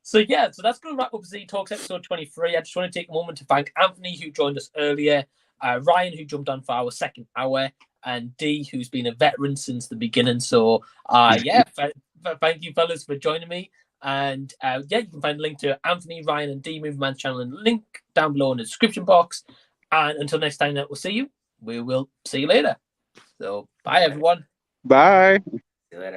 Speaker 1: So that's going to wrap up Z Talks episode 23. I just want to take a moment to thank Anthony, who joined us earlier, Ryan, who jumped on for our second hour, and Dee, who's been a veteran since the beginning. So thank you fellas for joining me. And you can find a link to Anthony, Ryan, and Dee Movie Man channel in the link down below in the description box. And until next time that we'll see you, we will see you later. So bye everyone.
Speaker 5: Bye.